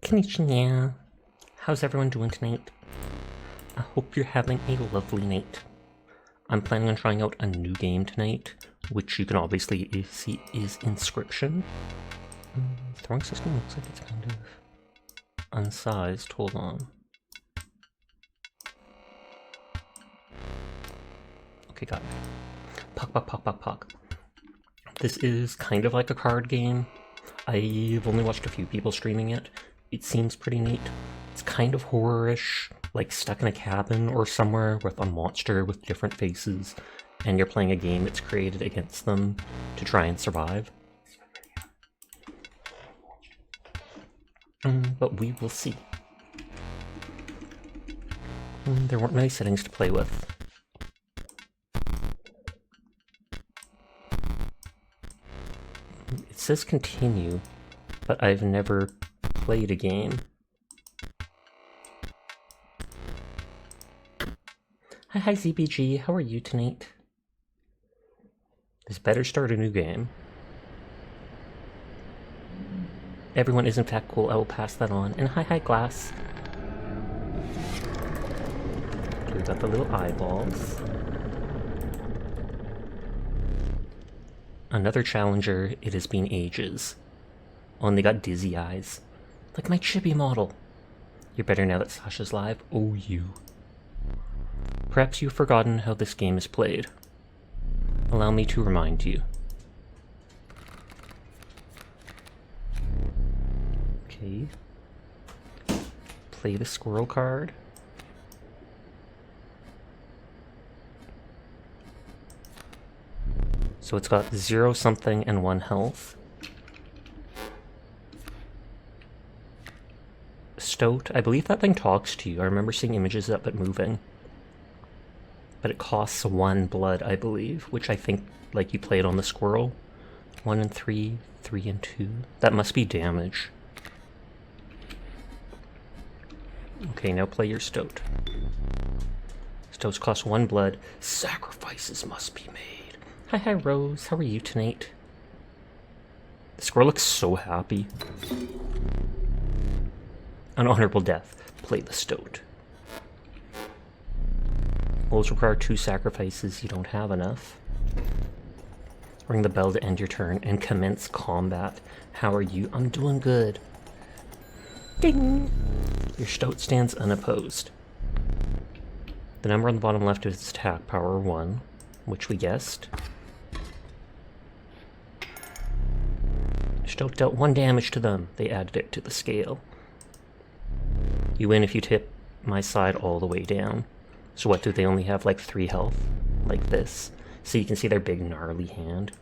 Konnichiwa. How's everyone doing tonight? I hope you're having a lovely night. I'm planning on trying out a new game tonight, which you can obviously see is Inscryption. The throwing system looks like it's kind of unsized. Hold on. Okay, got it. Puck. This is kind of like a card game. I've only watched a few people streaming it. It seems pretty neat. It's kind of horror-ish, like stuck in a cabin or somewhere with a monster with different faces, and you're playing a game that's created against them to try and survive. But we will see. There weren't many settings to play with. It says continue, but I've never played a game. Hi ZBG, how are you tonight? This better start a new game. Everyone is in fact cool, I will pass that on. And hi Glass. We've got the little eyeballs. Another challenger, it has been ages. Only got dizzy eyes. Like my chibi model. You're better now that Sasha's live? Oh, you. Perhaps you've forgotten how this game is played. Allow me to remind you. Okay. Play the squirrel card. So it's got 0 something and 1 health. Stoat, I believe that thing talks to you. I remember seeing images of it moving. But it costs 1 blood, I believe, which I think, like, you play it on the squirrel. 1 and 3, 3 and 2. That must be damage. Okay, now play your Stoat. Stoats cost 1 blood. Sacrifices must be made. Hi Rose, how are you tonight? The squirrel looks so happy. An honorable death. Play the Stoat. Wolves require 2 sacrifices, you don't have enough. Ring the bell to end your turn and commence combat. How are you? I'm doing good. Ding! Your Stoat stands unopposed. The number on the bottom left is its attack power 1, which we guessed. Stoat dealt 1 damage to them. They added it to the scale. You win if you tip my side all the way down. So what, do they only have like 3 health? Like this. So you can see their big gnarly hand.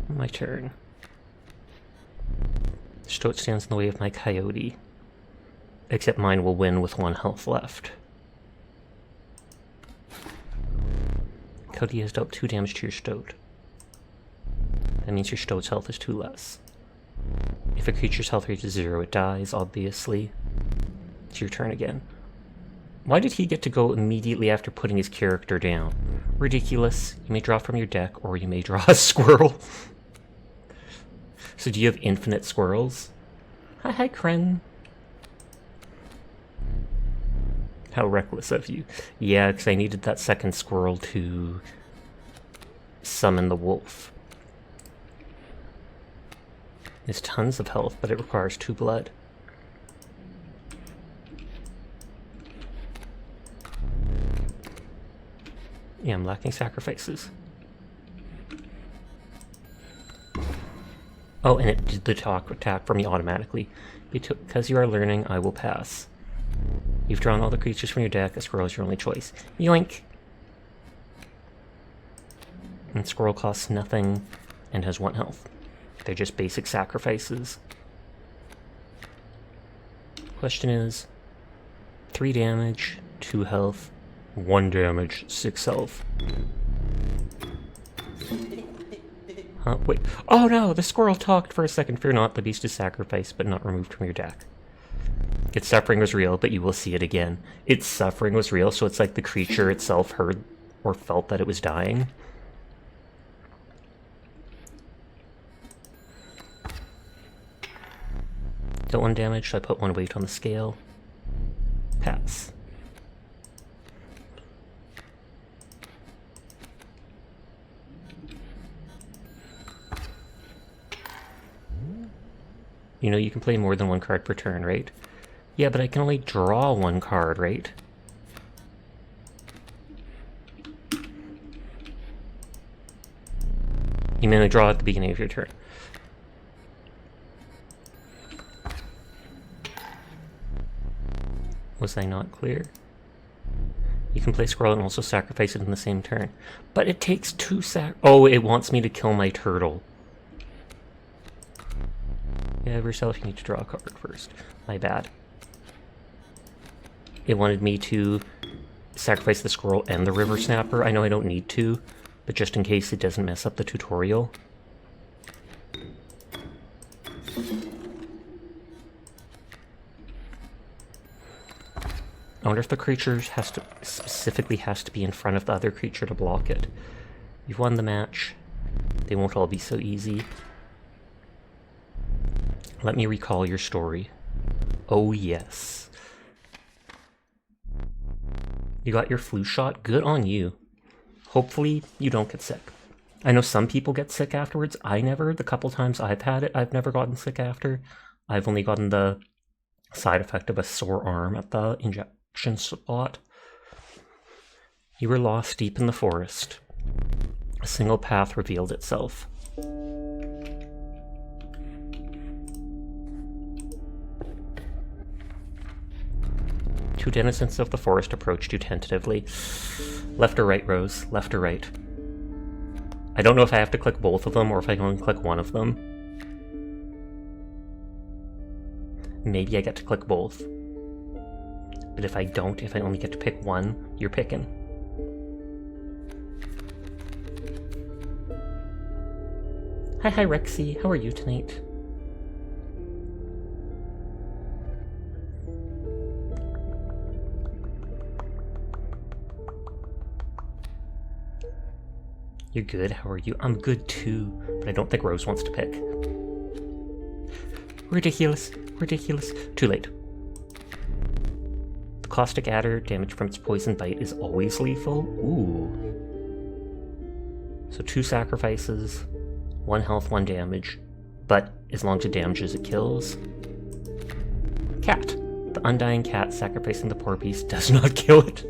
My turn. Stoat stands in the way of my coyote. Except mine will win with 1 health left. Coyote has dealt 2 damage to your Stoat. That means your Stoat's health is 2 less. If a creature's health reaches 0, it dies, obviously. It's your turn again. Why did he get to go immediately after putting his character down? Ridiculous. You may draw from your deck, or you may draw a squirrel. So do you have infinite squirrels? Hi, Kren. How reckless of you. Yeah, because I needed that second squirrel to summon the wolf. There's tons of health, but it requires 2 blood. Yeah, I'm lacking sacrifices. Oh, and it did the attack for me automatically. Because you are learning, I will pass. You've drawn all the creatures from your deck. A squirrel is your only choice. Yoink! And squirrel costs nothing and has 1 health. They're just basic sacrifices. Question is, 3 damage, 2 health, 1 damage, 6 health. Huh? Wait. Oh no! The squirrel talked for a second. Fear not, the beast is sacrificed, but not removed from your deck. Its suffering was real, but you will see it again. Its suffering was real, so it's like the creature itself heard or felt that it was dying. Dealt 1 damage, so I put 1 weight on the scale. Pass. You know, you can play more than 1 card per turn, right? Yeah, but I can only draw 1 card, right? You may only draw at the beginning of your turn. Was I not clear? You can play Squirrel and also sacrifice it in the same turn. But it takes 2 Oh, it wants me to kill my turtle. Yeah, yourself, you need to draw a card first. My bad. It wanted me to sacrifice the squirrel and the river snapper. I know I don't need to, but just in case it doesn't mess up the tutorial. I wonder if the creature specifically has to be in front of the other creature to block it. You've won the match. They won't all be so easy. Let me recall your story. Oh yes. You got your flu shot? Good on you. Hopefully you don't get sick. I know some people get sick afterwards. I never. The couple times I've had it, I've never gotten sick after. I've only gotten the side effect of a sore arm at the injection spot. You were lost deep in the forest. A single path revealed itself. Two denizens of the forest approached you tentatively. Left or right, Rose? Left or right? I don't know if I have to click both of them or if I can only click one of them. Maybe I get to click both. But if I don't, if I only get to pick one, you're picking. Hi Rexy, how are you tonight? You're good, how are you? I'm good too, but I don't think Rose wants to pick. Ridiculous, ridiculous. Too late. The caustic adder, damage from its poison bite, is always lethal. Ooh. So 2 sacrifices, 1 health, 1 damage, but as long as it damages, it kills. Cat. The undying cat sacrificing the poor beast does not kill it.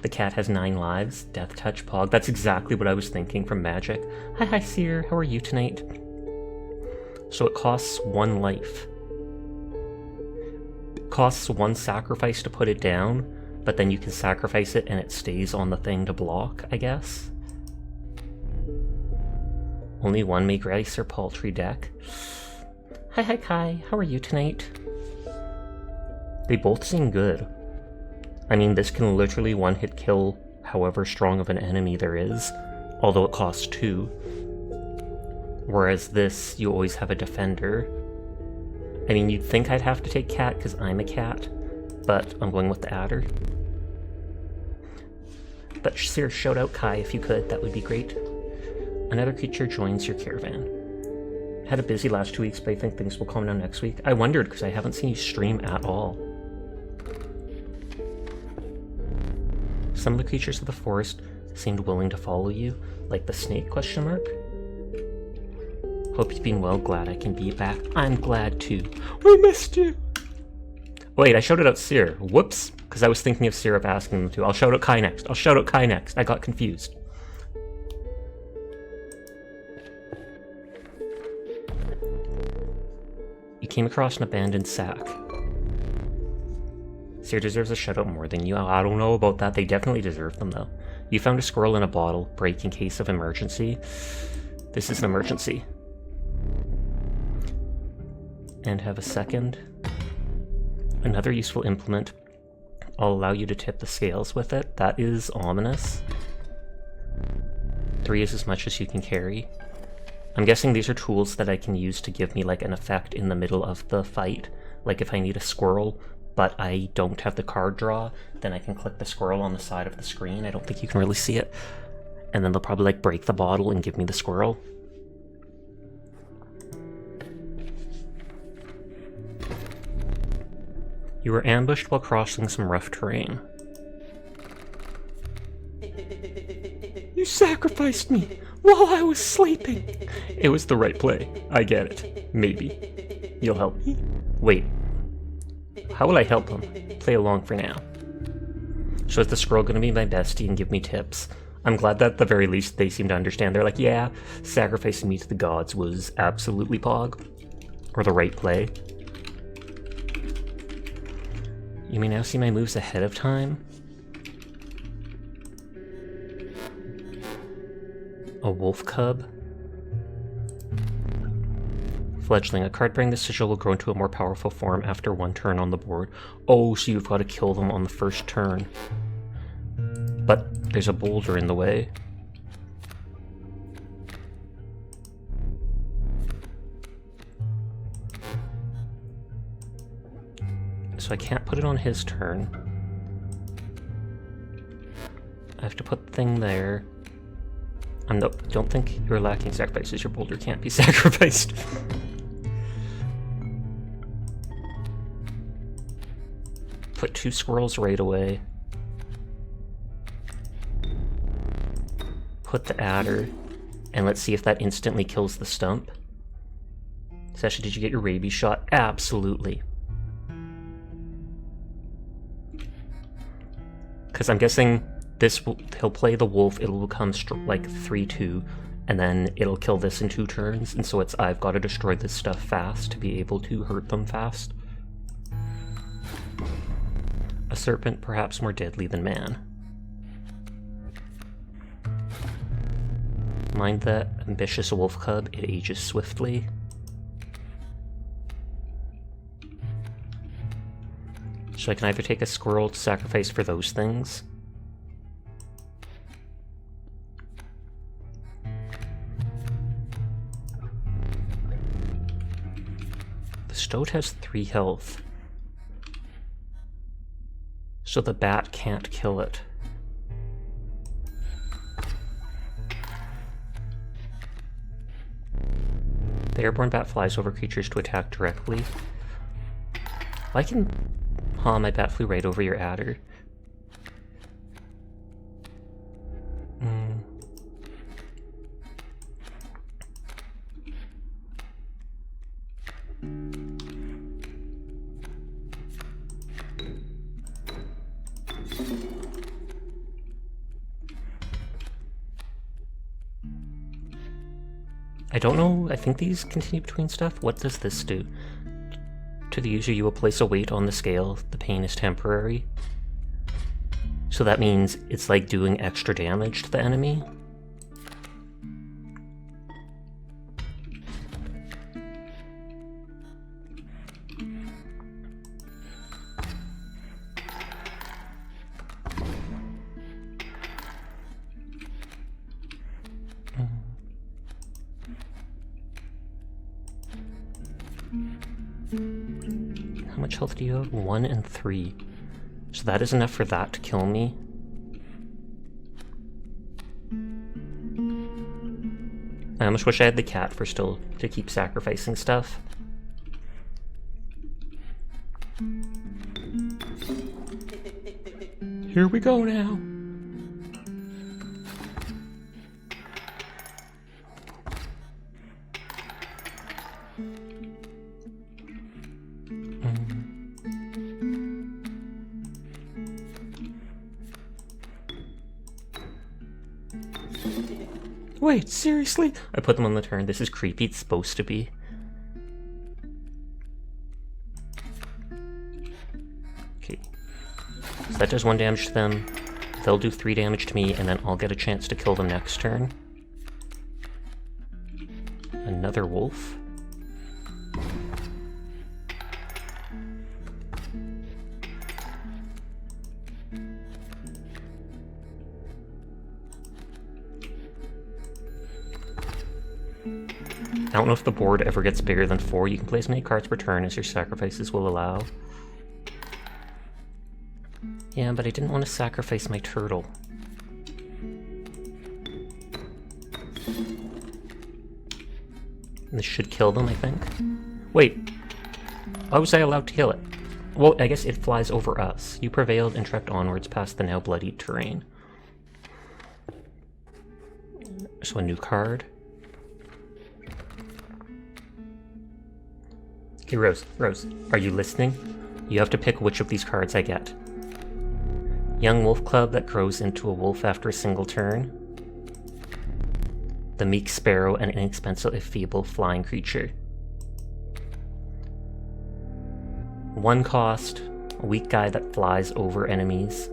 The cat has 9 lives. Death touch pog. That's exactly what I was thinking from Magic. Hi Seer, how are you tonight? So it costs 1 life. It costs 1 sacrifice to put it down, but then you can sacrifice it and it stays on the thing to block, I guess. Only 1 may grace your paltry deck. Hi Kai, how are you tonight? They both seem good. I mean, this can literally one-hit kill however strong of an enemy there is, although it costs 2. Whereas this, you always have a defender. I mean, you'd think I'd have to take cat because I'm a cat, but I'm going with the adder. But Seer, shout out Kai if you could, that would be great. Another creature joins your caravan. Had a busy last 2 weeks, but I think things will calm down next week. I wondered because I haven't seen you stream at all. Some of the creatures of the forest seemed willing to follow you, like the snake, question mark? Hope you've been well, glad I can be back. I'm glad too. We missed you! Wait, I shouted out Seer. Whoops, because I was thinking of Syrup asking them to. I'll shout out Kai next. I'll shout out Kai next. I got confused. You came across an abandoned sack. Seer deserves a shout-out more than you. I don't know about that. They definitely deserve them, though. You found a squirrel in a bottle. Break in case of emergency. This is an emergency. And have a second. Another useful implement. I'll allow you to tip the scales with it. That is ominous. 3 is as much as you can carry. I'm guessing these are tools that I can use to give me, like, an effect in the middle of the fight. Like, if I need a squirrel, but I don't have the card draw, then I can click the squirrel on the side of the screen. I don't think you can really see it. And then they'll probably like break the bottle and give me the squirrel. You were ambushed while crossing some rough terrain. You sacrificed me while I was sleeping! It was the right play. I get it. Maybe. You'll help me? Wait. How will I help him? Play along for now. So is the scroll gonna be my bestie and give me tips? I'm glad that at the very least they seem to understand. They're like, yeah, sacrificing me to the gods was absolutely pog. Or the right play. You may now see my moves ahead of time. A wolf cub. Fledgling. A card bearing this sigil will grow into a more powerful form after one turn on the board. Oh, so you've got to kill them on the first turn. But there's a boulder in the way. So I can't put it on his turn. I have to put the thing there. Nope, don't think you're lacking sacrifices. Your boulder can't be sacrificed. Put 2 squirrels right away. Put the adder, and let's see if that instantly kills the stump. Sasha, did you get your rabies shot? Absolutely. Because I'm guessing this he'll play the wolf, it'll become like 3-2, and then it'll kill this in 2 turns, and so I've got to destroy this stuff fast to be able to hurt them fast. A serpent, perhaps more deadly than man. Mind that ambitious wolf cub, it ages swiftly. So I can either take a squirrel to sacrifice for those things. The stoat has 3 health. So the bat can't kill it. The airborne bat flies over creatures to attack directly. I can... my bat flew right over your adder. I don't know, I think these continue between stuff. What does this do? To the user, you will place a weight on the scale. The pain is temporary. So that means it's like doing extra damage to the enemy. How much health do you have? 1 and 3. So that is enough for that to kill me. I almost wish I had the cat for still to keep sacrificing stuff. Here we go now. Wait, seriously? I put them on the turn. This is creepy. It's supposed to be. Okay. So that does 1 damage to them. They'll do 3 damage to me, and then I'll get a chance to kill them next turn. Another wolf. I don't know if the board ever gets bigger than 4. You can play as many cards per turn as your sacrifices will allow. Yeah, but I didn't want to sacrifice my turtle. This should kill them, I think. Wait, how was I allowed to kill it? Well, I guess it flies over us. You prevailed and trekked onwards past the now bloodied terrain. So a new card. Okay, Rose, are you listening? You have to pick which of these cards I get. Young wolf cub that grows into a wolf after a single turn. The meek sparrow, an inexpensive if feeble flying creature. 1 cost, a weak guy that flies over enemies.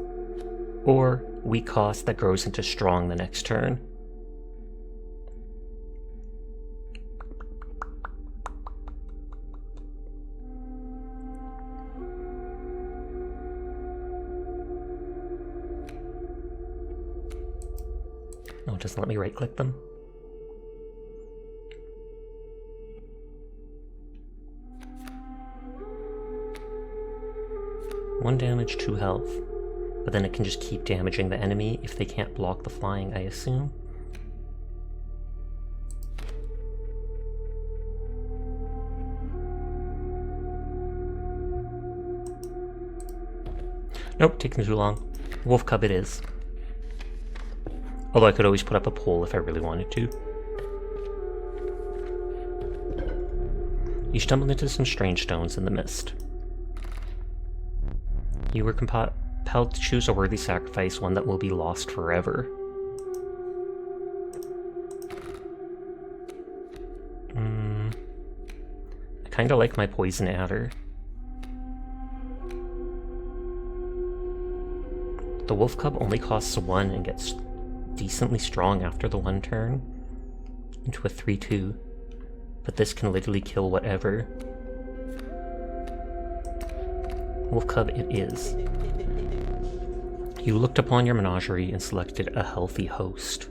Or weak cost that grows into strong the next turn. Oh, it doesn't let me right-click them. One damage, 2 health. But then it can just keep damaging the enemy if they can't block the flying, I assume. Nope, taking too long. Wolf cub it is. Although I could always put up a pole if I really wanted to. You stumbled into some strange stones in the mist. You were compelled to choose a worthy sacrifice, one that will be lost forever. I kinda like my poison adder. The wolf cub only costs 1 and gets decently strong after the 1 turn into a 3/2, but this can literally kill whatever. Wolf cub it is. You looked upon your menagerie and selected a healthy host.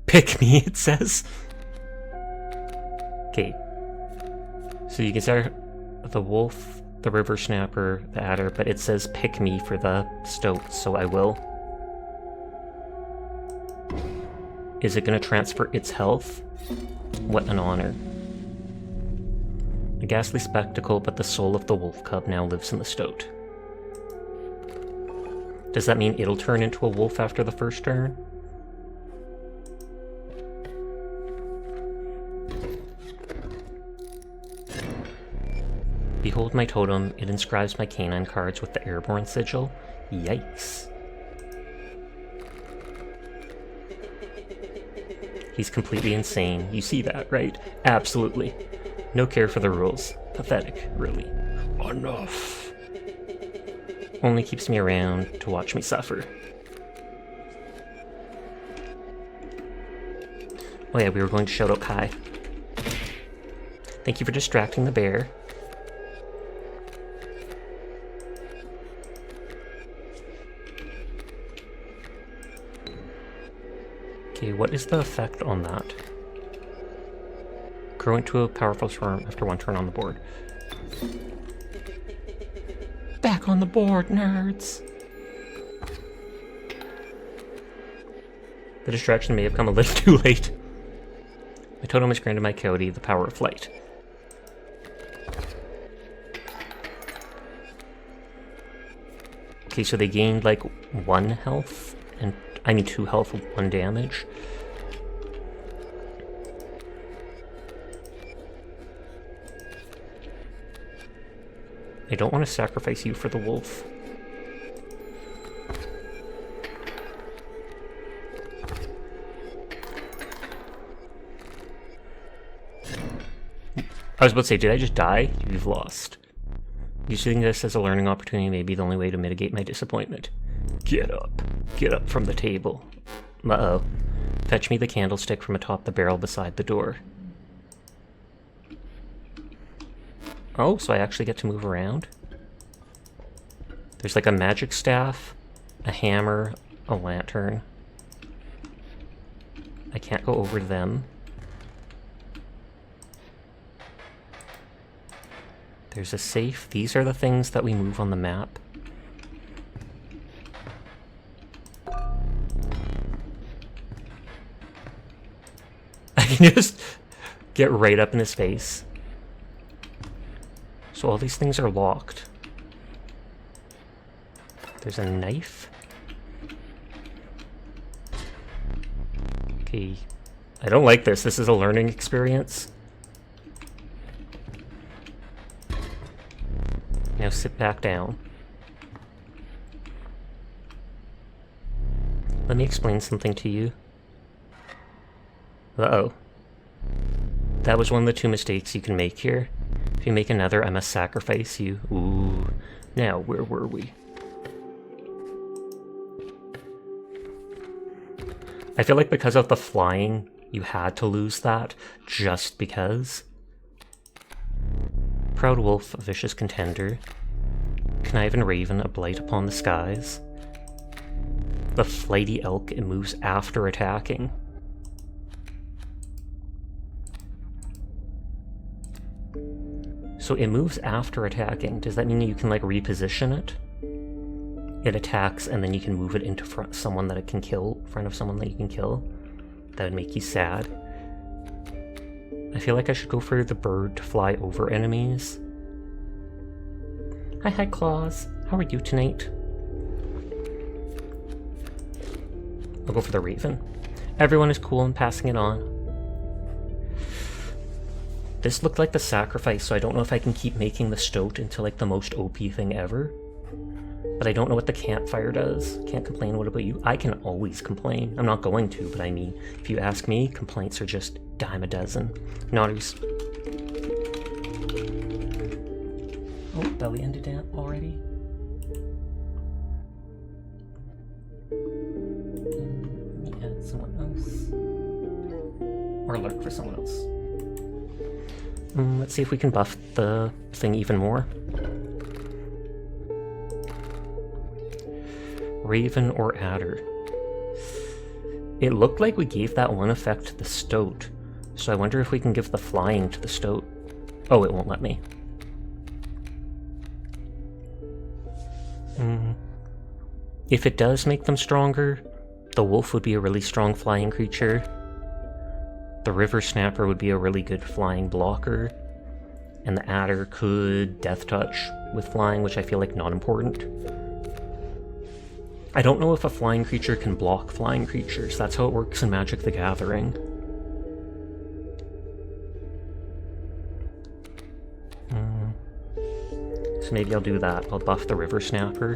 Pick me, it says. Okay. So you can start the wolf, the river snapper, the adder, but it says pick me for the stoat, so I will. Is it going to transfer its health? What an honor. A ghastly spectacle, but the soul of the wolf cub now lives in the stoat. Does that mean it'll turn into a wolf after the first turn? Behold my totem, it inscribes my canine cards with the airborne sigil. Yikes. He's completely insane. You see that, right? Absolutely. No care for the rules. Pathetic, really. Enough. Only keeps me around to watch me suffer. Oh yeah, we were going to shout out Kai. Thank you for distracting the bear. Okay, what is the effect on that? Grow into a powerful storm after 1 turn on the board. Back on the board, nerds! The distraction may have come a little too late. My totem has granted my coyote the power of flight. Okay, so they gained like 1 health, and 2 health with 1 damage. I don't want to sacrifice you for the wolf. I was about to say, did I just die? You've lost. Using this as a learning opportunity may be the only way to mitigate my disappointment. Get up. Get up from the table. Uh-oh. Fetch me the candlestick from atop the barrel beside the door. Oh, so I actually get to move around? There's like a magic staff, a hammer, a lantern. I can't go over them. There's a safe. These are the things that we move on the map. I can just Get right up in his face. So all these things are locked. There's a knife. Okay. I don't like this. This is a learning experience. Now sit back down. Let me explain something to you. Uh-oh. That was one of the 2 mistakes you can make here. If you make another, I must sacrifice you. Ooh. Now, where were we? I feel like because of the flying, you had to lose that, just because. Proud wolf, a vicious contender. Conniving raven, a blight upon the skies. The flighty elk, it moves after attacking. So it moves after attacking. Does that mean you can, like, reposition it? It attacks, and then you can move it into front of someone that it can kill, front of someone that you can kill. That would make you sad. I feel like I should go for the bird to fly over enemies. Hi, Claws. How are you tonight? I'll go for the raven. Everyone is cool and passing it on. This looked like the sacrifice, so I don't know if I can keep making the stoat into, like, the most OP thing ever. But I don't know what the campfire does. Can't complain. What about you? I can always complain. I'm not going to, but I mean, if you ask me, complaints are just dime a dozen. Notters. Oh, belly ended down already. Let me add someone else. Or lurk for someone else. Let's see if we can buff the thing even more. Raven or adder. It looked like we gave that one effect to the stoat, so I wonder if we can give the flying to the stoat. Oh, it won't let me. If it does make them stronger, the wolf would be a really strong flying creature. The river snapper would be a really good flying blocker. And the adder could death touch with flying, which I feel like not important. I don't know if a flying creature can block flying creatures. That's how it works in Magic the Gathering. So maybe I'll do that. I'll buff the river snapper.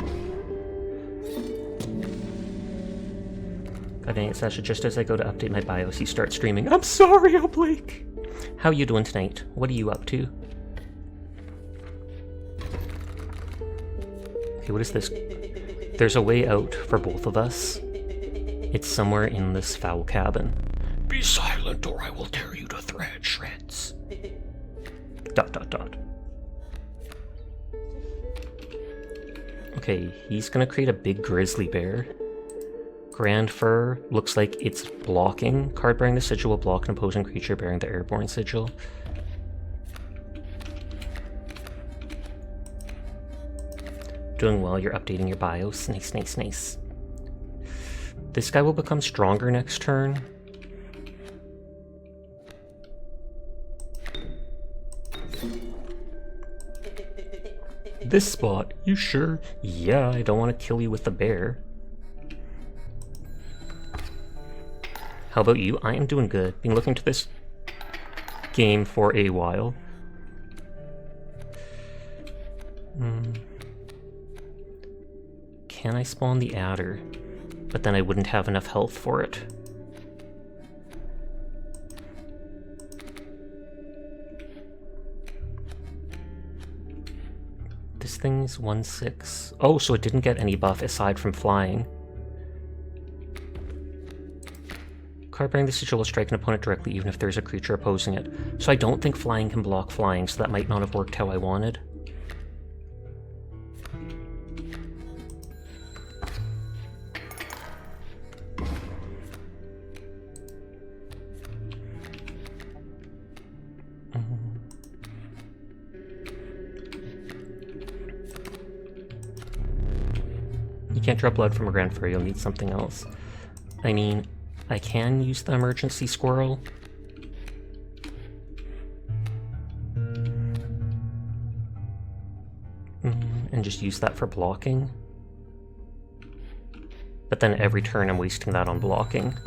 God dang it, Sasha, just as I go to update my BIOS, you start streaming. I'm sorry, Blake! How you doing tonight? What are you up to? Okay, what is this? There's a way out for both of us. It's somewhere in this foul cabin. Be silent or I will tear you to shreds. ... Okay, he's gonna create a big grizzly bear. Grand Fur looks like it's blocking. Card bearing the sigil will block an opposing creature bearing the airborne sigil. Doing well, you're updating your BIOS. Nice. This guy will become stronger next turn. This spot? You sure? Yeah, I don't want to kill you with the bear. How about you? I am doing good. Been looking to this game for a while. Can I spawn the adder? But then I wouldn't have enough health for it. This thing's 1/6. Oh, so it didn't get any buff aside from flying. Card bearing the sigil will strike an opponent directly even if there's a creature opposing it. So I don't think flying can block flying, so that might not have worked how I wanted. You can't draw blood from a Grand Fur, you'll need something else. I mean, I can use the emergency squirrel. and just use that for blocking. But then every turn I'm wasting that on blocking.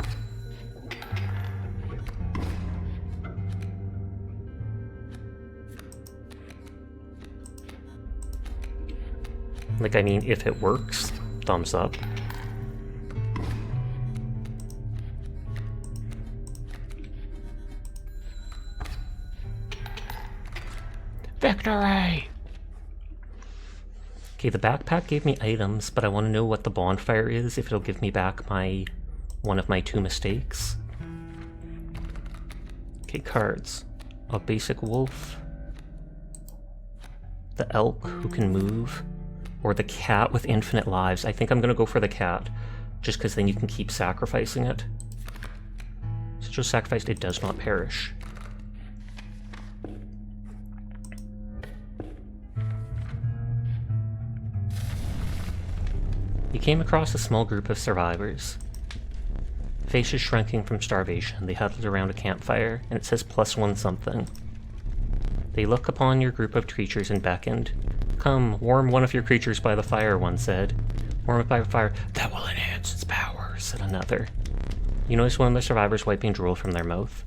Like, I mean, if it works, thumbs up. Victory! Okay, the backpack gave me items, but I want to know what the bonfire is, if it'll give me back one of my 2 mistakes. Okay, cards. A basic wolf. The elk who can move. Or the cat with infinite lives. I think I'm gonna go for the cat, just because then you can keep sacrificing it. So just sacrificed, it does not perish. You came across a small group of survivors. Faces shrinking from starvation, they huddled around a campfire, and it says +1 something. They look upon your group of creatures and beckoned. Come, warm one of your creatures by the fire, one said. Warm it by the fire. That will enhance its power, said another. You notice one of the survivors wiping drool from their mouth.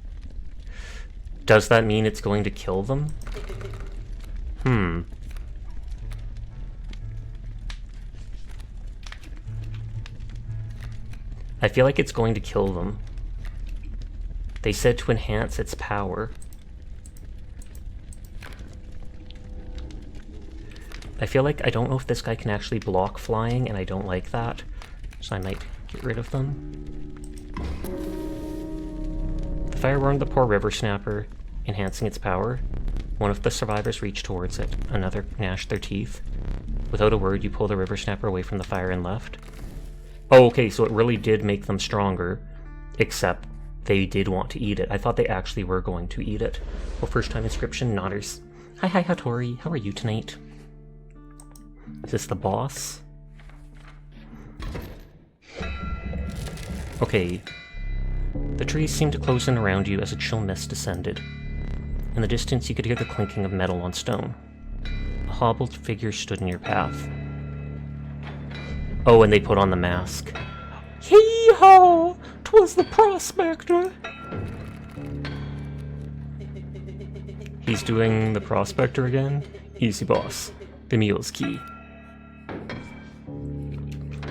Does that mean it's going to kill them? I feel like it's going to kill them. They said to enhance its power. I feel like I don't know if this guy can actually block flying, and I don't like that, so I might get rid of them. The fire burned the poor river snapper, enhancing its power. One of the survivors reached towards it, another gnashed their teeth. Without a word, you pull the river snapper away from the fire and left. Oh, okay, so it really did make them stronger, except they did want to eat it. I thought they actually were going to eat it. Well, first time inscription, nodders. Hi, Hattori, how are you tonight? Is this the boss? Okay. The trees seemed to close in around you as a chill mist descended. In the distance, you could hear the clinking of metal on stone. A hobbled figure stood in your path. Oh, and they put on the mask. Hee-haw! 'Twas the prospector! He's doing the prospector again? Easy, boss. The mule's key.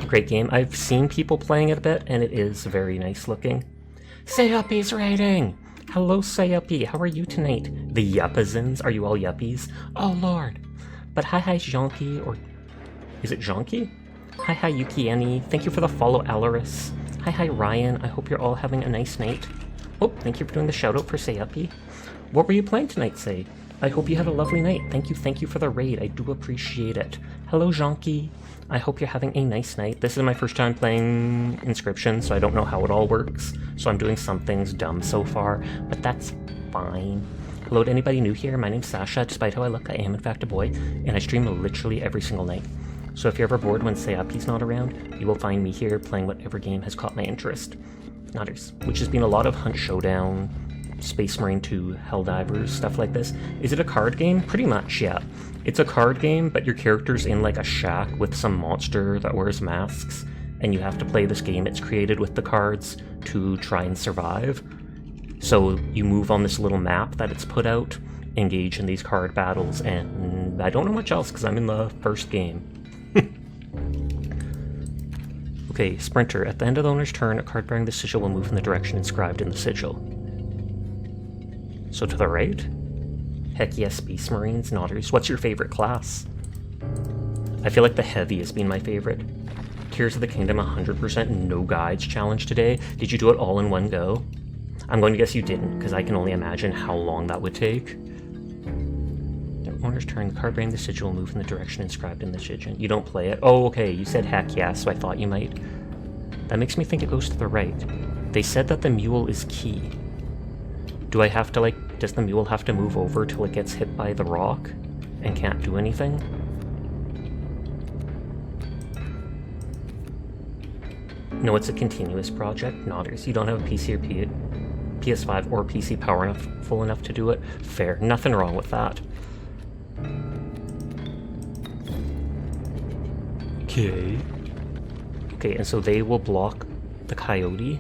Great game. I've seen people playing it a bit, and it is very nice looking. Sayuppie's raiding! Hello, Sayuppie. How are you tonight? The Yuppazins? Are you all yuppies? Oh, Lord. But hi, Jonky, or... Is it Jonky? Hi, Yuki Annie. Thank you for the follow, Alaris. Hi, Ryan. I hope you're all having a nice night. Oh, thank you for doing the shout-out for Sayuppie. What were you playing tonight, Say? I hope you had a lovely night. Thank you for the raid. I do appreciate it. Hello, Jonky. I hope you're having a nice night. This is my first time playing Inscryption, so I don't know how it all works. So I'm doing some things dumb so far, but that's fine. Hello to anybody new here. My name's Sasha. Despite how I look, I am in fact a boy, and I stream literally every single night. So if you're ever bored when Sayuppie's not around, you will find me here playing whatever game has caught my interest. Nodders, which has been a lot of Hunt Showdown, Space Marine 2, Helldivers, stuff like this. Is it a card game? Pretty much, yeah. It's a card game, but your character's in like a shack with some monster that wears masks, and you have to play this game. It's created with the cards to try and survive. So you move on this little map that it's put out, engage in these card battles, and I don't know much else because I'm in the first game. Okay, Sprinter. At the end of the owner's turn, a card bearing the sigil will move in the direction inscribed in the sigil. So to the right? Heck yes, Space Marines, Nodders. What's your favorite class? I feel like the Heavy has been my favorite. Tears of the Kingdom 100% no guides challenge today. Did you do it all in one go? I'm going to guess you didn't, because I can only imagine how long that would take. The owner's turn, the card bearing the sigil will move in the direction inscribed in the sigil. You don't play it? Oh, okay, you said heck yeah, so I thought you might. That makes me think it goes to the right. They said that the mule is key. Do I have to, does the mule have to move over till it gets hit by the rock and can't do anything? No, it's a continuous project. Nodders. You don't have a PC or PS5 or PC full enough to do it? Fair. Nothing wrong with that. Okay. Okay, and so they will block the coyote.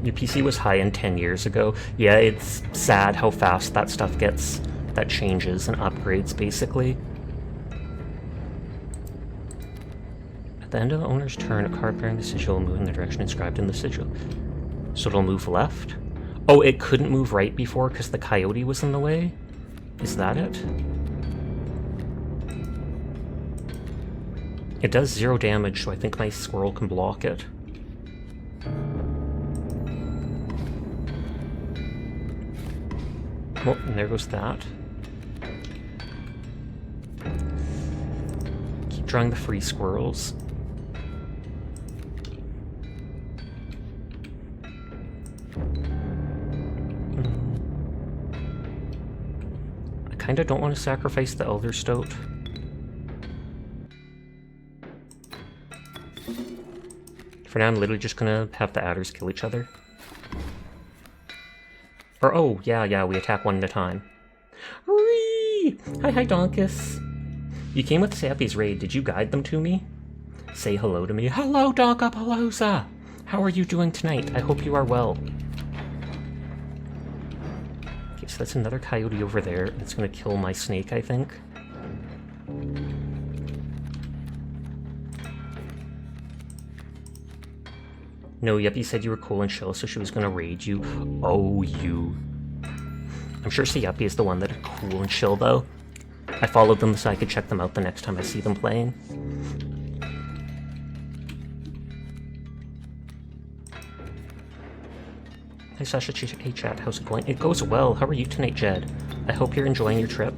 Your PC was high-end 10 years ago. Yeah, it's sad how fast that stuff gets, that changes and upgrades, basically. At the end of the owner's turn, a card bearing the sigil will move in the direction inscribed in the sigil. So it'll move left? Oh, it couldn't move right before because the coyote was in the way? Is that it? It does 0 damage, so I think my squirrel can block it. Oh, and there goes that. Keep drawing the free squirrels. I kinda don't want to sacrifice the Elder Stoat. For now, I'm literally just gonna have the adders kill each other. Or, oh, yeah, we attack one at a time. Whee! Hi, Donkus. You came with Sappy's raid. Did you guide them to me? Say hello to me. Hello, Donkapalooza! How are you doing tonight? I hope you are well. Okay, so that's another coyote over there. It's gonna kill my snake, I think. No, Yuppie said you were cool and chill, so she was gonna raid you. Oh, you. I'm sure Yuppie is the one that are cool and chill, though. I followed them so I could check them out the next time I see them playing. Hi, Sasha. Hey, chat. How's it going? It goes well. How are you tonight, Jed? I hope you're enjoying your trip.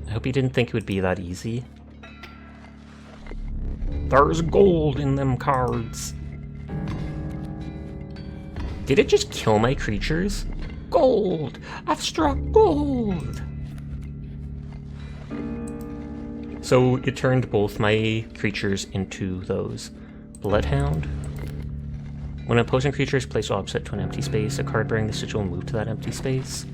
I hope you didn't think it would be that easy. There's gold in them cards. Did it just kill my creatures? Gold! I've struck gold! So it turned both my creatures into those. Bloodhound. When an opposing creature is placed opposite to an empty space, a card bearing the sigil will move to that empty space.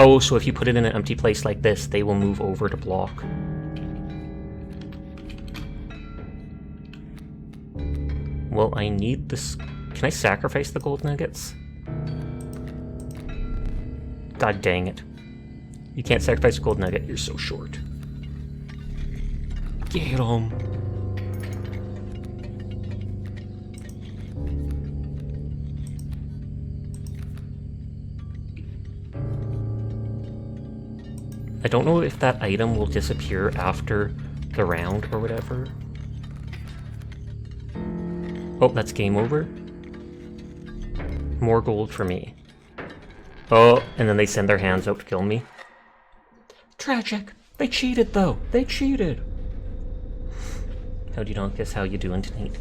Oh, so if you put it in an empty place like this, they will move over to block. Well, I need this. Can I sacrifice the gold nuggets? God dang it. You can't sacrifice a gold nugget, you're so short. Get 'em. I don't know if that item will disappear after the round or whatever. Oh, that's game over. More gold for me. Oh, and then they send their hands out to kill me. Tragic. They cheated, though. They cheated. Howdy Donkus, how you doing tonight?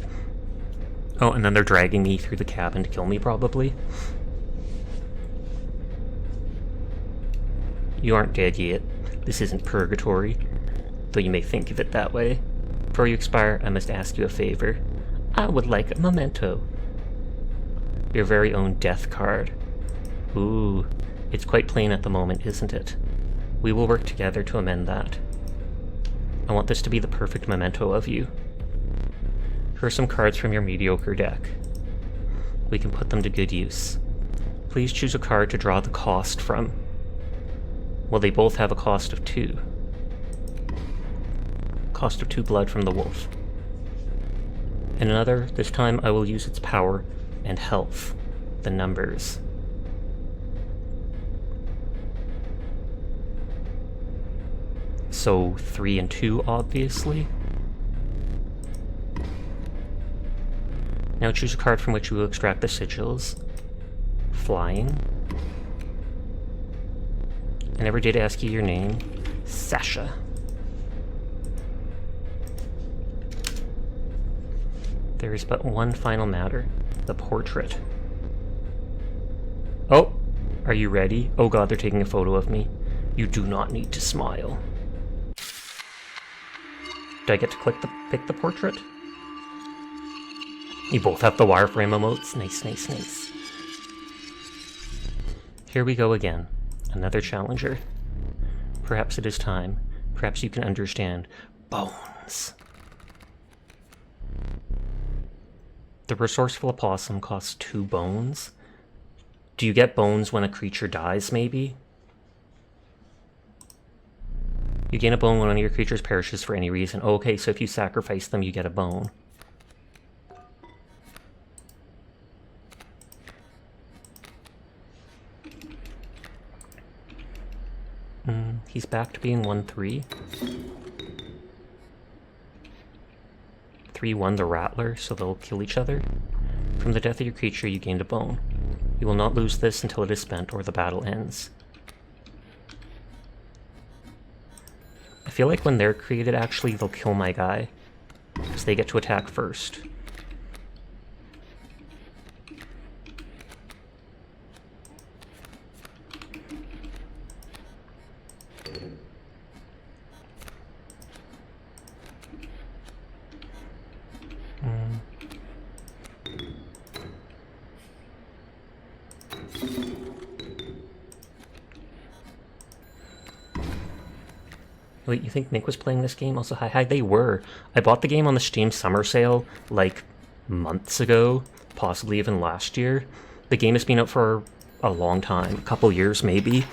Oh, and then they're dragging me through the cabin to kill me, probably. You aren't dead yet. This isn't purgatory, though you may think of it that way. Before you expire, I must ask you a favor. I would like a memento. Your very own death card. Ooh, it's quite plain at the moment, isn't it? We will work together to amend that. I want this to be the perfect memento of you. Here are some cards from your mediocre deck. We can put them to good use. Please choose a card to draw the cost from. Well, they both have a cost of 2. Cost of 2 blood from the wolf. And another, this time I will use its power and health, the numbers. So 3 and 2, obviously. Now choose a card from which you will extract the sigils. Flying. I never did ask you your name. Sasha. There is but one final matter. The portrait. Oh! Are you ready? Oh god, they're taking a photo of me. You do not need to smile. Do I get to pick the portrait? You both have the wireframe emotes. Nice, nice, nice. Here we go again. Another challenger. Perhaps it is time. Perhaps you can understand. Bones. The resourceful opossum costs 2 bones. Do you get bones when a creature dies, maybe? You gain a bone when one of your creatures perishes for any reason. Oh, okay, so if you sacrifice them, you get a bone. He's back to being 1/3. 3/1 the Rattler, so they'll kill each other. From the death of your creature, you gained a bone. You will not lose this until it is spent or the battle ends. I feel like when they're created, actually, they'll kill my guy, because they get to attack first. Wait, you think Nick was playing this game? Also, hi, they were. I bought the game on the Steam Summer Sale, like, months ago, possibly even last year. The game has been out for a long time, a couple years maybe.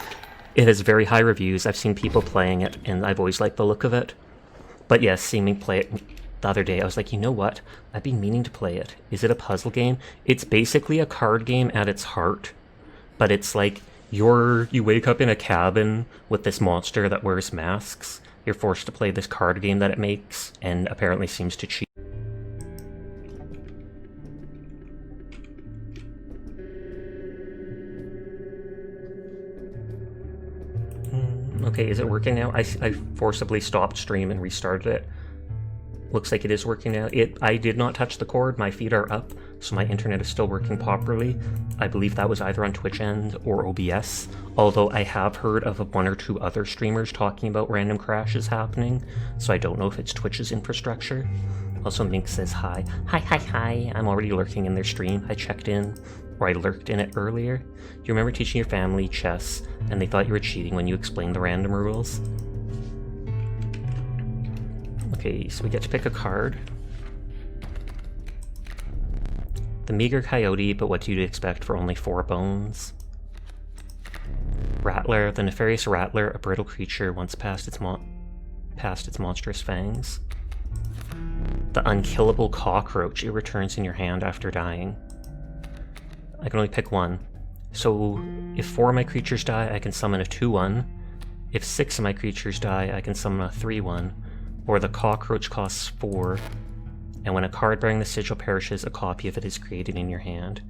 It has very high reviews. I've seen people playing it, and I've always liked the look of it. But yes, seeing me play it the other day, I was like, you know what? I've been meaning to play it. Is it a puzzle game? It's basically a card game at its heart, but it's like you wake up in a cabin with this monster that wears masks. You're forced to play this card game that it makes, and apparently seems to cheat. Okay, is it working now? I forcibly stopped stream and restarted it. Looks like it is working now. I did not touch the cord. My feet are up, so my internet is still working properly. I believe that was either on Twitch End or OBS, although I have heard of 1 or 2 other streamers talking about random crashes happening, so I don't know if it's Twitch's infrastructure. Also, Mink says hi. Hi. I'm already lurking in their stream. I checked in, or I lurked in it earlier. You remember teaching your family chess, and they thought you were cheating when you explained the random rules? Okay, so we get to pick a card. The Meager Coyote, but what do you expect for only 4 bones? Rattler, the Nefarious Rattler, a brittle creature once past its monstrous fangs. The Unkillable Cockroach, it returns in your hand after dying. I can only pick 1. So if 4 of my creatures die, I can summon a 2/1. If 6 of my creatures die, I can summon a 3/1. Or the cockroach costs 4, and when a card bearing the sigil perishes, a copy of it is created in your hand.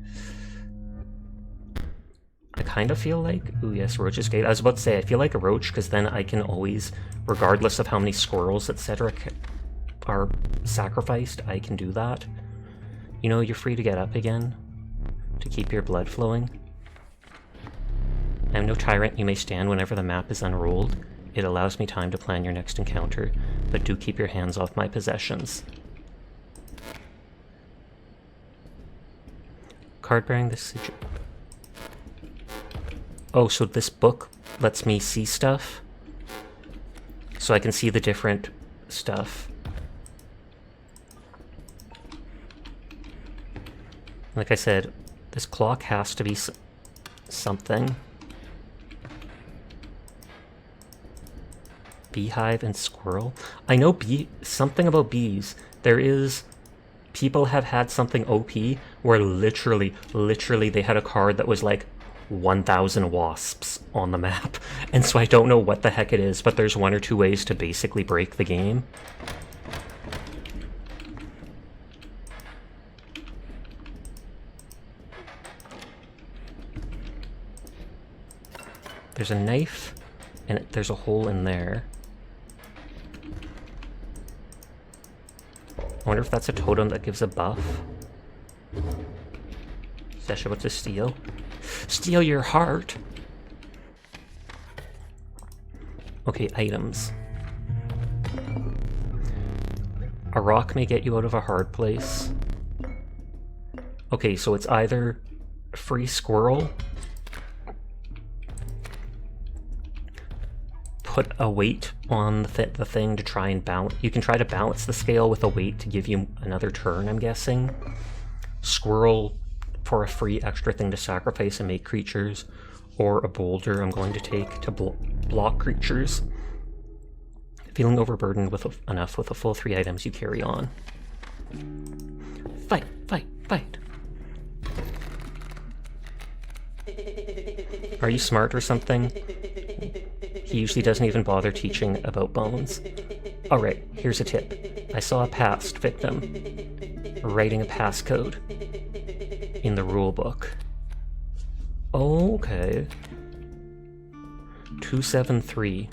I kind of feel like... Ooh, yes, Roach's Gate. I was about to say, I feel like a roach, because then I can always, regardless of how many squirrels, etc. are sacrificed, I can do that. You know, you're free to get up again, to keep your blood flowing. I am no tyrant. You may stand whenever the map is unrolled. It allows me time to plan your next encounter, but do keep your hands off my possessions. Card bearing the sigil. Oh, so this book lets me see stuff? So I can see the different stuff. Like I said, this clock has to be something. Beehive and squirrel. I know something about bees. There is... People have had something OP where literally they had a card that was like 1,000 wasps on the map. And so I don't know what the heck it is, but there's 1 or 2 ways to basically break the game. There's a knife, and there's a hole in there. I wonder if that's a totem that gives a buff. Sesha, what's a steal? Steal your heart! Okay, items. A rock may get you out of a hard place. Okay, so it's either free squirrel, put a weight on the thing to try and balance. You can try to balance the scale with a weight to give you another turn, I'm guessing. Squirrel for a free extra thing to sacrifice and make creatures, or a boulder I'm going to take to block creatures. Feeling overburdened with enough with the full 3 items, you carry on. Fight, fight, fight. Are you smart or something? He usually doesn't even bother teaching about bones. Alright, here's a tip. I saw a past victim writing a passcode in the rulebook. Okay. 273.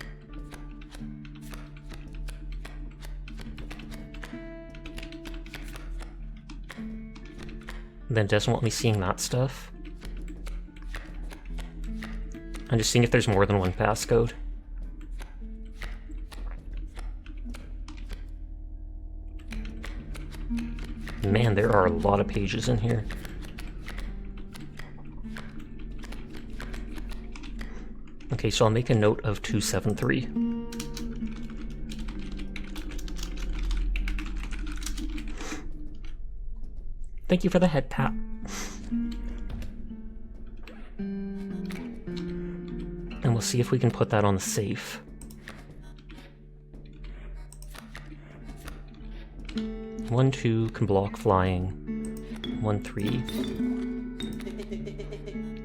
Then doesn't want me seeing that stuff. I'm just seeing if there's more than one passcode. Man, there are a lot of pages in here. Okay, so I'll make a note of 273. Thank you for the head tap. And we'll see if we can put that on the safe. One, 2 can block flying. 1, 3.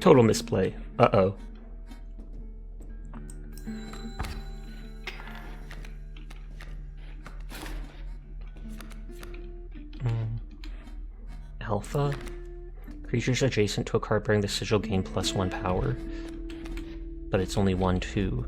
Total misplay. Uh-oh. Alpha. Creatures adjacent to a card bearing the sigil gain +1 power. But it's only 1, 2.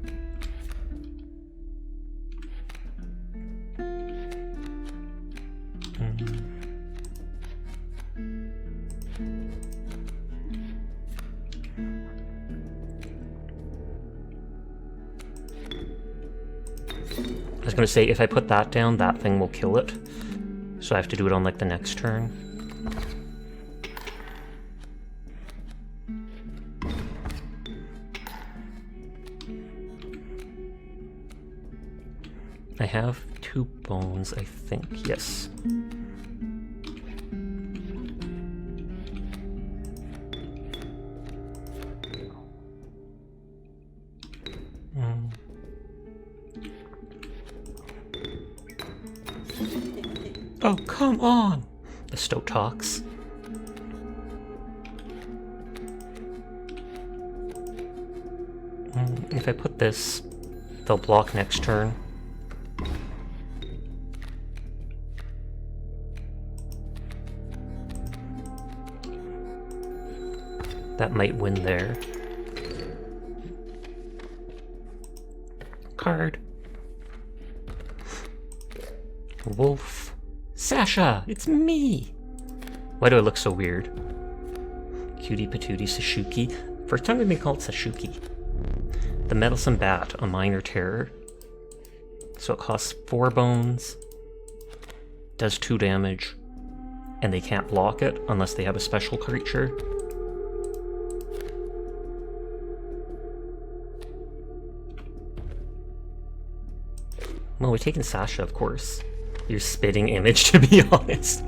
I was gonna say, if I put that down, that thing will kill it. So I have to do it on, like, the next turn. I have 2 bones, I think. Yes. Oh, come on! The Stoat talks. If I put this, they'll block next turn. That might win there. Card. Wolf. Sasha! It's me! Why do I look so weird? Cutie Patootie Sashuki. First time we've been called Sashuki. The Meddlesome Bat, a minor terror. So it costs 4 bones, does 2 damage, and they can't block it unless they have a special creature. Well, we're taking Sasha, of course. Your spitting image, to be honest.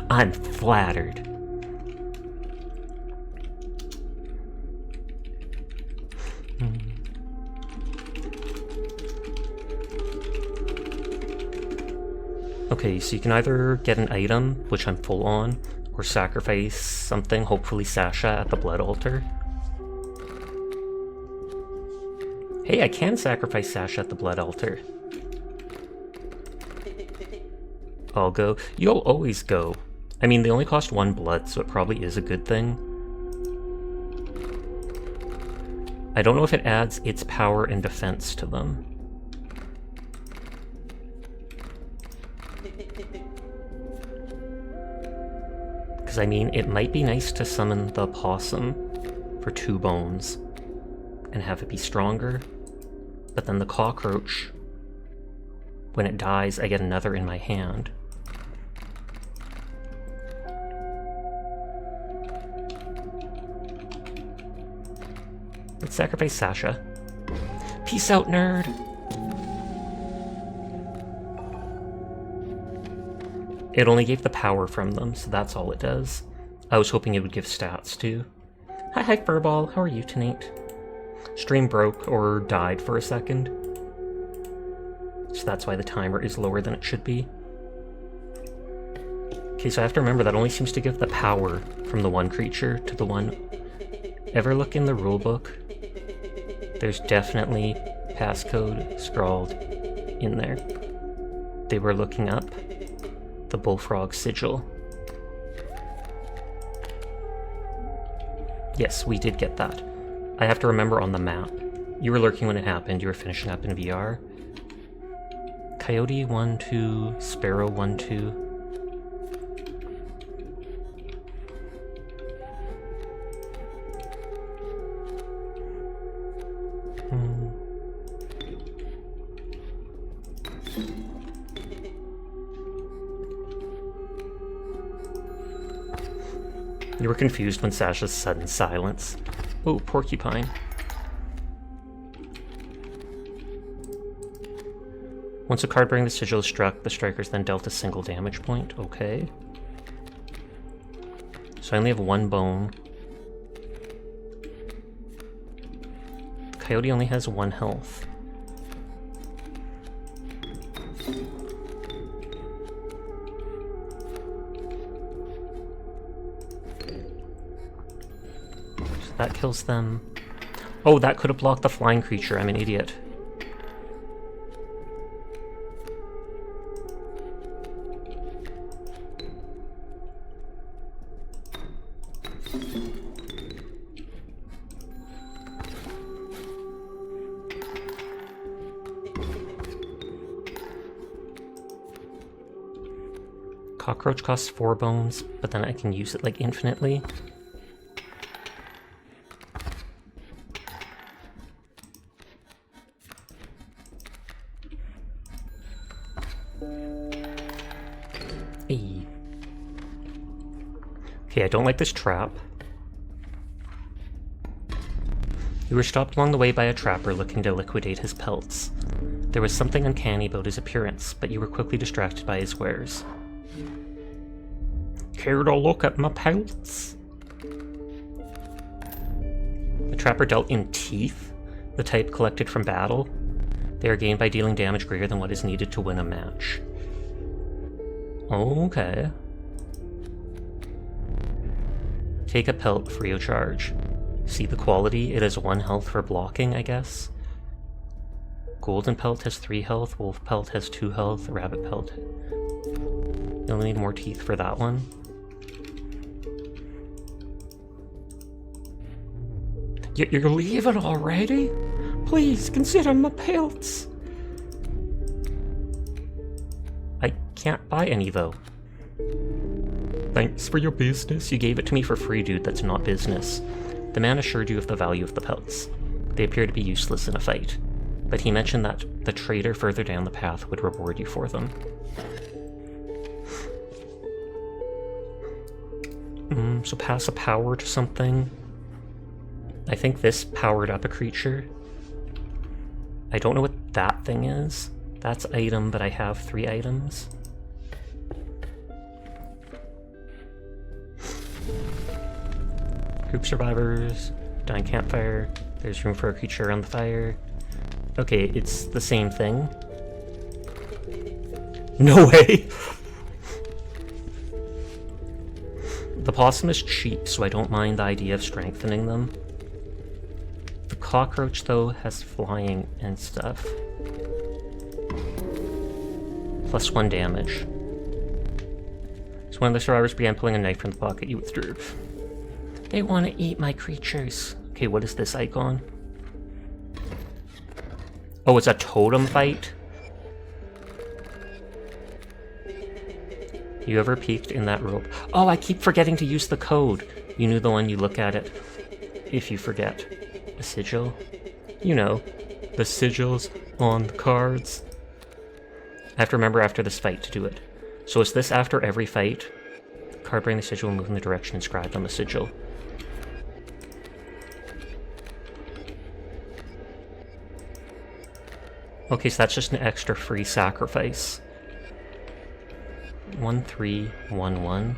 I'm flattered. Okay, so you can either get an item, which I'm full on, or sacrifice something, hopefully Sasha, at the blood altar. Hey, I can sacrifice Sasha at the blood altar. I'll go. You'll always go. I mean, they only cost 1 blood, so it probably is a good thing. I don't know if it adds its power and defense to them. Because, I mean, it might be nice to summon the possum for 2 bones and have it be stronger, but then the cockroach when it dies, I get another in my hand. Let's sacrifice Sasha. Peace out, nerd! It only gave the power from them, so that's all it does. I was hoping it would give stats, too. Hi, Furball. How are you tonight? Stream broke, or died for a second. So that's why the timer is lower than it should be. Okay, so I have to remember that only seems to give the power from the one creature to the one. Ever look in the rulebook? There's definitely passcode scrawled in there. They were looking up the Bullfrog Sigil. Yes, we did get that. I have to remember on the map. You were lurking when it happened, you were finishing up in VR. Coyote 1-2, Sparrow 1-2. You were confused when Sasha's sudden silence. Oh, Porcupine. Once a card bearing the sigil is struck, the striker's then dealt a single damage point. Okay. So I only have one bone. Coyote only has 1 health. That kills them. Oh, that could have blocked the flying creature. I'm an idiot. Cockroach costs 4 bones, but then I can use it like infinitely. Okay, I don't like this trap. You were stopped along the way by a trapper looking to liquidate his pelts. There was something uncanny about his appearance, but you were quickly distracted by his wares. Care to look at my pelts? The trapper dealt in teeth, the type collected from battle. They are gained by dealing damage greater than what is needed to win a match. Okay. Take a pelt free of charge. See the quality? It has 1 health for blocking, I guess. Golden pelt has 3 health, wolf pelt has 2 health, rabbit pelt. You'll need more teeth for that one. You're leaving already? Please consider my pelts. I can't buy any though. Thanks for your business. You gave it to me for free, dude. That's not business. The man assured you of the value of the pelts. They appear to be useless in a fight, but he mentioned that the trader further down the path would reward you for them. So pass a power to something. I think this powered up a creature. I don't know what that thing is. That's item, but I have 3 items. Group survivors, dying campfire, there's room for a creature around the fire. Okay, it's the same thing. No way! The possum is cheap, so I don't mind the idea of strengthening them. The cockroach, though, has flying and stuff. +1 damage. So when the survivors began pulling a knife from the pocket, you withdrew. They want to eat my creatures. Okay, what is this icon? Oh, it's a totem fight? You ever peeked in that rope? Oh, I keep forgetting to use the code. You knew the one, you look at it. If you forget. A sigil? You know, the sigils on the cards. I have to remember after this fight to do it. So is this after every fight? Card bearing the sigil will move in the direction inscribed on the sigil. Okay, so that's just an extra free sacrifice. 1-3-1-1.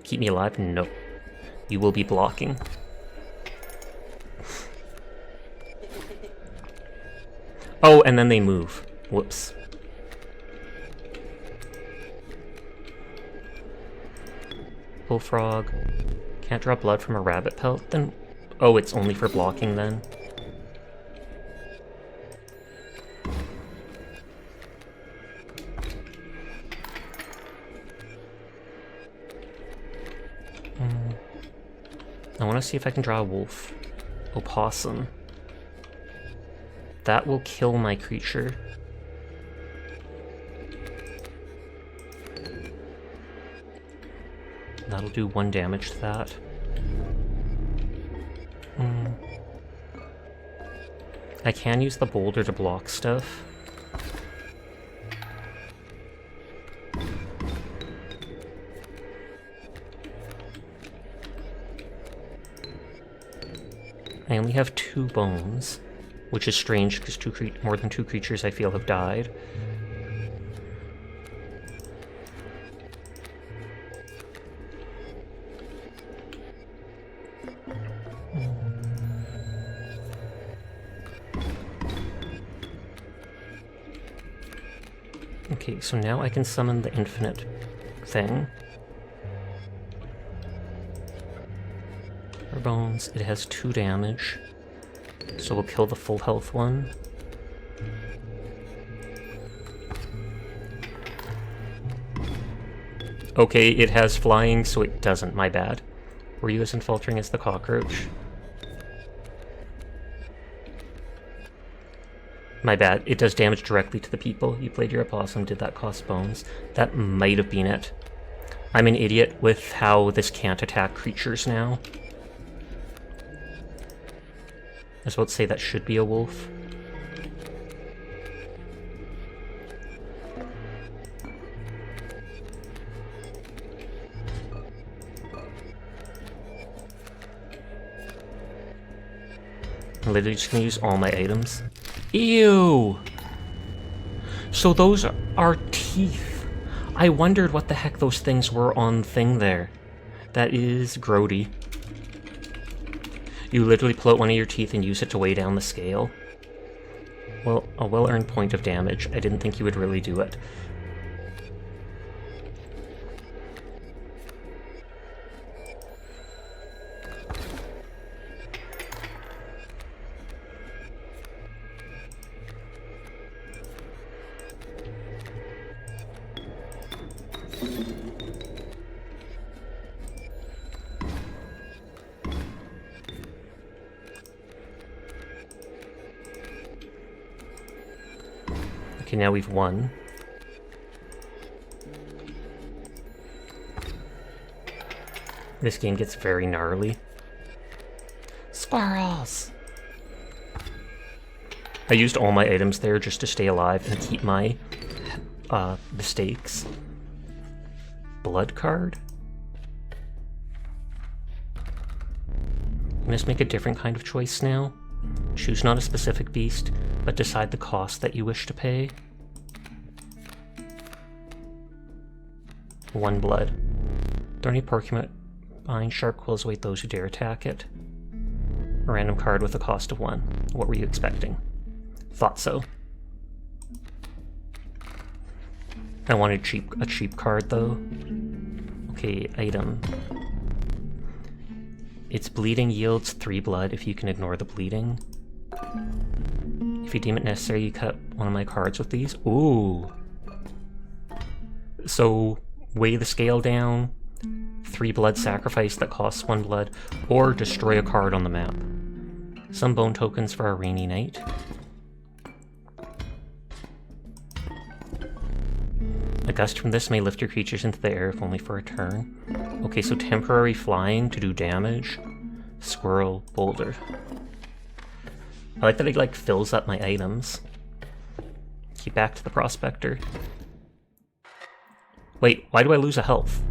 Keep me alive? No. You will be blocking. Oh, and then they move. Whoops. Bullfrog. Can't draw blood from a rabbit pelt? Then... Oh, it's only for blocking then. I want to see if I can draw a wolf. Opossum. That will kill my creature. That'll do 1 damage to that. I can use the boulder to block stuff. I only have 2 bones, which is strange because more than 2 creatures I feel have died. Okay, so now I can summon the infinite thing. For bones, it has 2 damage, so we'll kill the full health one. Okay, it has flying, so it doesn't, my bad. Were you as infaltering as the cockroach? My bad, it does damage directly to the people. You played your opossum, did that cost bones? That might have been it. I'm an idiot with how this can't attack creatures now. I was about to say that should be a wolf. I'm literally just gonna use all my items. Ew! So those are teeth. I wondered what the heck those things were on the thing there. That is grody. You literally pull out one of your teeth and use it to weigh down the scale. Well, a well-earned point of damage. I didn't think you would really do it. Okay, now we've won. This game gets very gnarly. Squirrels! I used all my items there just to stay alive and keep my mistakes. Blood card? You must make a different kind of choice now. Choose not a specific beast, but decide the cost that you wish to pay. 1 blood. Thorny porcupine sharp quills await those who dare attack it. A random card with a cost of 1. What were you expecting? Thought so. I wanted a cheap card though. Okay, item. Its bleeding yields 3 blood if you can ignore the bleeding. If you deem it necessary, you cut one of my cards with these. Ooh! So, weigh the scale down, 3 blood sacrifice that costs 1 blood, or destroy a card on the map. Some bone tokens for a rainy night. A gust from this may lift your creatures into the air if only for a turn. Okay, so temporary flying to do damage. Squirrel, boulder. I like that it, like, fills up my items. keep back to the prospector. Wait, why do I lose a health?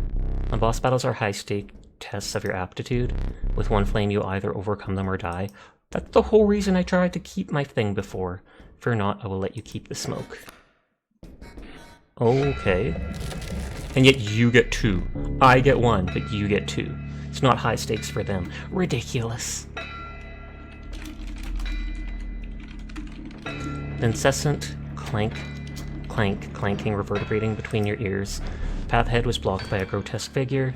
On boss battles are high-stake tests of your aptitude. With one flame, you either overcome them or die. That's the whole reason I tried to keep my thing before. Fear not, I will let you keep the smoke. Okay. And yet you get 2. I get 1, but you get 2. It's not high stakes for them. Ridiculous. The incessant clank, clank, clanking reverberating between your ears. The path ahead was blocked by a grotesque figure.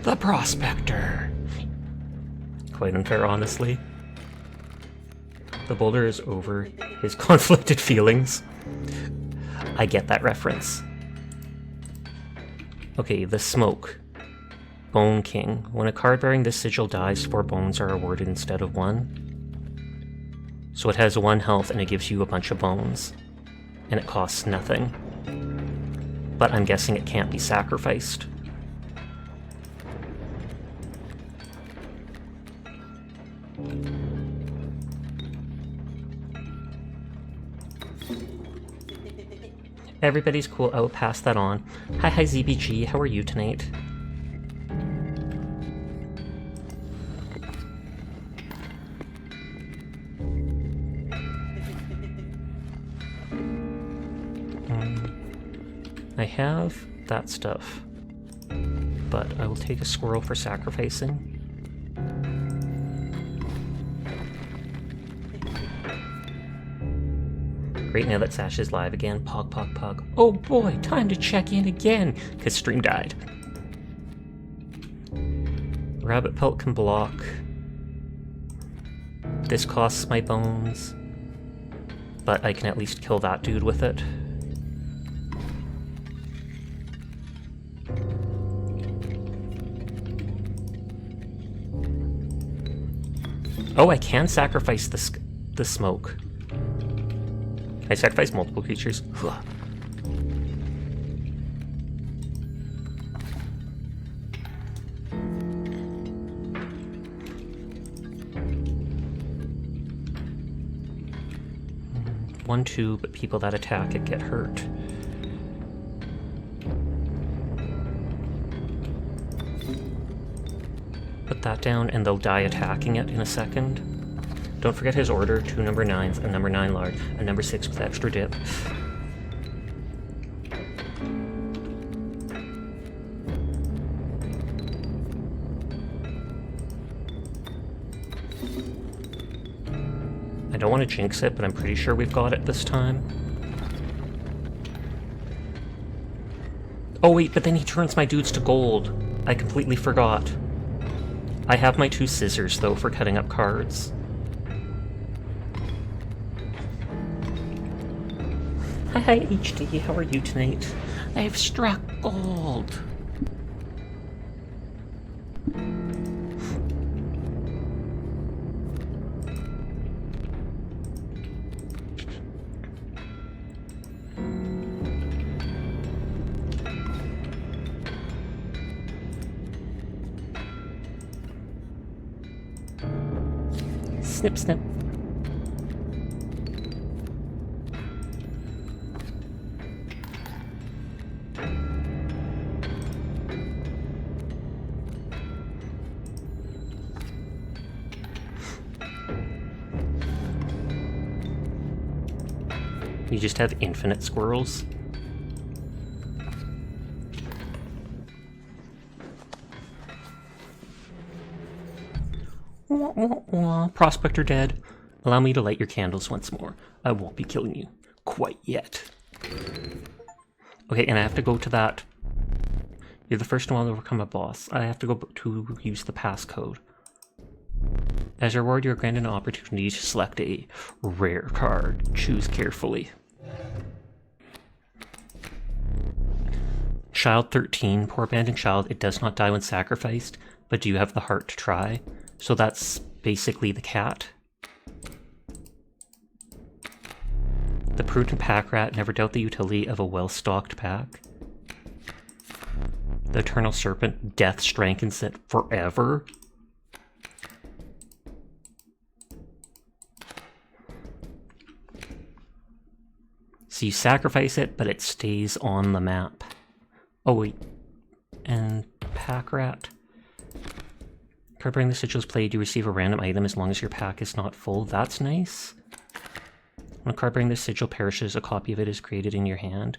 The Prospector! Quite unfair, honestly. The boulder is over his conflicted feelings. I get that reference. Okay, the smoke. Bone King. When a card bearing this sigil dies, 4 bones are awarded instead of 1. So it has 1 health and it gives you a bunch of bones. And it costs nothing. But I'm guessing it can't be sacrificed. Everybody's cool. I will pass that on. Hi ZBG, how are you tonight? I have that stuff, but I will take a squirrel for sacrificing. Great, now that Sash is live again. Pog, pog, pog. Oh boy, time to check in again, because stream died. Rabbit pelt can block. This costs my bones, but I can at least kill that dude with it. Oh, I can sacrifice the smoke. Can I sacrifice multiple creatures? One, 2, but people that attack it get hurt. Put that down and they'll die attacking it in a second. Don't forget his order, 2 number 9s, a number 9 large, a number 6 with extra dip. I don't want to jinx it, but I'm pretty sure we've got it this time. Oh wait, but then he turns my dudes to gold. I completely forgot. I have my 2 scissors, though, for cutting up cards. Hi HD, how are you tonight? I have struck gold. Snip, snip. You just have infinite squirrels. Wah, wah, wah. Prospector dead. Allow me to light your candles once more. I won't be killing you. Quite yet. Okay, and I have to go to that. You're the first one to overcome a boss. I have to go to use the passcode. As a reward, you're granted an opportunity to select a rare card. Choose carefully. Child 13, poor abandoned child. It does not die when sacrificed, but do you have the heart to try? So that's basically the cat. The prudent pack rat, never doubt the utility of a well-stocked pack. The eternal serpent, death strengthens it forever. So you sacrifice it, but it stays on the map. Oh wait, and pack rat. Card bring the sigil is played, you receive a random item as long as your pack is not full. That's nice. When a card bring the sigil perishes, a copy of it is created in your hand.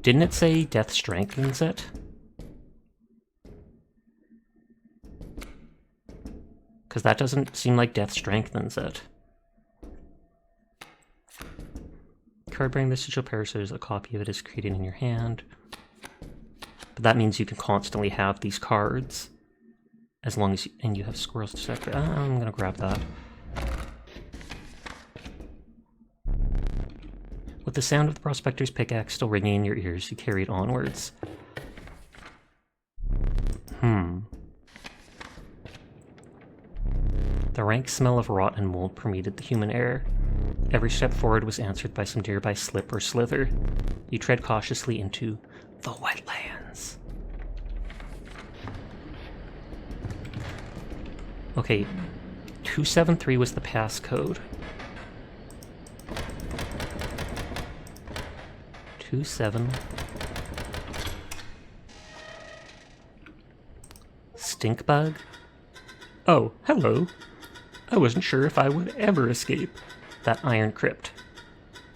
Didn't it say death strengthens it? Because that doesn't seem like death strengthens it. Card bring the sigil perishes, a copy of it is created in your hand. But that means you can constantly have these cards. As long as you have squirrels to separate. I'm gonna grab that. With the sound of the prospector's pickaxe still ringing in your ears, you carry it onwards. The rank smell of rot and mold permeated the human air. Every step forward was answered by some nearby slip or slither. You tread cautiously into the wetlands. Okay, 273 was the passcode. 27. Stink bug? Oh, hello. I wasn't sure if I would ever escape that iron crypt.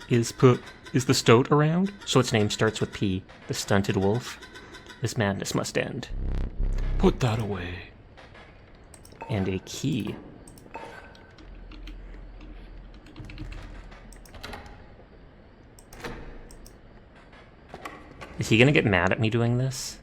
Is the stoat around? So its name starts with P, the stunted wolf. This madness must end. Put that away. And a key. Is he gonna get mad at me doing this?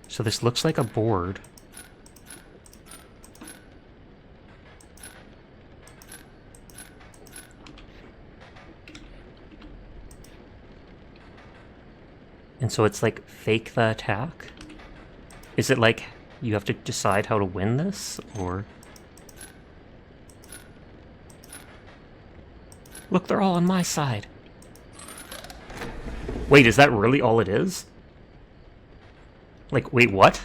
So this looks like a board. And so it's like fake the attack? Is it like you have to decide how to win this, or? Look, they're all on my side. Wait, is that really all it is? Like, wait, what?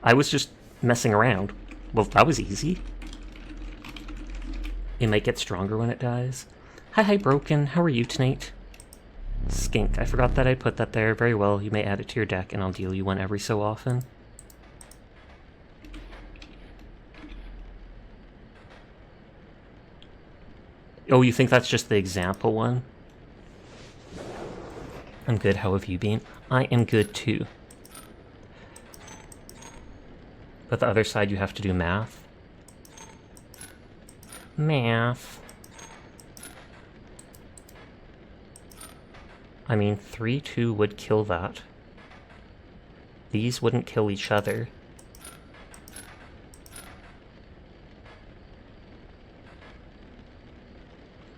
I was just messing around. Well, that was easy. It might get stronger when it dies. Hi, Broken. How are you tonight? Skink. I forgot that I put that there. Very well, you may add it to your deck and I'll deal you one every so often. Oh, you think that's just the example one? I'm good. How have you been? I am good too. But the other side you have to do math. Math. I mean, 3-2 would kill that. These wouldn't kill each other.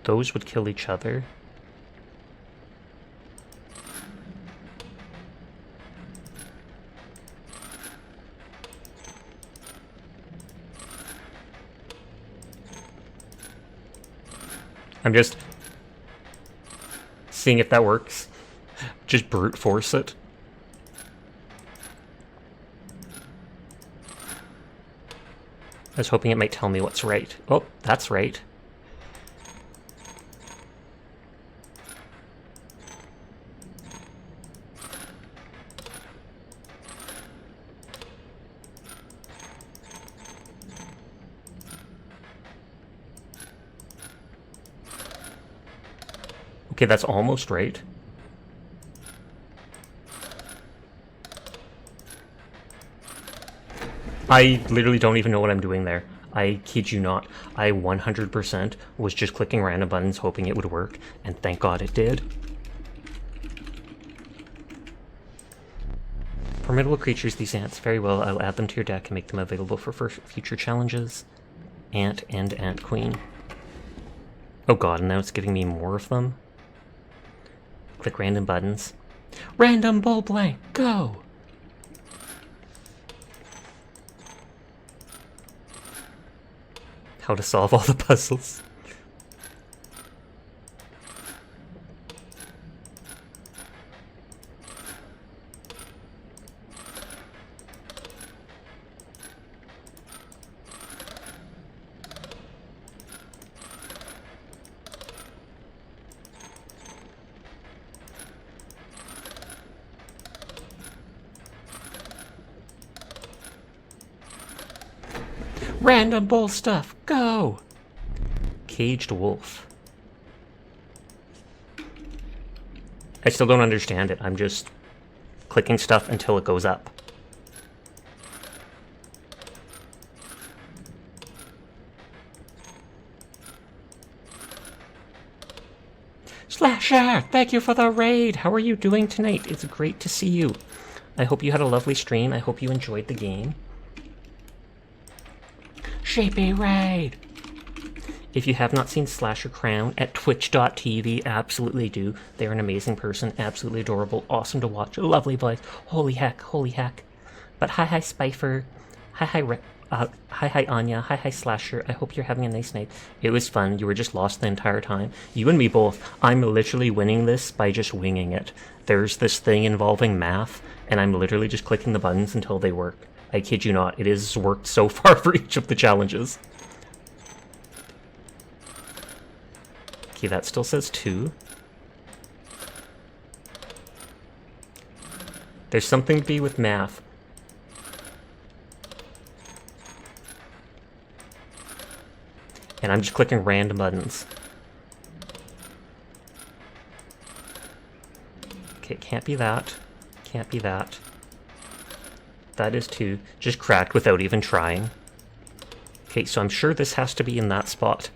Those would kill each other. I'm just seeing if that works. Just brute force it. I was hoping it might tell me what's right. Oh, that's right. Okay, that's almost right. I literally don't even know what I'm doing there. I kid you not. I 100% was just clicking random buttons hoping it would work, and thank God it did. Formidable creatures, these ants. Very well, I'll add them to your deck and make them available for future challenges. Ant and Ant Queen. Oh god, and now it's giving me more of them. Click random buttons. Random bull blank, go! How to solve all the puzzles. Random bull stuff, go! Caged wolf. I still don't understand it. I'm just clicking stuff until it goes up. Slasher, thank you for the raid. How are you doing tonight? It's great to see you. I hope you had a lovely stream. I hope you enjoyed the game. Shapey raid. If you have not seen Slasher Crown at twitch.tv, absolutely do. They're an amazing person, absolutely adorable, awesome to watch, lovely voice. Holy heck, holy heck. But hi Spifer. Hi Anya. Hi Slasher. I hope you're having a nice night. It was fun. You were just lost the entire time. You and me both. I'm literally winning this by just winging it. There's this thing involving math, and I'm literally just clicking the buttons until they work. I kid you not. It has worked so far for each of the challenges. Okay, that still says 2. There's something to be with math. And I'm just clicking random buttons. Okay, can't be that. Can't be that. That is 2. Just cracked without even trying. Okay, so I'm sure this has to be in that spot.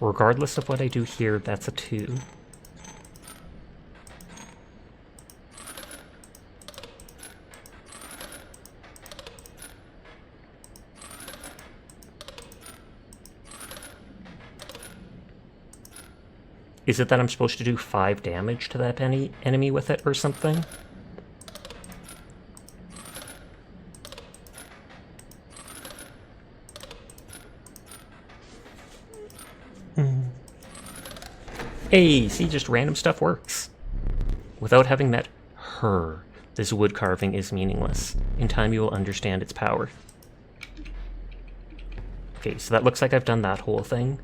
Regardless of what I do here, that's a 2. Is it that I'm supposed to do 5 damage to that enemy with it or something? Hey, see, just random stuff works. Without having met her, this wood carving is meaningless. In time you will understand its power. Okay, so that looks like I've done that whole thing.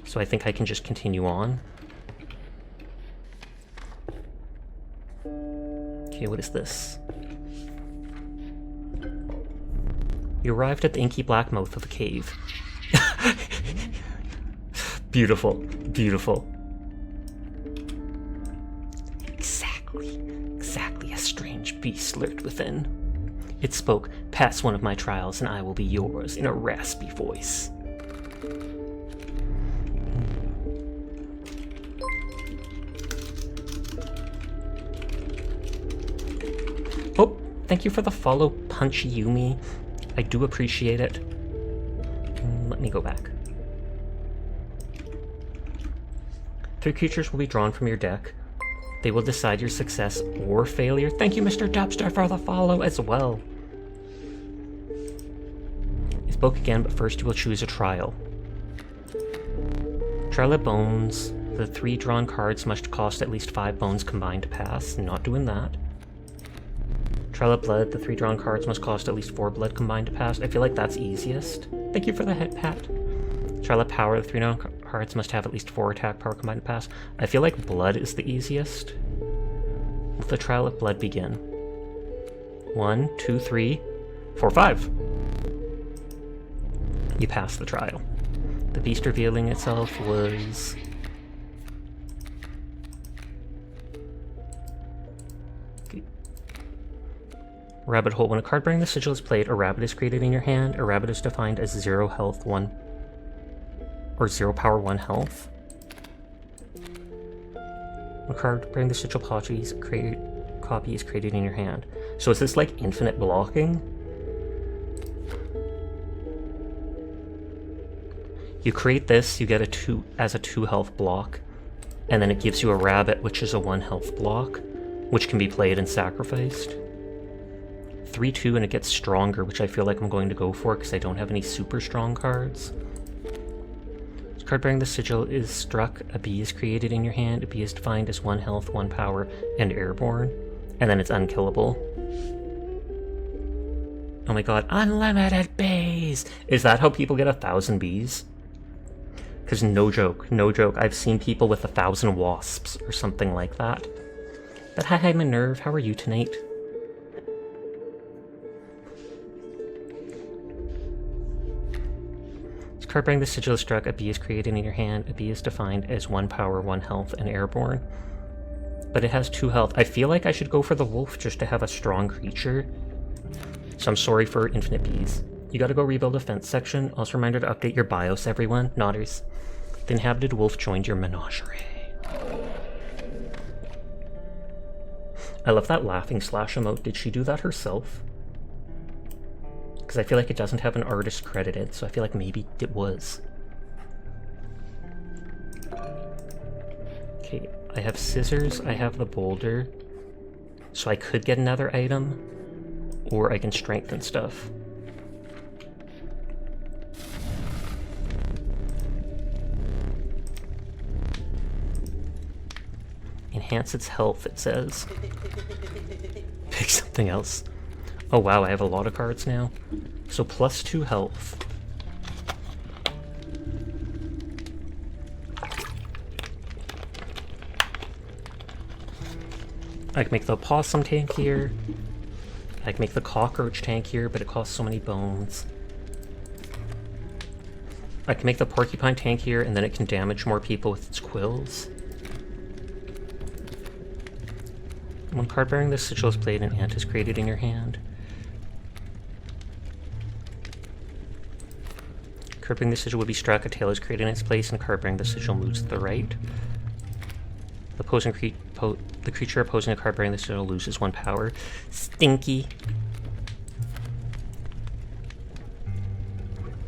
So I think I can just continue on. Okay, what is this? You arrived at the inky black mouth of a cave. Beautiful, beautiful. Exactly a strange beast lurked within. It spoke, "Pass one of my trials and I will be yours," in a raspy voice. Oh, thank you for the follow, Punchy Yumi. I do appreciate it. Let me go back. 3 creatures will be drawn from your deck. They will decide your success or failure. Thank you, Mr. Dubster, for the follow as well. It spoke again, but first you will choose a trial. Trial of Bones. The 3 drawn cards must cost at least 5 bones combined to pass. Not doing that. Trial of Blood. The 3 drawn cards must cost at least 4 blood combined to pass. I feel like that's easiest. Thank you for the head pat. Trial of Power. The 3 drawn cards must have at least 4 attack power combined to pass. I feel like Blood is the easiest. Let the Trial of Blood begin. 1, 2, 3, 4, 5. You pass the trial. The beast revealing itself was... Okay. Rabbit Hole. When a card bearing the sigil is played, a rabbit is created in your hand. A rabbit is defined as 0 health, 1... or 0 power, 1 health. When a card bearing the sigil copy is created in your hand. So is this like infinite blocking? You create this, you get a 2 as a 2 health block, and then it gives you a rabbit, which is a 1 health block, which can be played and sacrificed. 3/2, and it gets stronger, which I feel like I'm going to go for because I don't have any super strong cards. Card bearing the sigil is struck. A bee is created in your hand. A bee is defined as 1 health, 1 power, and airborne, and then it's unkillable. Oh my god, unlimited bees! Is that how people get 1,000 bees? Because no joke, I've seen people with 1,000 wasps or something like that. But hi Minerve, how are you tonight? This card bearing the sigil is struck, a bee is created in your hand. A bee is defined as 1 power, 1 health, and airborne. But it has 2 health. I feel like I should go for the wolf just to have a strong creature. So I'm sorry for infinite bees. You gotta go rebuild a fence section. Also reminder to update your BIOS, everyone. Nodders. The inhabited wolf joined your menagerie. I love that laughing slash emote. Did she do that herself? Because I feel like it doesn't have an artist credited, so I feel like maybe it was. Okay, I have scissors, I have the boulder, so I could get another item, or I can strengthen stuff. Enhance its health, it says. Pick something else. Oh wow, I have a lot of cards now. So plus 2 health. I can make the opossum tankier. I can make the cockroach tankier, but it costs so many bones. I can make the porcupine tankier, and then it can damage more people with its quills. When card bearing the sigil is played, an ant is created in your hand. Card bearing the sigil would be struck, a tail is created in its place, and card bearing the sigil moves to the right. The creature opposing a card bearing the sigil loses 1 power. Stinky.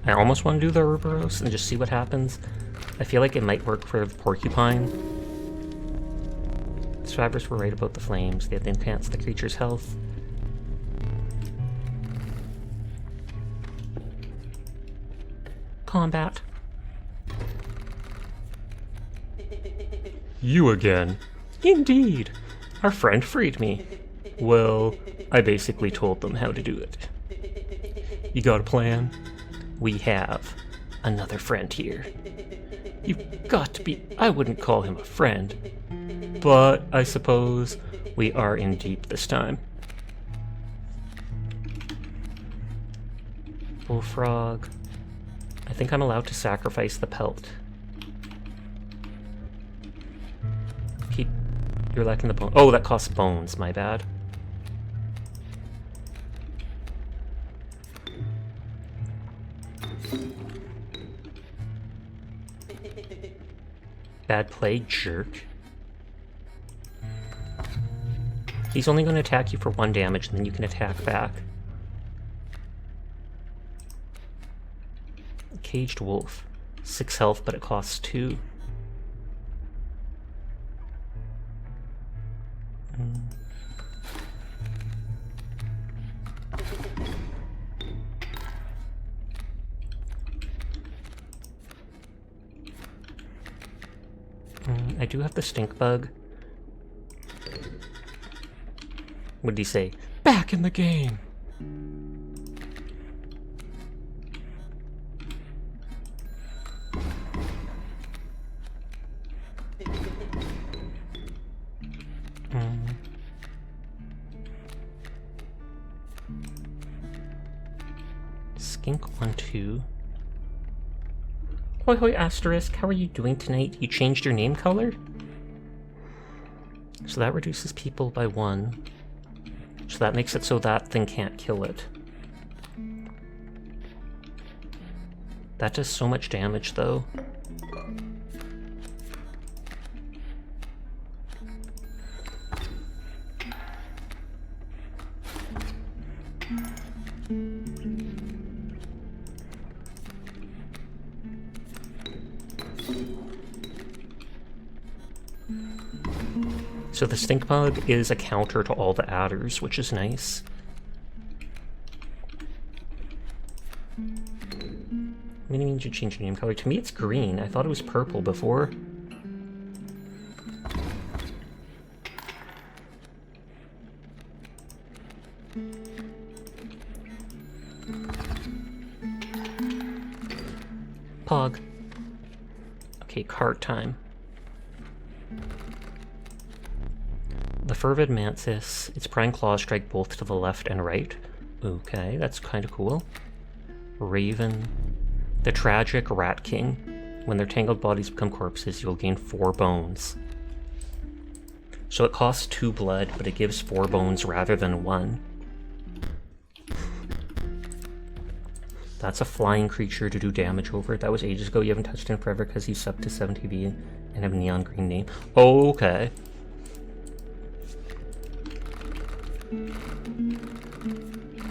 I almost want to do the Ouroboros and just see what happens. I feel like it might work for the porcupine. Survivors were right about the flames. They had to enhance the creature's health. Combat. You again. Indeed. Our friend freed me. Well, I basically told them how to do it. You got a plan? We have another friend here. You've got to be... I wouldn't call him a friend. But I suppose we are in deep this time. Bullfrog. I think I'm allowed to sacrifice the pelt. You're lacking the bone. Oh, that costs bones, my bad. Bad play, jerk. He's only going to attack you for 1 damage, and then you can attack back. Caged wolf. 6 health, but it costs 2. I do have the stink bug. What did he say? Back in the game! Skink 1-2. Hoi hoi asterisk, how are you doing tonight? You changed your name color? So that reduces people by 1. So that makes it so that thing can't kill it. That does so much damage though. So the stink bug is a counter to all the adders, which is nice. What do you mean you change your name color? To me it's green. I thought it was purple before. Pog. Okay, card time. The Fervid Mantis. Its prying claws strike both to the left and right. Okay, that's kind of cool. Raven. The Tragic Rat King. When their tangled bodies become corpses, you'll gain 4 bones. So it costs 2 blood, but it gives 4 bones rather than 1. That's a flying creature to do damage over. That was ages ago. You haven't touched him forever because he's up to 70V and have a neon green name. Okay.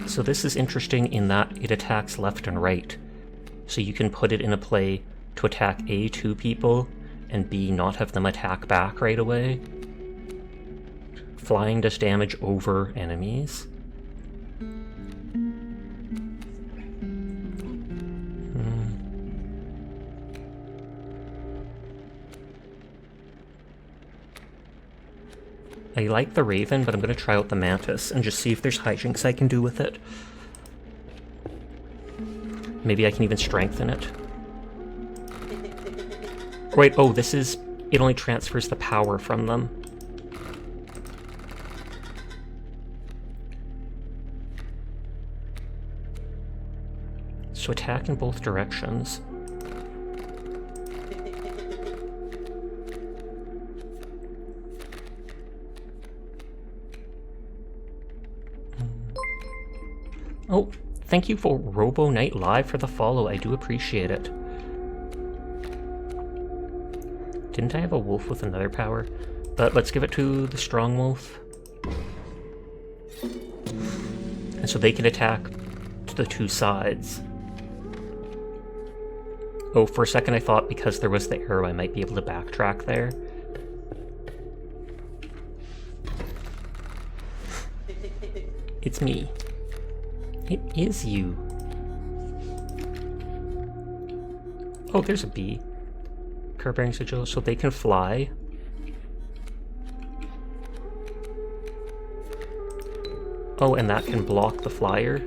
So this is interesting in that it attacks left and right. So you can put it in a play to attack A, 2 people, and B, not have them attack back right away. Flying does damage over enemies. I like the Raven, but I'm going to try out the Mantis and just see if there's hijinks I can do with it. Maybe I can even strengthen it. Wait, oh, this is... It only transfers the power from them. So attack in both directions. Oh, thank you for Robo Knight Live for the follow. I do appreciate it. Didn't I have a wolf with another power? But let's give it to the strong wolf. And so they can attack to the 2 sides. Oh, for a second I thought because there was the arrow I might be able to backtrack there. It's me. It is you. Oh, there's a bee. Card-bearing sigil, so they can fly. Oh, and that can block the flyer.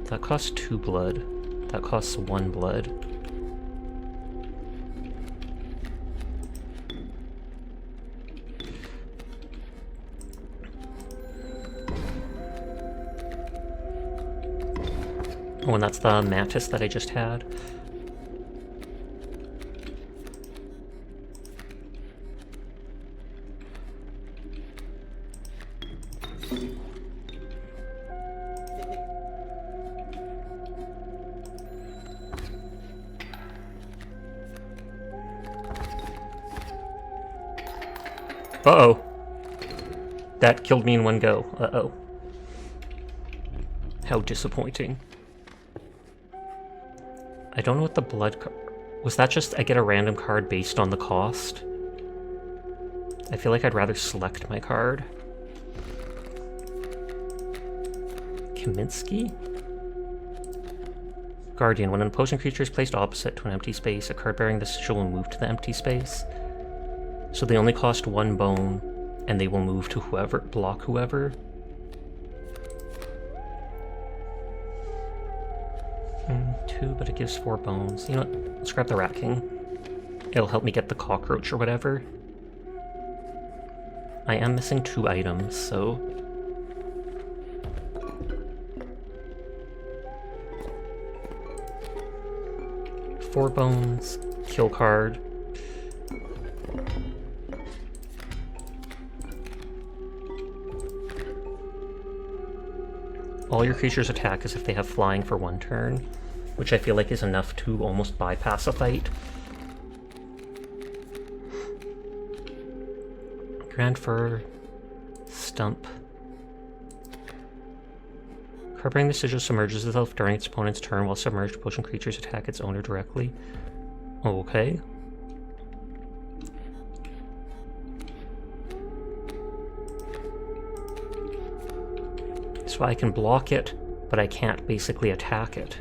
That costs 2 blood. That costs 1 blood. Oh, and that's the Mantis that I just had. Uh-oh. That killed me in one go. Uh-oh. How disappointing. I don't know what the blood card... Was that just I get a random card based on the cost? I feel like I'd rather select my card. Kaminsky? Guardian. When an opposing creature is placed opposite to an empty space, a card bearing this sigil will move to the empty space. So they only cost 1 bone, and they will move to whoever, block whoever. 2, but it gives 4 bones. You know what? Let's grab the Rat King. It'll help me get the cockroach or whatever. I am missing 2 items, so... Four bones, kill card. All your creatures attack as if they have flying for 1 turn, which I feel like is enough to almost bypass a fight. Grand Fur, Stump. Card bearing the sigil submerges itself during its opponent's turn while submerged potion creatures attack its owner directly. Okay. So I can block it, but I can't basically attack it.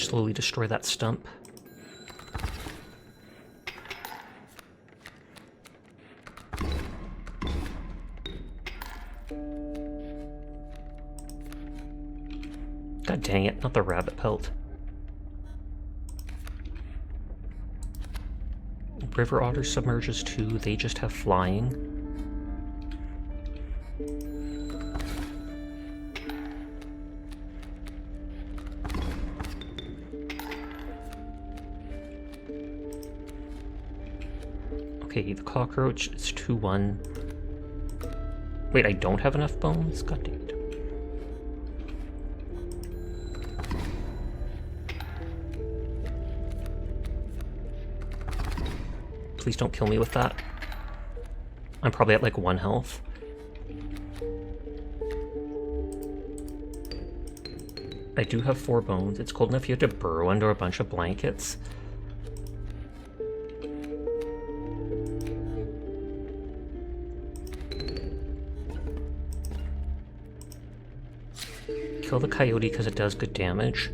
slowly destroy that stump. God dang it, not the rabbit pelt. River otter submerges too, they just have flying. Okay, the cockroach is 2-1. Wait, I don't have enough bones? God damn it. Please don't kill me with that. I'm probably at like 1 health. I do have 4 bones. It's cold enough you have to burrow under a bunch of blankets. Kill the coyote because it does good damage.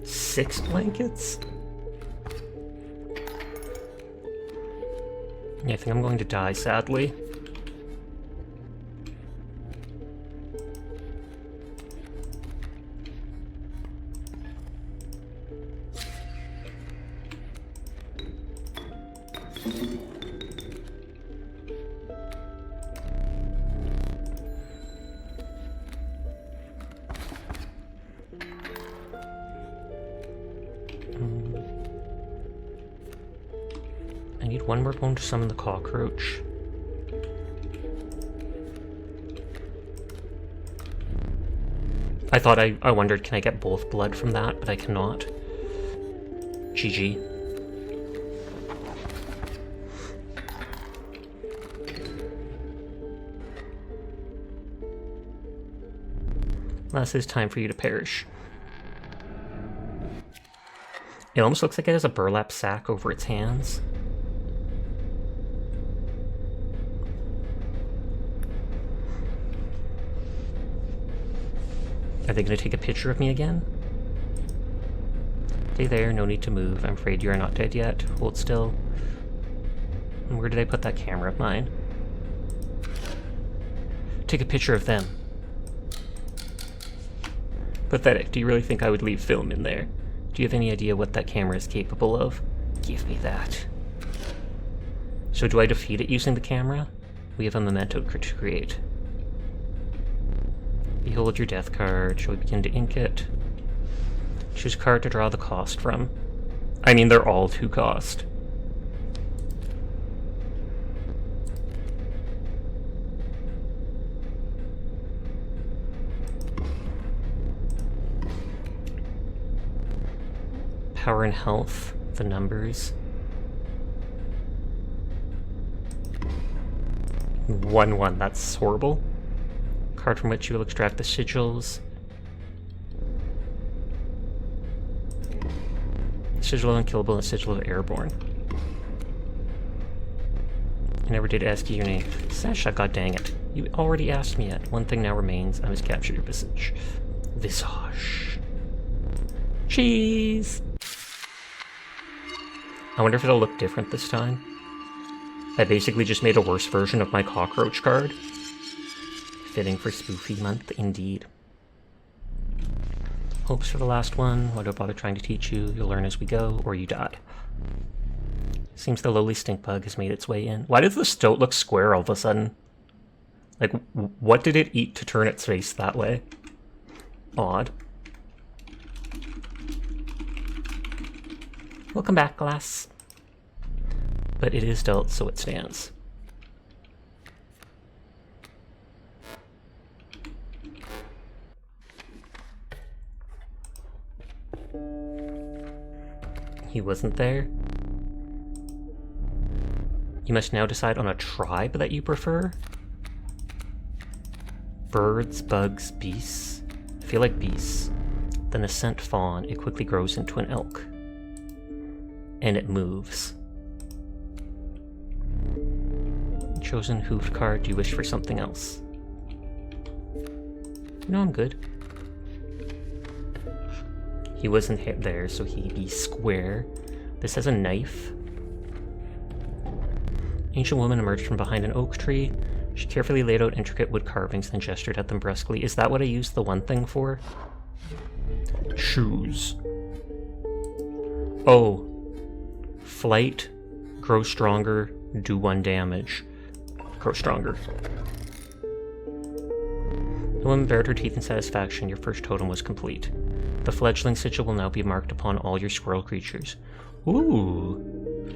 Six blankets? Yeah, I think I'm going to die, sadly. I need 1 more bone to summon the cockroach. I wondered, can I get both blood from that, but I cannot. GG. This is time for you to perish. It almost looks like it has a burlap sack over its hands. Are they going to take a picture of me again? Stay there, no need to move. I'm afraid you are not dead yet. Hold still. And where did I put that camera of mine? Take a picture of them. Pathetic. Do you really think I would leave film in there? Do you have any idea what that camera is capable of? Give me that. So do I defeat it using the camera? We have a memento to create. Behold your death card. Shall we begin to ink it? Choose a card to draw the cost from. I mean, they're all 2 cost. Power and health, the numbers. 1-1, that's horrible. Card from which you will extract the sigils. Sigil of unkillable and sigil of airborne. I never did ask you your name. Sasha, god dang it. You already asked me it. One thing now remains. I must capture your visage. Visage. Cheese! I wonder if it'll look different this time. I basically just made a worse version of my cockroach card. Fitting for spoofy month, indeed. Hopes for the last one. Why do I bother trying to teach you? You'll learn as we go, or you die. Seems the lowly stink bug has made its way in. Why does the stoat look square all of a sudden? Like, what did it eat to turn its face that way? Odd. Welcome back, glass. But it is dealt, so it stands. He wasn't there. You must now decide on a tribe that you prefer. Birds, bugs, beasts. I feel like beasts. Then a scent fawn, it quickly grows into an elk. And it moves. chosen hoofed card. Do you wish for something else? No, I'm good. He wasn't hit there, so he'd be square. This has a knife. Ancient woman emerged from behind an oak tree. She carefully laid out intricate wood carvings, then gestured at them brusquely. Is that what I used the one thing for? Shoes. Oh. Flight. Grow stronger. Do 1 damage. Grow stronger. The woman bared her teeth in satisfaction. Your first totem was complete. The fledgling sigil will now be marked upon all your squirrel creatures. Ooh.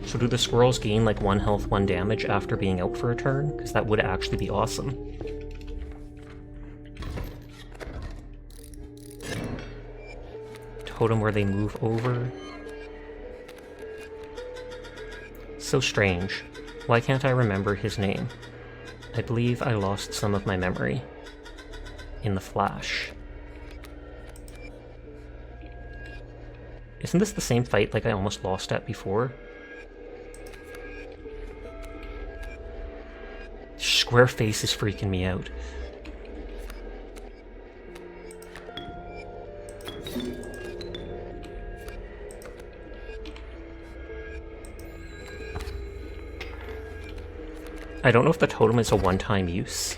So do the squirrels gain like 1 health, 1 damage after being out for a turn? Because that would actually be awesome. Totem where they move over. So strange. Why can't I remember his name? I believe I lost some of my memory in the flash. Isn't this the same fight like I almost lost at before? Square face is freaking me out. I don't know if the totem is a one-time use.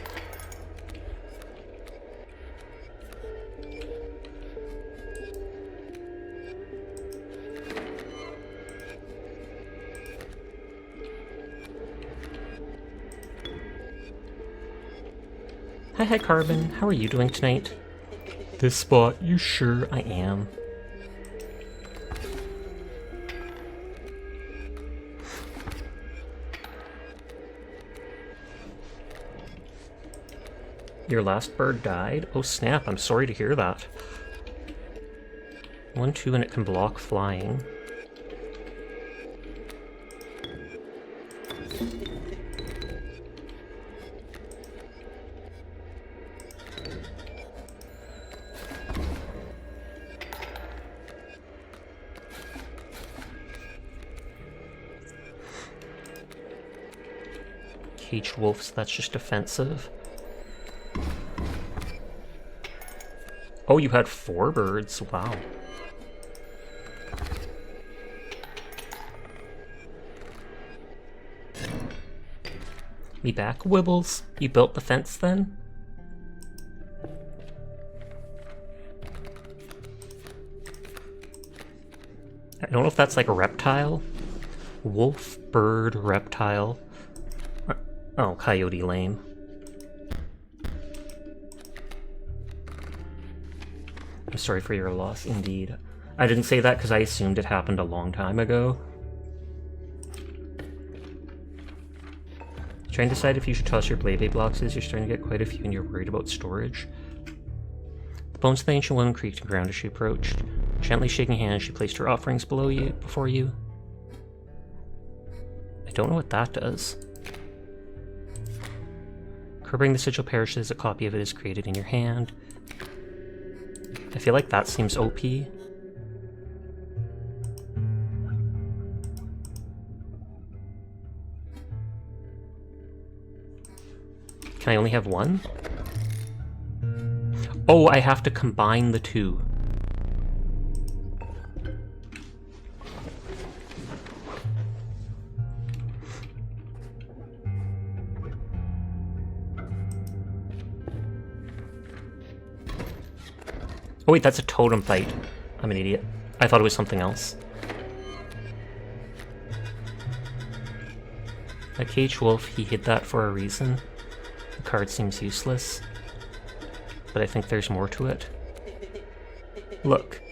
Hi Carbon, how are you doing tonight? This spot, you sure I am. Your last bird died? Oh snap, I'm sorry to hear that. 1/2 and it can block flying. Caged wolves, that's just defensive. Oh, you had 4 birds, wow. Me back, Wibbles. You built the fence then? I don't know if that's like a reptile. Wolf, bird, reptile. Oh, coyote lame. I'm sorry for your loss, indeed. I didn't say that because I assumed it happened a long time ago. Trying to decide if you should toss your blade blocks as you're starting to get quite a few and you're worried about storage. The bones of the ancient woman creaked and ground as she approached. Gently shaking hands, she placed her offerings before you. I don't know what that does. Curbing the sigil perishes, a copy of it is created in your hand. I feel like that seems OP. Can I only have 1? Oh, I have to combine the 2. Oh wait, that's a totem fight. I'm an idiot. I thought it was something else. A caged wolf, he hid that for a reason. The card seems useless, but I think there's more to it. Look,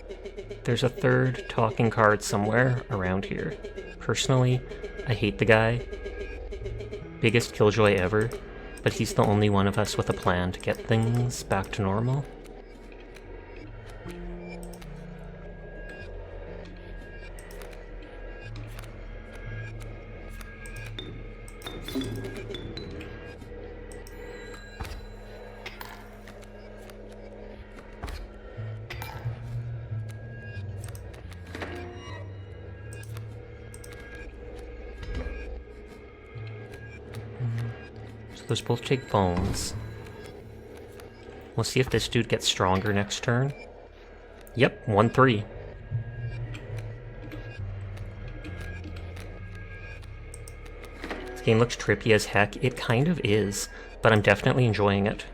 there's a 3rd talking card somewhere around here. Personally, I hate the guy. Biggest killjoy ever, but he's the only one of us with a plan to get things back to normal. Those both take bones. We'll see if this dude gets stronger next turn. Yep, 1-3. This game looks trippy as heck. It kind of is, but I'm definitely enjoying it.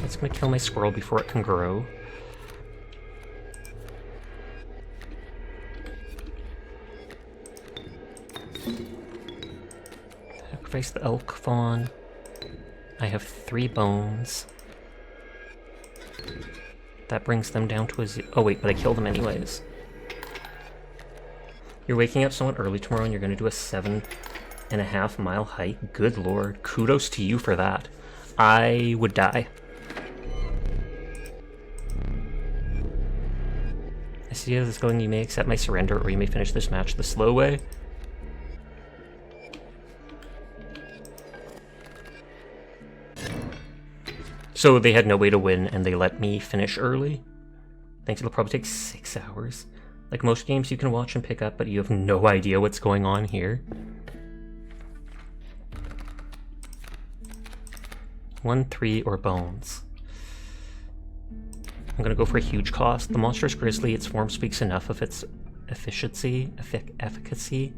It's gonna kill my squirrel before it can grow. Sacrifice the elk fawn. I have 3 bones. That brings them down to a oh wait, but I killed them anyways. You're waking up somewhat early tomorrow and you're gonna do a 7.5-mile hike? Good lord, kudos to you for that. I would die. I see how this is going. You may accept my surrender or you may finish this match the slow way. So they had no way to win, and they let me finish early. Thanks, it'll probably take 6 hours. Like most games you can watch and pick up, but you have no idea what's going on here. 1-3 or bones. I'm gonna go for a huge cost. The monstrous grizzly, its form speaks enough of its efficiency, efficacy.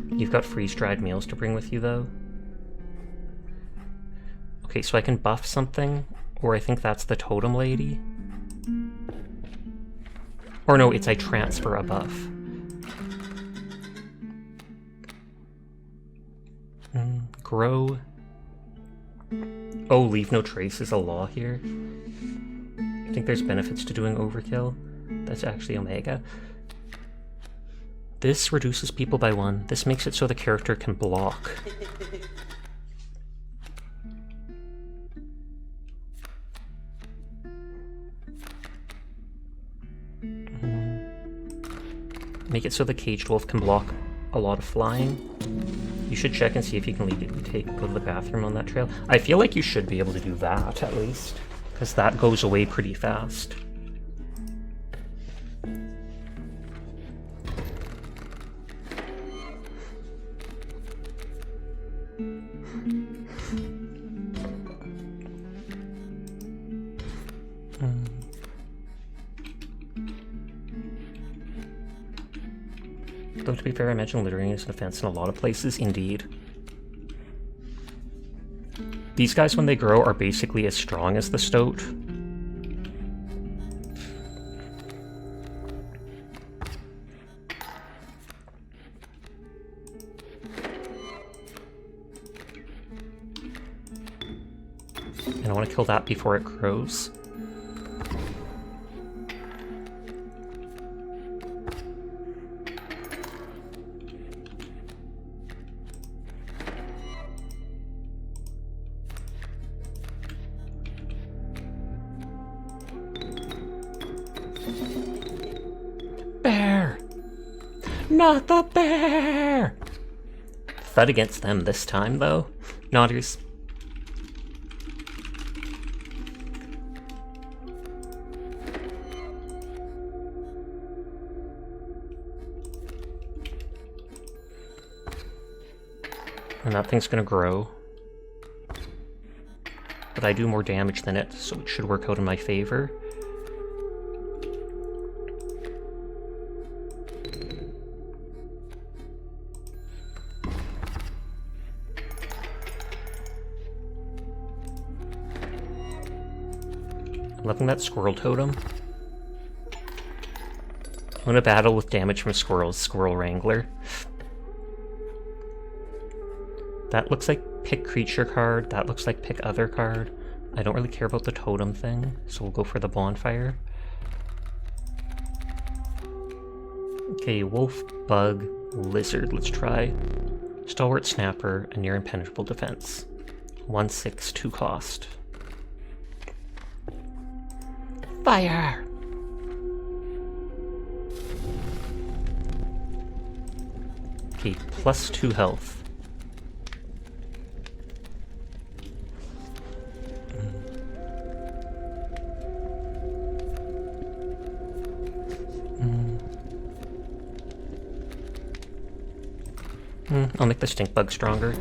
You've got freeze-dried meals to bring with you, though. Okay, so I can buff something, or I think that's the totem lady. Or no, it's I transfer a buff. Grow. Oh, leave no trace is a law here. I think there's benefits to doing overkill. That's actually Omega. This reduces people by 1. This makes it so the character can block. Make it so the caged wolf can block a lot of flying. You should check and see if you can legally go to the bathroom on that trail. I feel like you should be able to do that, at least. Because that goes away pretty fast. Though to be fair, I imagine littering is an offense in a lot of places, indeed. These guys, when they grow, are basically as strong as the stoat. And I want to kill that before it grows. Bear! Not the bear! Thud against them this time, though. Nodders. And that thing's gonna grow. But I do more damage than it, so it should work out in my favor. I'm loving that squirrel totem. I'm gonna battle with damage from squirrels, Squirrel Wrangler. That looks like pick creature card, that looks like pick other card. I don't really care about the totem thing, so we'll go for the bonfire. Okay, wolf, bug, lizard, let's try. Stalwart snapper, and near impenetrable defense. 1/6, 2 cost. Fire! Okay, +2 health. I'll make the stink bug stronger.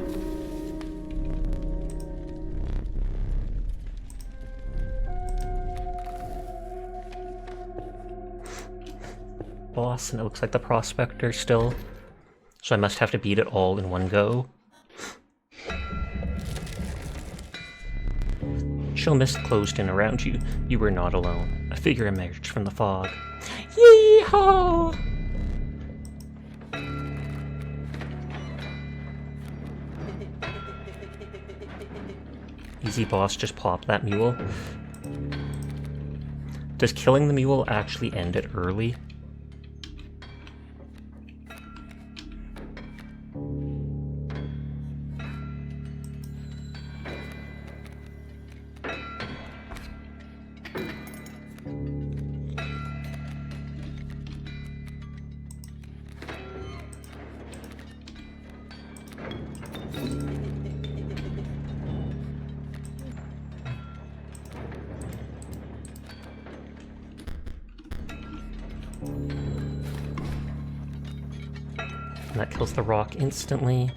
Boss, and it looks like the prospector still. So I must have to beat it all in one go. Chill mist closed in around you. You were not alone. A figure emerged from the fog. Yee-haw! Easy boss, just pop that mule. Does killing the mule actually end it early? And that kills the rock instantly.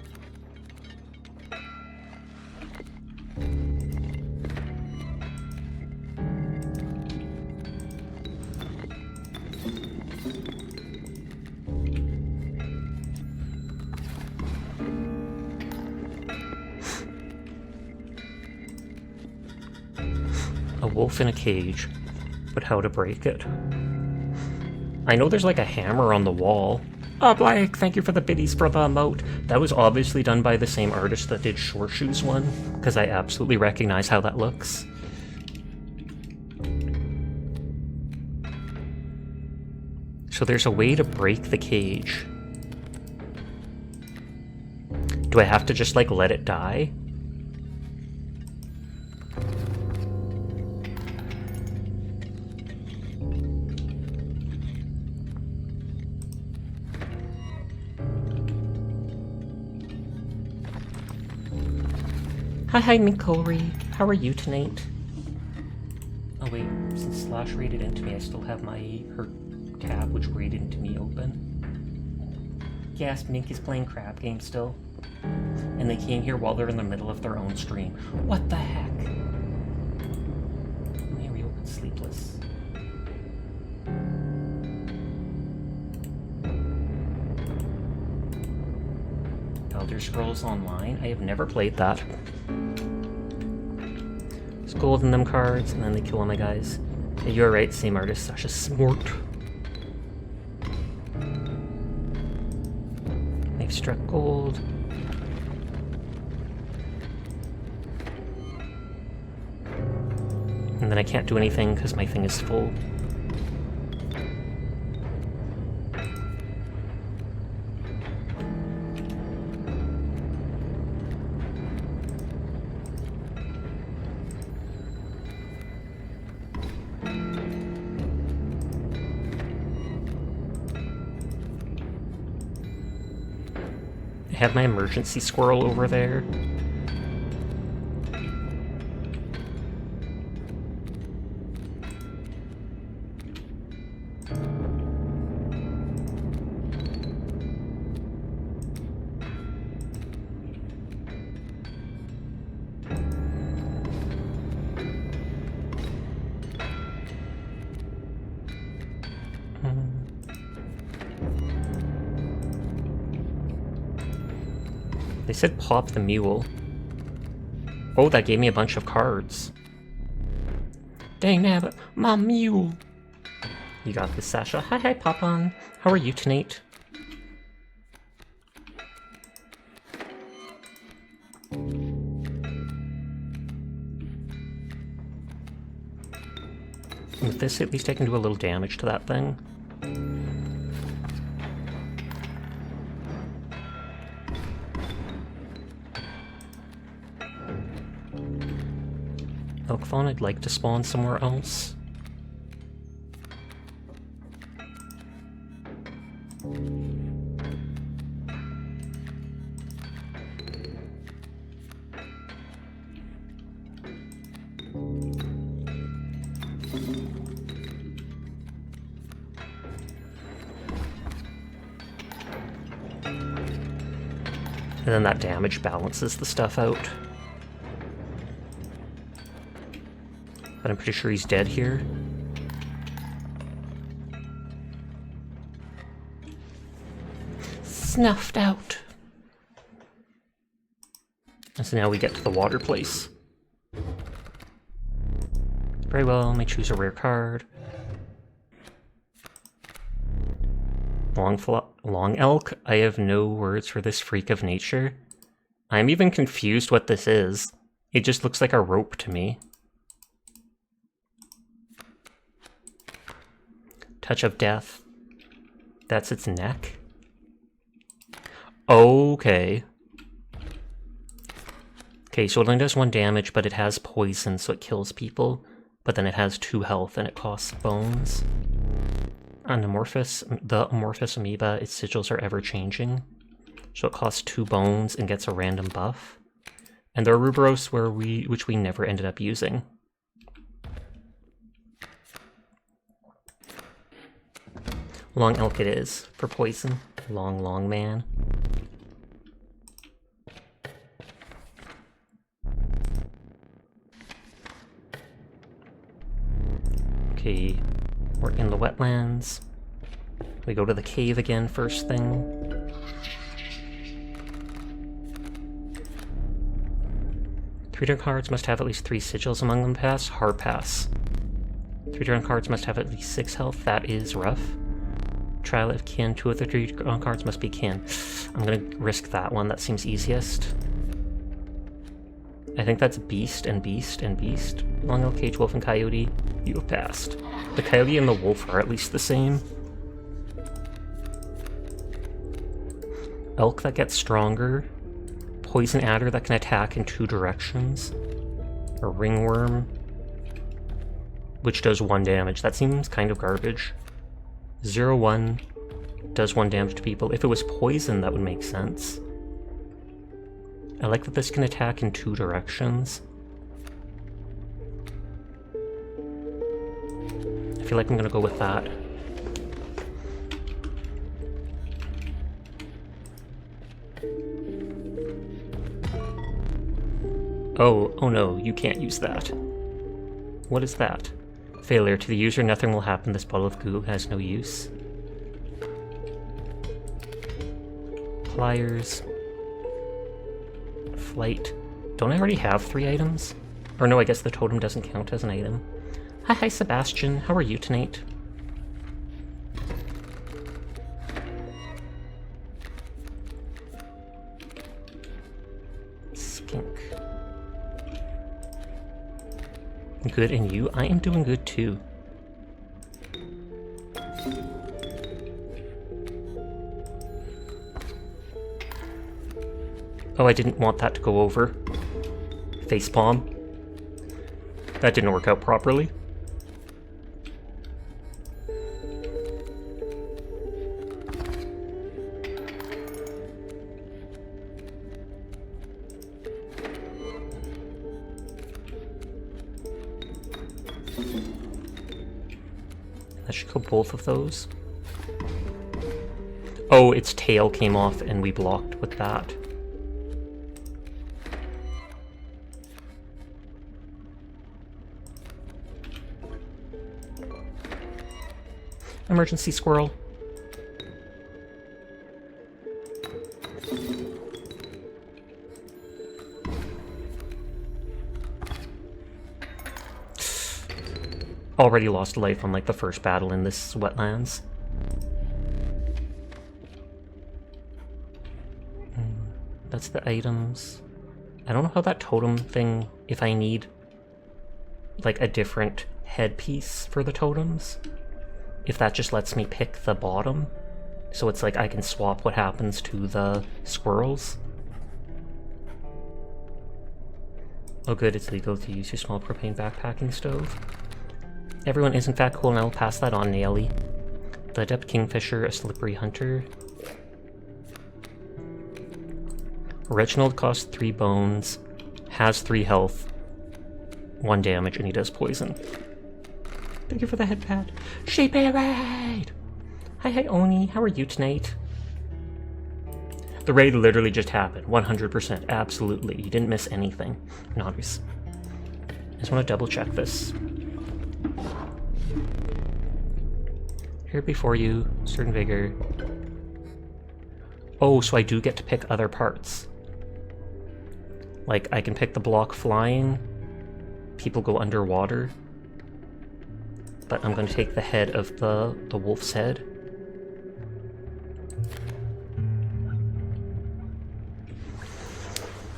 A wolf in a cage, but how to break it? I know there's like a hammer on the wall. Oh, Blake, thank you for the biddies for the emote. That was obviously done by the same artist that did Shoreshoes one, because I absolutely recognize how that looks. So there's a way to break the cage. Do I have to just, like, let it die? Hi, Mikori. How are you tonight? Oh wait, since Slash raided into me, I still have her tab, which raided into me, open. Yes, Mink is playing crap games still. And they came here while they're in the middle of their own stream. What the heck? Let me reopen Sleepless. Elder Scrolls Online? I have never played that. There's gold in them cards, and then they kill all my guys. Hey, you're right, same artist, Sasha Smort. They've struck gold. And then I can't do anything because my thing is full. I have my emergency squirrel over there. They said pop the mule. Oh, that gave me a bunch of cards. Dang nabbit, my mule! You got this, Sasha. Hi, Popon. How are you tonight? With this, at least I can do a little damage to that thing. Elk Fawn, I'd like to spawn somewhere else. And then that damage balances the stuff out. But I'm pretty sure he's dead here. Snuffed out. And so now we get to the water place. Very well, may choose a rare card. Long elk? I have no words for this freak of nature. I'm even confused what this is. It just looks like a rope to me. Touch of Death. That's its neck? Okay. Okay, so it only does 1 damage, but it has poison, so it kills people. But then it has 2 health, and it costs bones. On the amorphous amoeba, its sigils are ever-changing. So it costs 2 bones and gets a random buff. And the Ouroboros, which we never ended up using. Long elk it is, for poison. Long man. Okay, we're in the wetlands. We go to the cave again first thing. Three turn cards must have at least 3 sigils among them. Pass. Hard pass. 3 turn cards must have at least 6 health. That is rough. Trial if kin. 2 of the 3 cards must be kin. I'm gonna risk that one. That seems easiest. I think that's Beast and Beast and Beast. Long elk, cage, wolf, and coyote. You have passed. The coyote and the wolf are at least the same. Elk that gets stronger. Poison adder that can attack in 2 directions. A ringworm, which does 1 damage. That seems kind of garbage. 0-1 does 1 damage to people. If it was poison, that would make sense. I like that this can attack in 2 directions. I feel like I'm gonna go with that. Oh no, you can't use that. What is that? Failure. To the user, nothing will happen. This bottle of goo has no use. Pliers. Flight. Don't I already have 3 items? Or no, I guess the totem doesn't count as an item. Hi, Sebastian. How are you tonight? Skink. Good, and you? I am doing good too. Oh, I didn't want that to go over. Facepalm. That didn't work out properly. That should kill both of those. Oh, its tail came off and we blocked with that. Emergency squirrel. Already lost life on like the first battle in this wetlands. That's the items. I don't know how that totem thing, if I need like a different headpiece for the totems, if that just lets me pick the bottom. So it's like I can swap what happens to the squirrels. Oh good, it's legal to use your small propane backpacking stove. Everyone is in fact cool, and I will pass that on, Naily. The Adept Kingfisher, a slippery hunter. Reginald costs 3 bones, has 3 health, 1 damage, and he does poison. Thank you for the head pad. Sheepy Raid! Hi, Oni, how are you tonight? The raid literally just happened. 100%. Absolutely. You didn't miss anything. Nice. I just want to double check this. Here before you, certain vigor. Oh, so I do get to pick other parts. Like, I can pick the block flying. People go underwater. But I'm going to take the head of the wolf's head.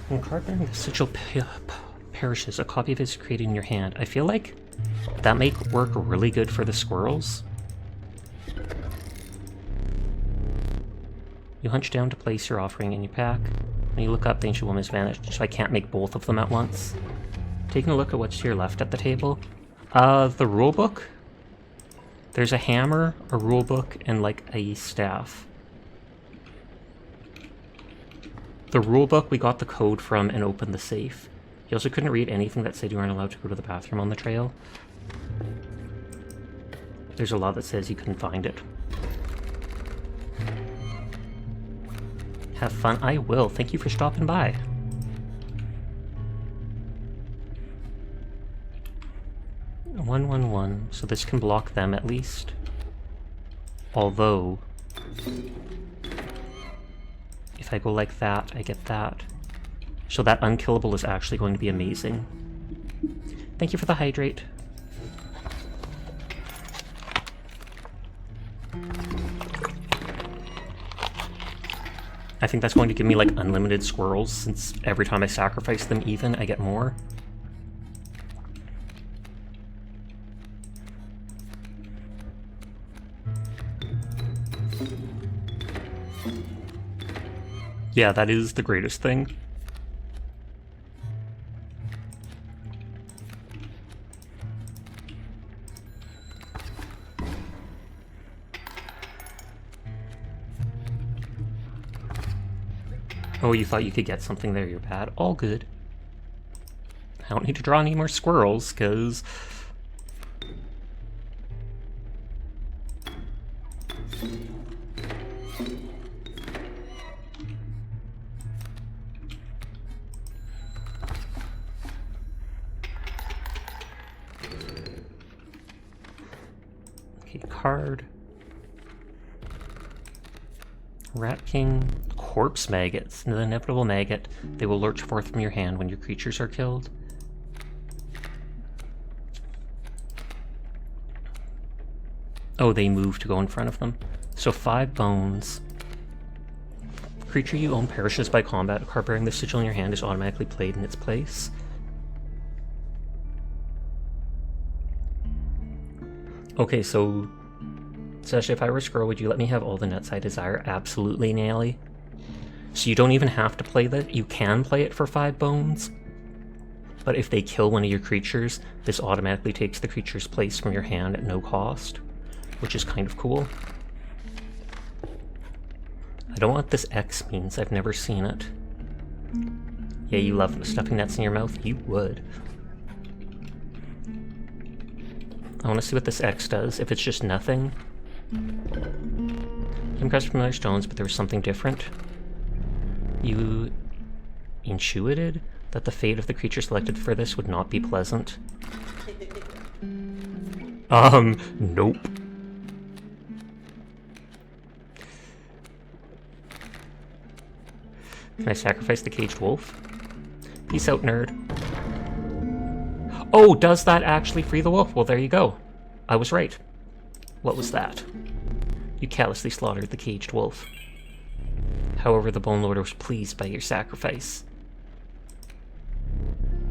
When card bearing the sigil perishes, a copy of it is created in your hand. I feel like that may work really good for the squirrels. You hunch down to place your offering in your pack. When you look up, the ancient woman has vanished, so I can't make both of them at once. Taking a look at what's to your left at the table. The rulebook. There's a hammer, a rulebook, and like a staff. The rulebook we got the code from and opened the safe. You also couldn't read anything that said you weren't allowed to go to the bathroom on the trail. There's a lot that says you couldn't find it. Have fun. I will. Thank you for stopping by. One. So this can block them at least. Although, if I go like that, I get that. So that unkillable is actually going to be amazing. Thank you for the hydrate. I think that's going to give me like unlimited squirrels, since every time I sacrifice them even, I get more. Yeah, that is the greatest thing. Oh, you thought you could get something there, you're bad. All good. I don't need to draw any more squirrels, because... Okay, card. Rat King. Corpse maggots. The inevitable maggot. They will lurch forth from your hand when your creatures are killed. Oh, they move to go in front of them. So 5 bones. Creature you own perishes by combat. A card bearing the sigil in your hand is automatically played in its place. Okay, so Sasha, if I were a squirrel, would you let me have all the nuts I desire? Absolutely, Naily. So you don't even have to play that. You can play it for 5 bones. But if they kill one of your creatures, this automatically takes the creature's place from your hand at no cost. Which is kind of cool. I don't know what this X means. I've never seen it. Yeah, you love stuffing nuts in your mouth? You would. I want to see what this X does. If it's just nothing. I'm impressed with familiar stones, but there was something different. You intuited that the fate of the creature selected for this would not be pleasant. Nope. Can I sacrifice the caged wolf? Peace out, nerd. Oh, does that actually free the wolf? Well, there you go. I was right. What was that? You callously slaughtered the caged wolf. However, the Bone Lord was pleased by your sacrifice.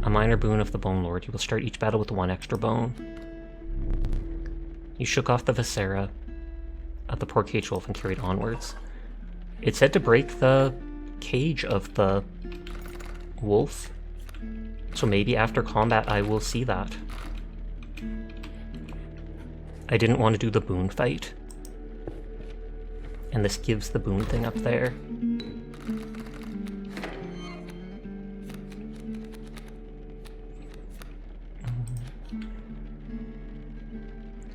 A minor boon of the Bone Lord. You will start each battle with 1 extra bone. You shook off the viscera of the poor caged wolf and carried onwards. It said to break the cage of the wolf. So maybe after combat I will see that. I didn't want to do the boon fight. And this gives the boon thing up there.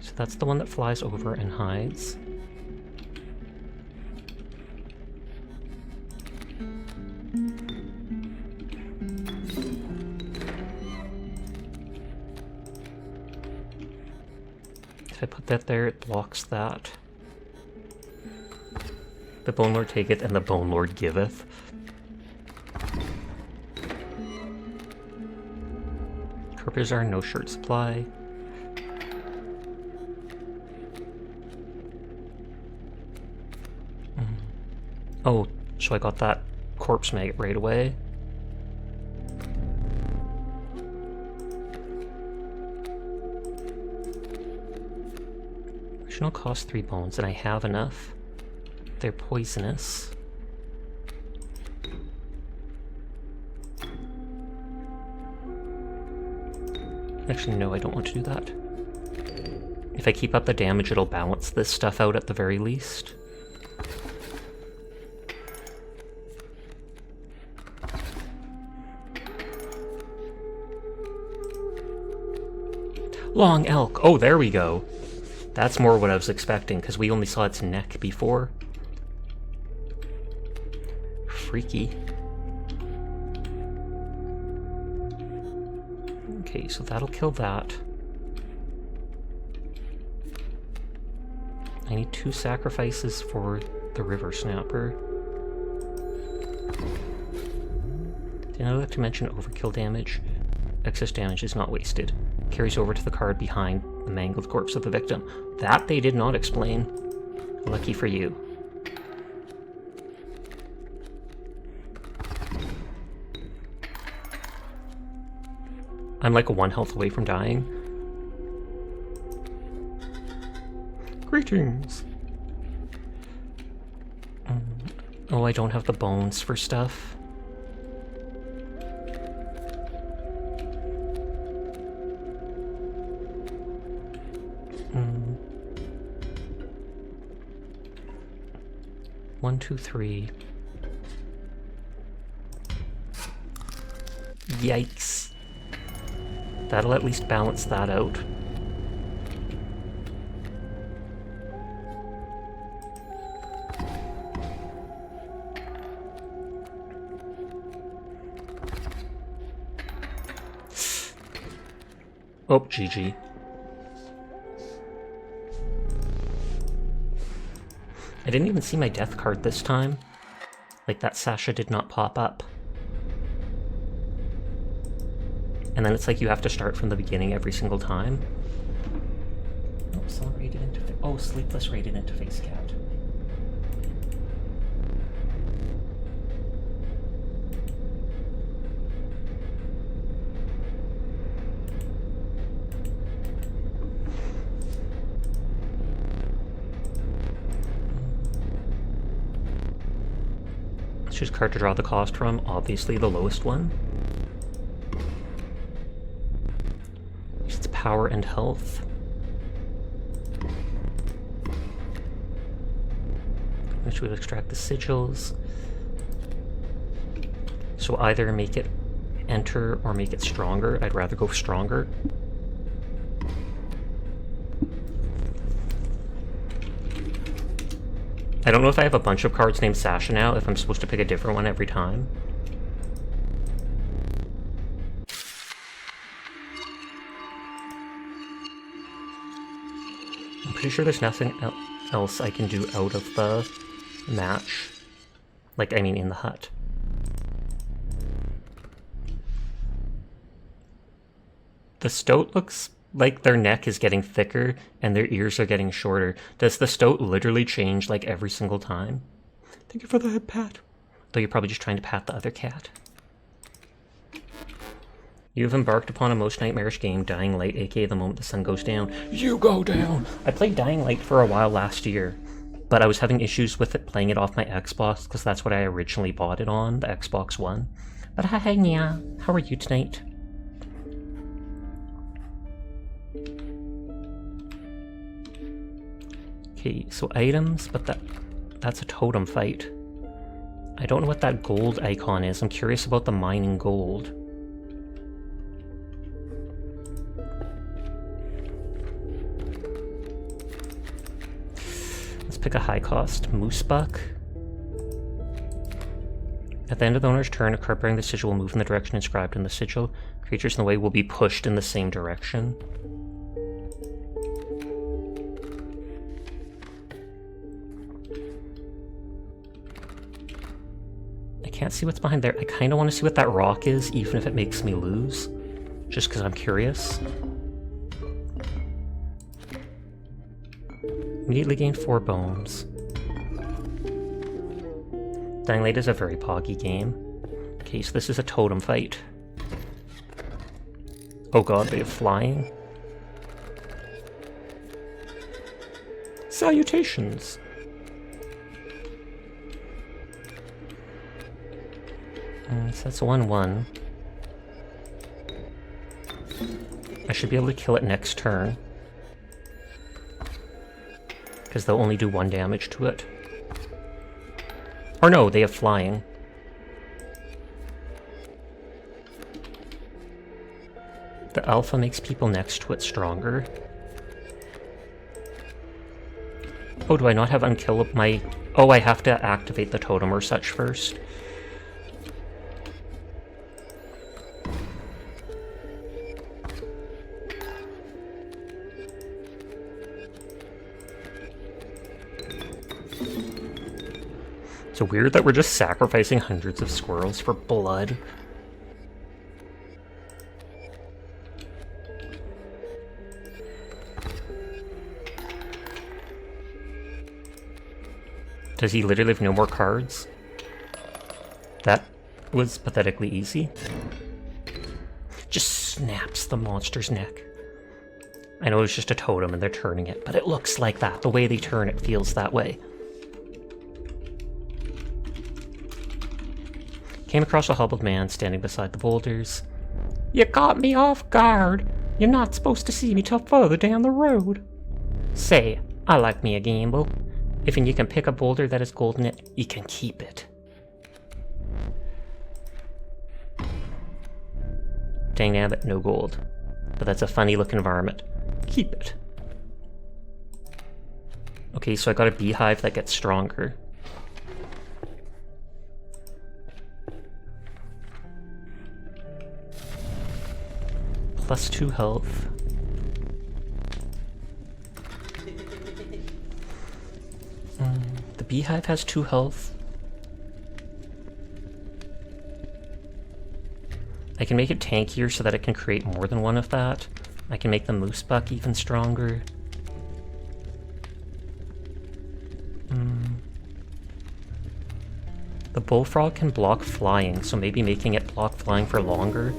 So that's the one that flies over and hides. If I put that there, it blocks that. The Bone Lord taketh, and the Bone Lord giveth. Corpuzar, no shirt supply. Oh, so I got that corpse maggot right away. Additional cost 3 bones, and I have enough. They're poisonous. Actually, no, I don't want to do that. If I keep up the damage, it'll balance this stuff out at the very least. Long elk! Oh, there we go! That's more what I was expecting, because we only saw its neck before. Freaky. Okay, so that'll kill that. I need 2 sacrifices for the river snapper. Did I like to mention overkill damage? Excess damage is not wasted. Carries over to the card behind the mangled corpse of the victim. That they did not explain. Lucky for you. I'm like 1 health away from dying. Greetings! Oh, I don't have the bones for stuff. One, two, three. Yikes. That'll at least balance that out. Oh, GG. I didn't even see my death card this time. Like, that Sasha did not pop up. And then it's like you have to start from the beginning every single time. Oh, someone raided interface. Oh, Sleepless raided interface cat. Let's choose card to draw the cost from, obviously the lowest one. It's power and health. Which would extract the sigils. So either make it enter or make it stronger. I'd rather go stronger. I don't know if I have a bunch of cards named Sasha now, if I'm supposed to pick a different one every time. I'm pretty sure there's nothing else I can do out of the match. Like, I mean in the hut. The stoat looks like their neck is getting thicker and their ears are getting shorter. Does the stoat literally change like every single time? Thank you for the head pat. Though you're probably just trying to pat the other cat. You have embarked upon a most nightmarish game, Dying Light, aka the moment the sun goes down, you go down! I played Dying Light for a while last year, but I was having issues with it playing it off my Xbox, because that's what I originally bought it on, the Xbox One. But hi, Nya. How are you tonight? Okay, so items, but that's a totem fight. I don't know what that gold icon is. I'm curious about the mining gold. Let's pick a high cost moose buck. At the end of the owner's turn, a card bearing the sigil will move in the direction inscribed in the sigil. Creatures in the way will be pushed in the same direction. can't see what's behind there. I kind of want to see what that rock is, even if it makes me lose. Just because I'm curious. Immediately gain 4 bones. Dying Light is a very poggy game. Okay, so this is a totem fight. Oh god, they have flying. Salutations! So that's 1-1. I should be able to kill it next turn. Because they'll only do 1 damage to it. Or no, they have flying. The alpha makes people next to it stronger. Oh, do I not have unkillable? Oh, I have to activate the totem or such first. It's weird that we're just sacrificing hundreds of squirrels for blood. Does he literally have no more cards? That was pathetically easy. Just snaps the monster's neck. I know it's just a totem and they're turning it, but it looks like that. The way they turn it feels that way. Came across a hobbled man standing beside the boulders. You caught me off guard. You're not supposed to see me till further down the road. Say, I like me a gamble. If you can pick a boulder that is gold in it, you can keep it. Dang nabbit, no gold. But that's a funny looking varmint. Keep it. Okay, so I got a beehive that gets stronger. Plus 2 health. The beehive has 2 health. I can make it tankier so that it can create more than 1 of that. I can make the moose buck even stronger. The bullfrog can block flying, so maybe making it block flying for longer.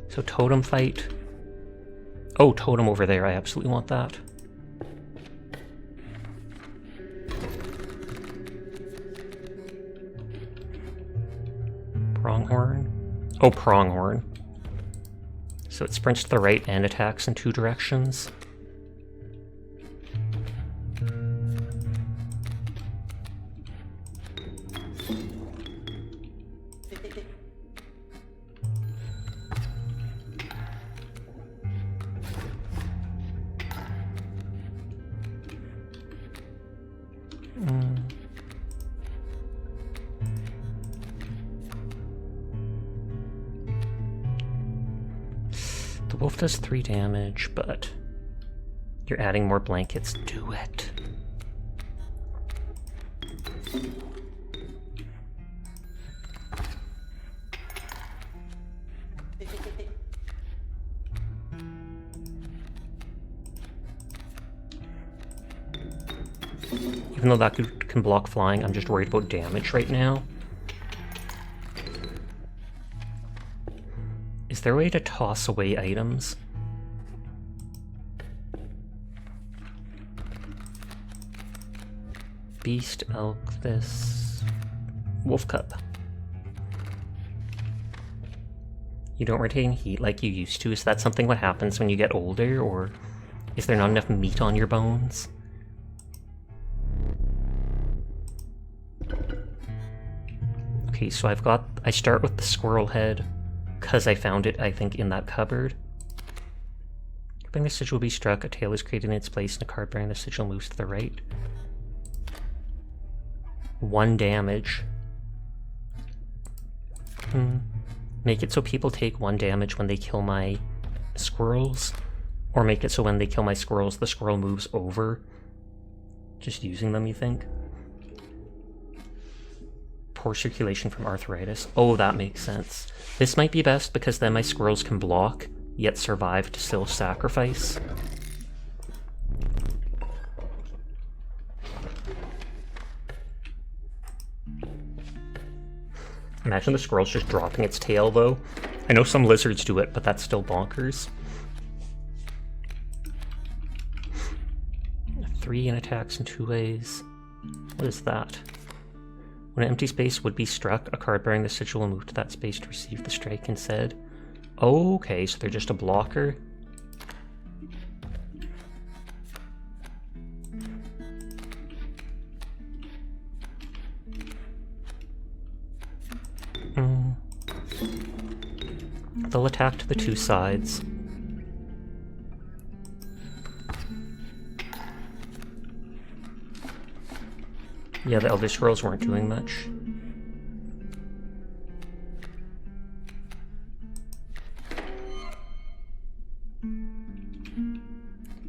So totem fight. Oh, totem over there. I absolutely want that. Pronghorn. Oh, pronghorn. So it sprints to the right and attacks in 2 directions. The wolf does 3 damage, but you're adding more blankets. Do it. Even though that can block flying, I'm just worried about damage right now. Is there a way to toss away items? Beast, elk, this... Wolf cup. You don't retain heat like you used to. Is that something what happens when you get older, or is there not enough meat on your bones? Okay, so I start with the squirrel head, because I found it, I think, in that cupboard. Hoping the sigil will be struck, a tail is created in its place, and a card bearing the sigil moves to the right. 1 damage. Make it so people take 1 damage when they kill my squirrels. Or make it so when they kill my squirrels, the squirrel moves over. Just using them, you think? Poor circulation from arthritis. Oh, that makes sense. This might be best because then my squirrels can block, yet survive to still sacrifice. Imagine the squirrel's just dropping its tail, though. I know some lizards do it, but that's still bonkers. 3 in attacks in 2 ways. What is that? When an empty space would be struck, a card bearing the sigil will move to that space to receive the strike instead. Oh, okay, so they're just a blocker. They'll attack to the 2 sides. Yeah, the Elder Scrolls weren't doing much.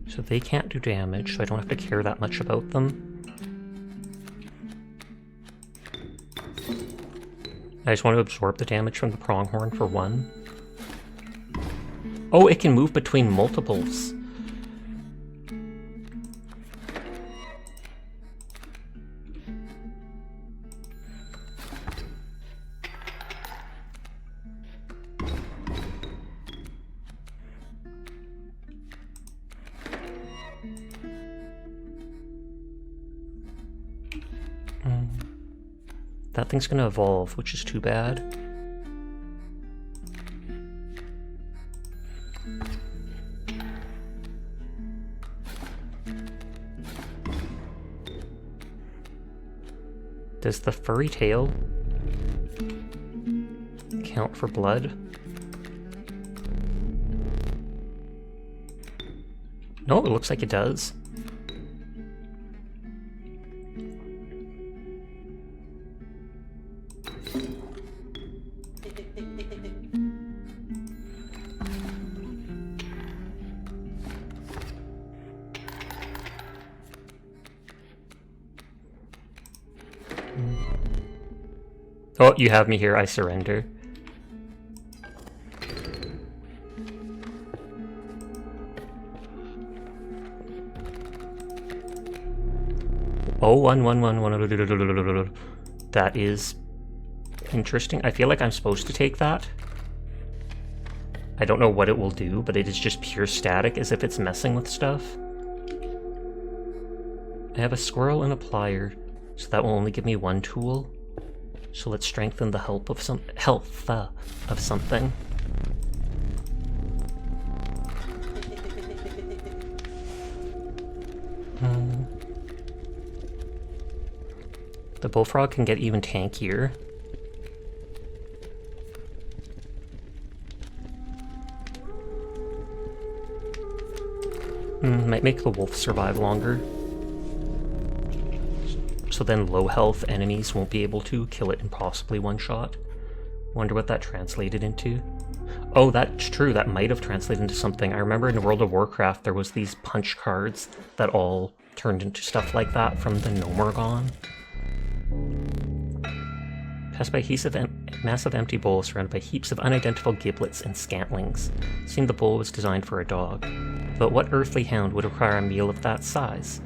So they can't do damage, so I don't have to care that much about them. I just want to absorb the damage from the pronghorn for 1. Oh, it can move between multiples. That thing's gonna evolve, which is too bad. Does the furry tail count for blood? No, it looks like it does. Oh, you have me here, I surrender. Oh, 1. That is interesting. I feel like I'm supposed to take that. I don't know what it will do, but it is just pure static, as if it's messing with stuff. I have a squirrel and a plier, so that will only give me 1 tool. So let's strengthen the health of something. The bullfrog can get even tankier. Might make the wolf survive longer. So then low health enemies won't be able to kill it in possibly 1 shot. Wonder what that translated into. Oh, that's true, that might have translated into something. I remember in World of Warcraft there was these punch cards that all turned into stuff like that from the Nomergon. Passed by a massive empty bowl surrounded by heaps of unidentified giblets and scantlings. It seemed the bowl was designed for a dog. But what earthly hound would require a meal of that size?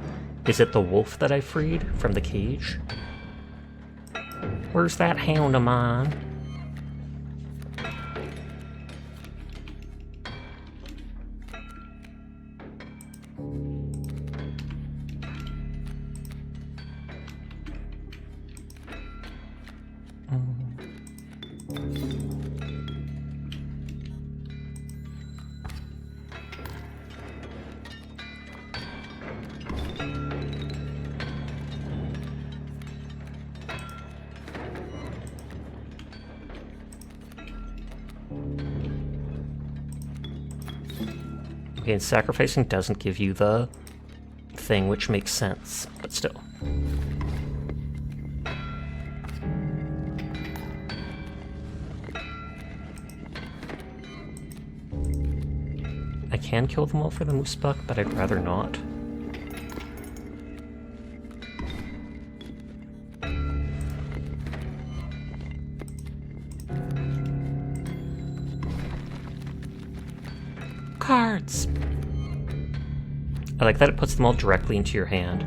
Is it the wolf that I freed from the cage? Where's that hound of mine? Okay, and sacrificing doesn't give you the thing, which makes sense, but still. I can kill them all for the moose buck, but I'd rather not. Cards! I like that it puts them all directly into your hand.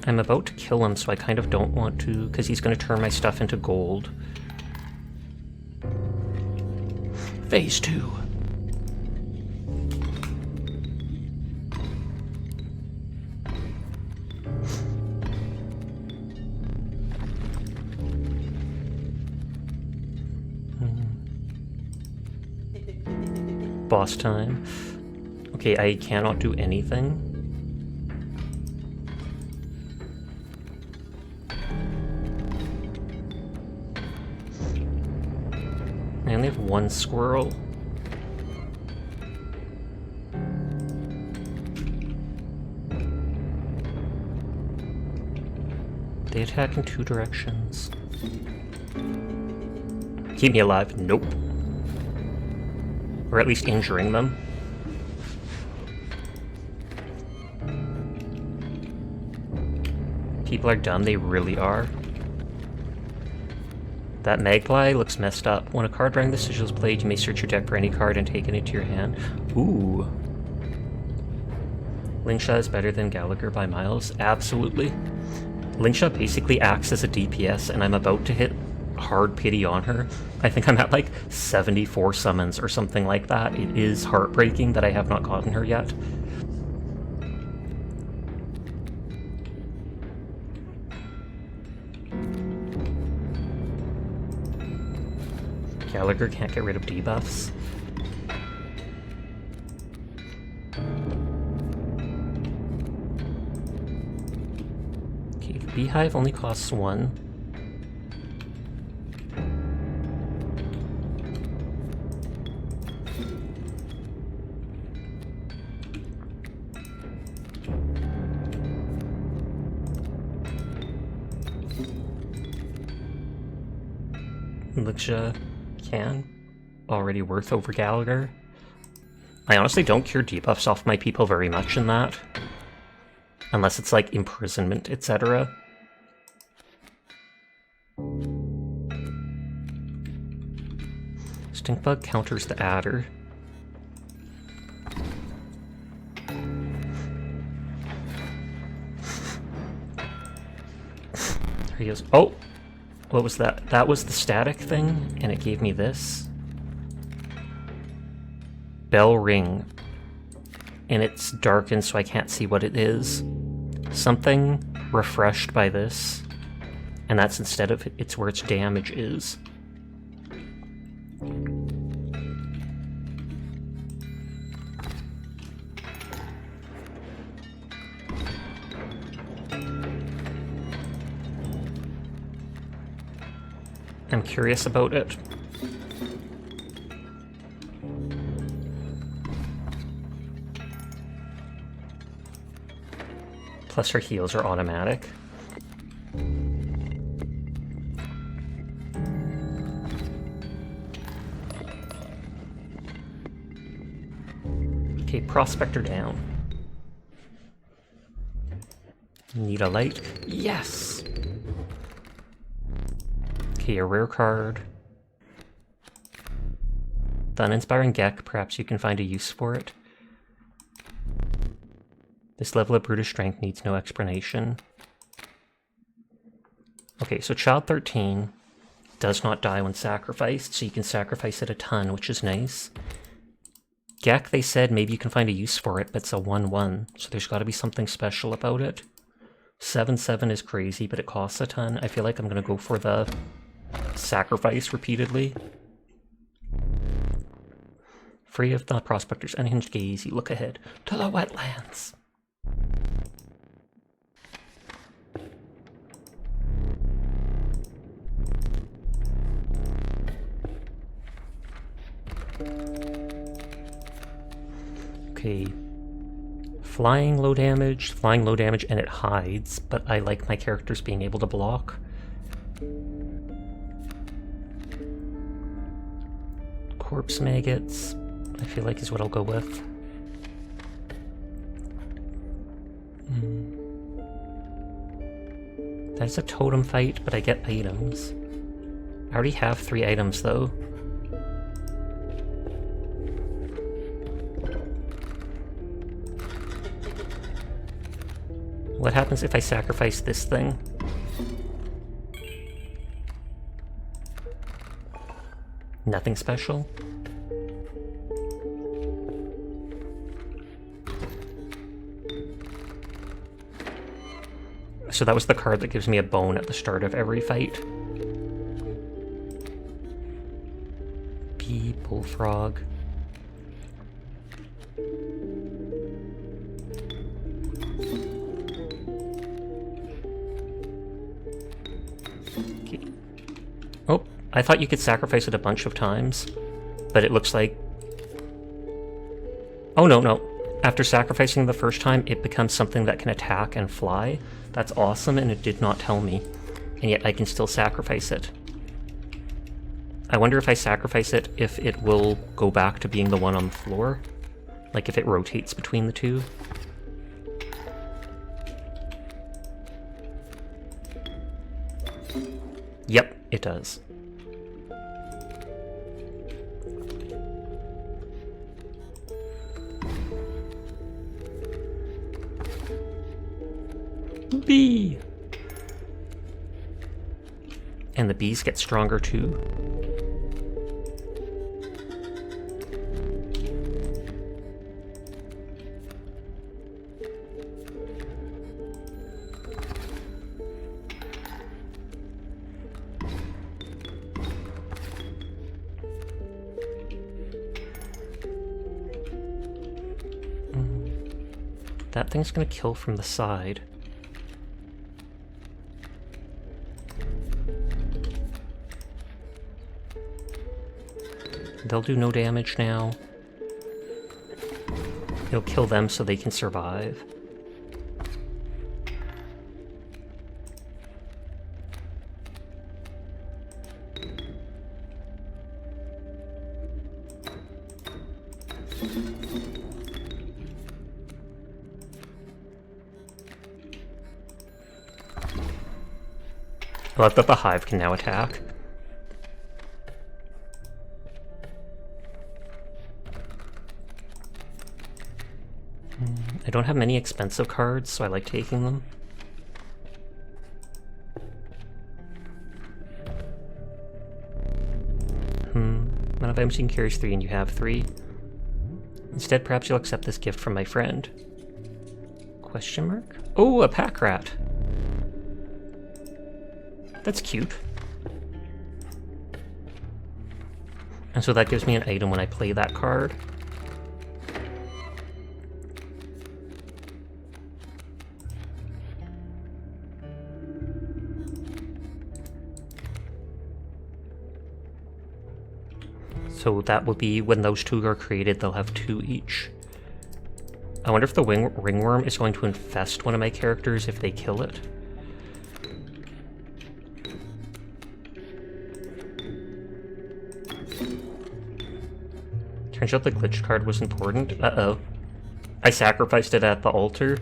I'm about to kill him, so I kind of don't want to, because he's going to turn my stuff into gold. Phase 2. Boss time. Okay, I cannot do anything. I only have one squirrel. They attack in 2 directions. Keep me alive. Nope. Or at least injuring them. People are dumb, they really are. That magpie looks messed up. When a card during the sigil is played, you may search your deck for any card and take it into your hand. Ooh. Linkshot is better than Gallagher by miles? Absolutely. Linkshot basically acts as a DPS, and I'm about to hit hard pity on her. I think I'm at like 74 summons or something like that. It is heartbreaking that I have not gotten her yet. Gallagher can't get rid of debuffs. Okay, the beehive only costs 1. Liksha can. Already worth over Gallagher. I honestly don't cure debuffs off my people very much in that. Unless it's like imprisonment, etc. Stinkbug counters the adder. There he is. Oh! What was that? That was the static thing, and it gave me this. Bell ring. And it's darkened so I can't see what it is. Something refreshed by this. And that's instead of it's where its damage is. I'm curious about it. Plus her heals are automatic. Okay, Prospector down. Need a light? Yes! Okay, a rare card. The Uninspiring Gek, perhaps you can find a use for it. This level of brutish strength needs no explanation. Okay, so Child 13 does not die when sacrificed, so you can sacrifice it a ton, which is nice. Gek, they said maybe you can find a use for it, but it's a 1/1, so there's got to be something special about it. 7/7 is crazy, but it costs a ton. I feel like I'm going to go for the sacrifice repeatedly. Free of the Prospector's Unhinged Gaze, you look ahead to the wetlands. Okay, flying low damage, and it hides, but I like my characters being able to block. Corpse maggots, I feel like is what I'll go with. That's a totem fight, but I get items. I already have 3 items though. What happens if I sacrifice this thing? Nothing special? So that was the card that gives me a bone at the start of every fight. Bee, bullfrog. Okay. Oh, I thought you could sacrifice it a bunch of times, but it looks like... Oh, no. After sacrificing the first time, it becomes something that can attack and fly. That's awesome, and it did not tell me. And yet I can still sacrifice it. I wonder if I sacrifice it, if it will go back to being the one on the floor. Like if it rotates between the two. Yep, it does. Bee! And the bees get stronger too. That thing's gonna kill from the side. They'll do no damage now. It'll kill them so they can survive. I love that the hive can now attack. I don't have many expensive cards, so I like taking them. One of I'm seeing carries 3 and you have 3. Instead, perhaps you'll accept this gift from my friend. Question mark? Oh, a pack rat. That's cute. And so that gives me an item when I play that card. So that will be, when those 2 are created, they'll have 2 each. I wonder if the ringworm is going to infest one of my characters if they kill it. Turns out the glitch card was important. Uh-oh. I sacrificed it at the altar.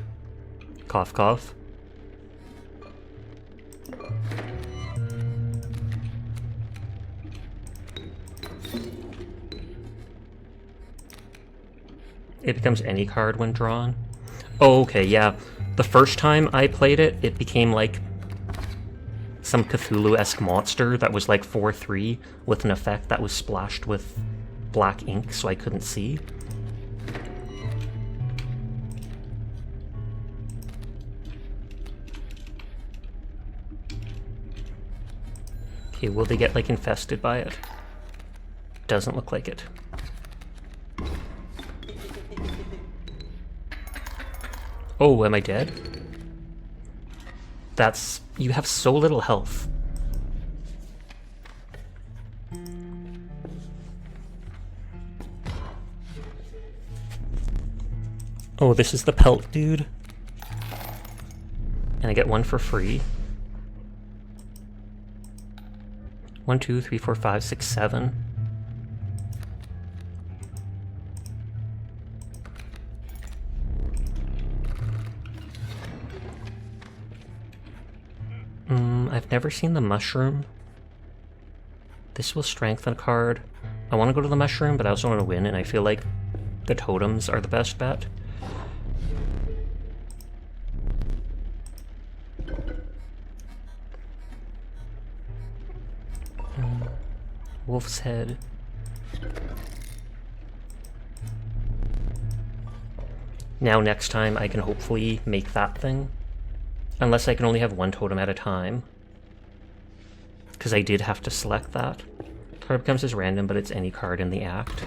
Cough, cough. It becomes any card when drawn. Oh, okay, yeah. The first time I played it, it became like some Cthulhu-esque monster that was like 4/3 with an effect that was splashed with black ink so I couldn't see. Okay, will they get like infested by it? Doesn't look like it. Oh, am I dead? That's... you have so little health. Oh, this is the pelt dude. And I get one for free. 1, 2, 3, 4, 5, 6, 7. I've never seen the mushroom. This will strengthen a card. I want to go to the mushroom, but I also want to win, and I feel like the totems are the best bet. Wolf's head. Now next time I can hopefully make that thing. Unless I can only have one totem at a time. Because I did have to select that. Card becomes as random, but it's any card in the act.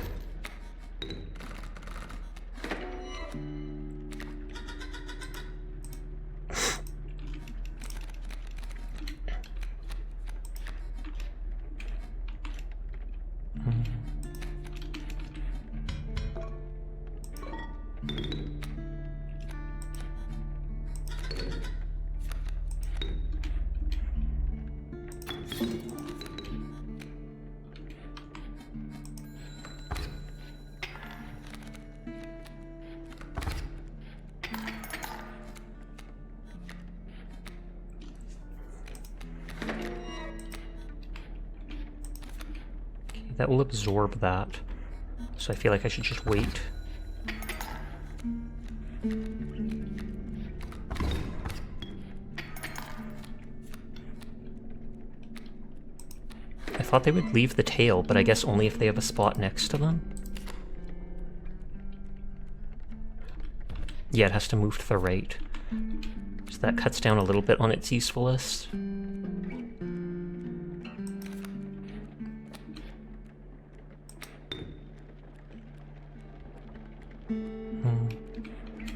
That will absorb that, so I feel like I should just wait. I thought they would leave the tail, but I guess only if they have a spot next to them. Yeah, it has to move to the right. So that cuts down a little bit on its usefulness.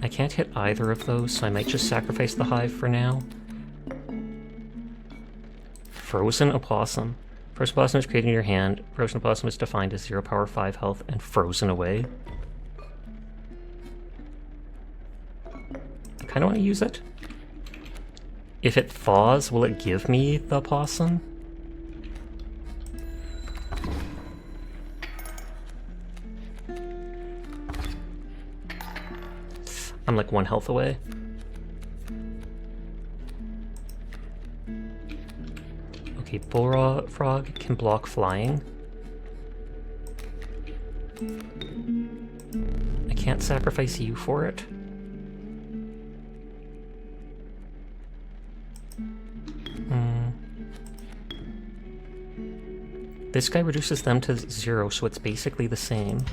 I can't hit either of those, so I might just sacrifice the hive for now. Frozen Opossum. Frozen Opossum is created in your hand. Frozen Opossum is defined as 0 power 5 health and frozen away. I kind of want to use it. If it thaws, will it give me the opossum? I'm like 1 health away. Okay, Bullfrog can block flying. I can't sacrifice you for it. This guy reduces them to 0, so it's basically the same.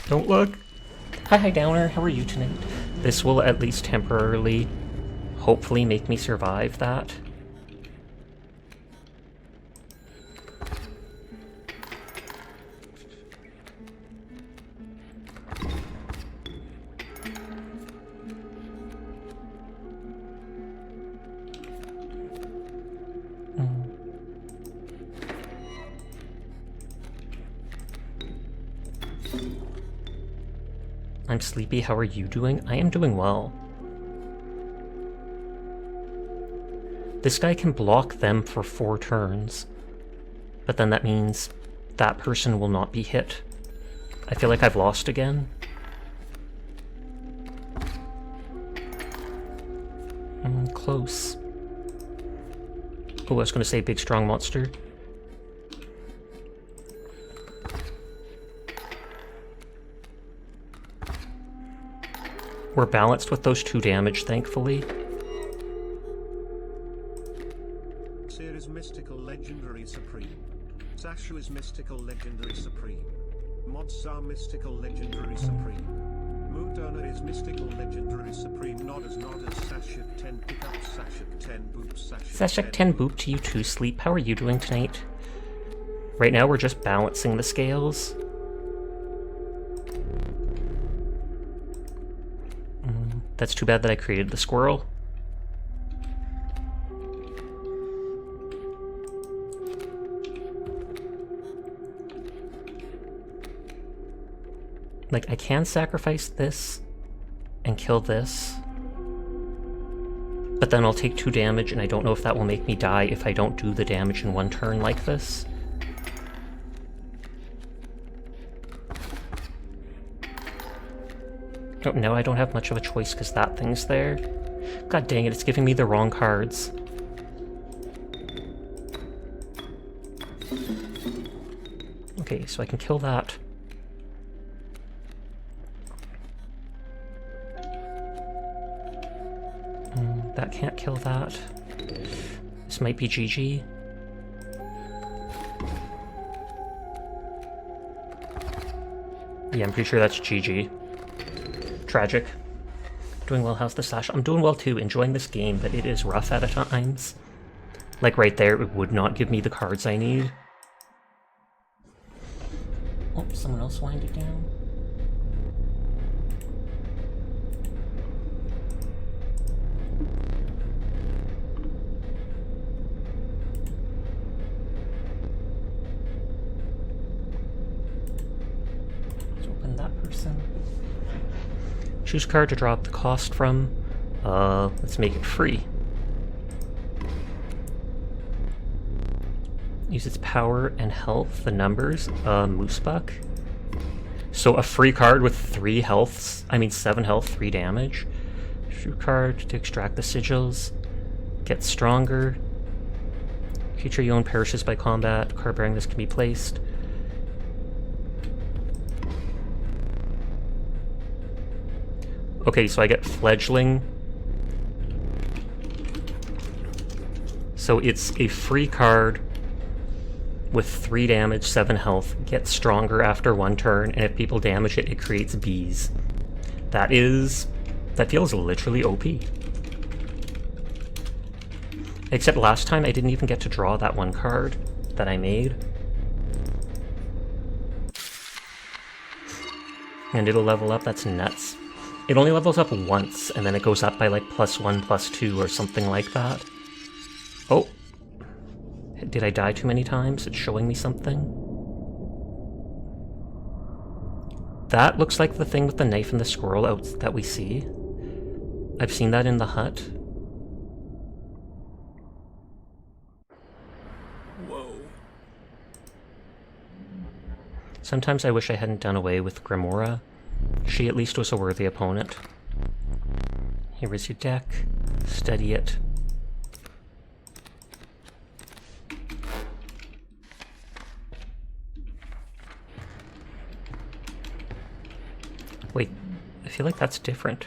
Don't look! Hi Downer, how are you tonight? This will at least temporarily, hopefully make me survive that. I'm sleepy, how are you doing? I am doing well. This guy can block them for 4 turns, but then that means that person will not be hit. I feel like I've lost again. Close. Oh, I was going to say big strong monster. We're balanced with those 2 damage, thankfully. Seer is mystical legendary supreme. Sashu is mystical legendary supreme. Modsar mystical legendary supreme. Moondona is mystical legendary supreme. Nodders Sashuk 10 pick up Sashuk 10 boop Sashuk 10 boop to you too, Sleep. How are you doing tonight? Right now we're just balancing the scales. That's too bad that I created the squirrel. Like, I can sacrifice this and kill this, but then I'll take 2 damage, and I don't know if that will make me die if I don't do the damage in 1 turn like this. Oh, no, I don't have much of a choice because that thing's there. God dang it, it's giving me the wrong cards. Okay, so I can kill that. That can't kill that. This might be GG. Yeah, I'm pretty sure that's GG. Tragic. Doing well, how's the Sasha? I'm doing well too, enjoying this game, but it is rough at times. Like right there, it would not give me the cards I need. Oh, someone else wind it down. Let's open that person. Choose card to drop the cost from. Let's make it free. Use its power and health, the numbers, Moosebuck. So a free card with 3 healths, 7 health, 3 damage. Shoot card to extract the sigils. Get stronger. Creature you own perishes by combat. Card bearing this can be placed. Okay, so I get Fledgling. So it's a free card with 3 damage, 7 health, gets stronger after 1 turn, and if people damage it, it creates bees. That feels literally OP. Except last time I didn't even get to draw that 1 card that I made. And it'll level up, that's nuts. It only levels up once, and then it goes up by like +1, +2, or something like that. Oh. Did I die too many times? It's showing me something. That looks like the thing with the knife and the squirrel out that we see. I've seen that in the hut. Whoa. Sometimes I wish I hadn't done away with Grimora. She at least was a worthy opponent. Here is your deck. Study it. Wait, I feel like that's different.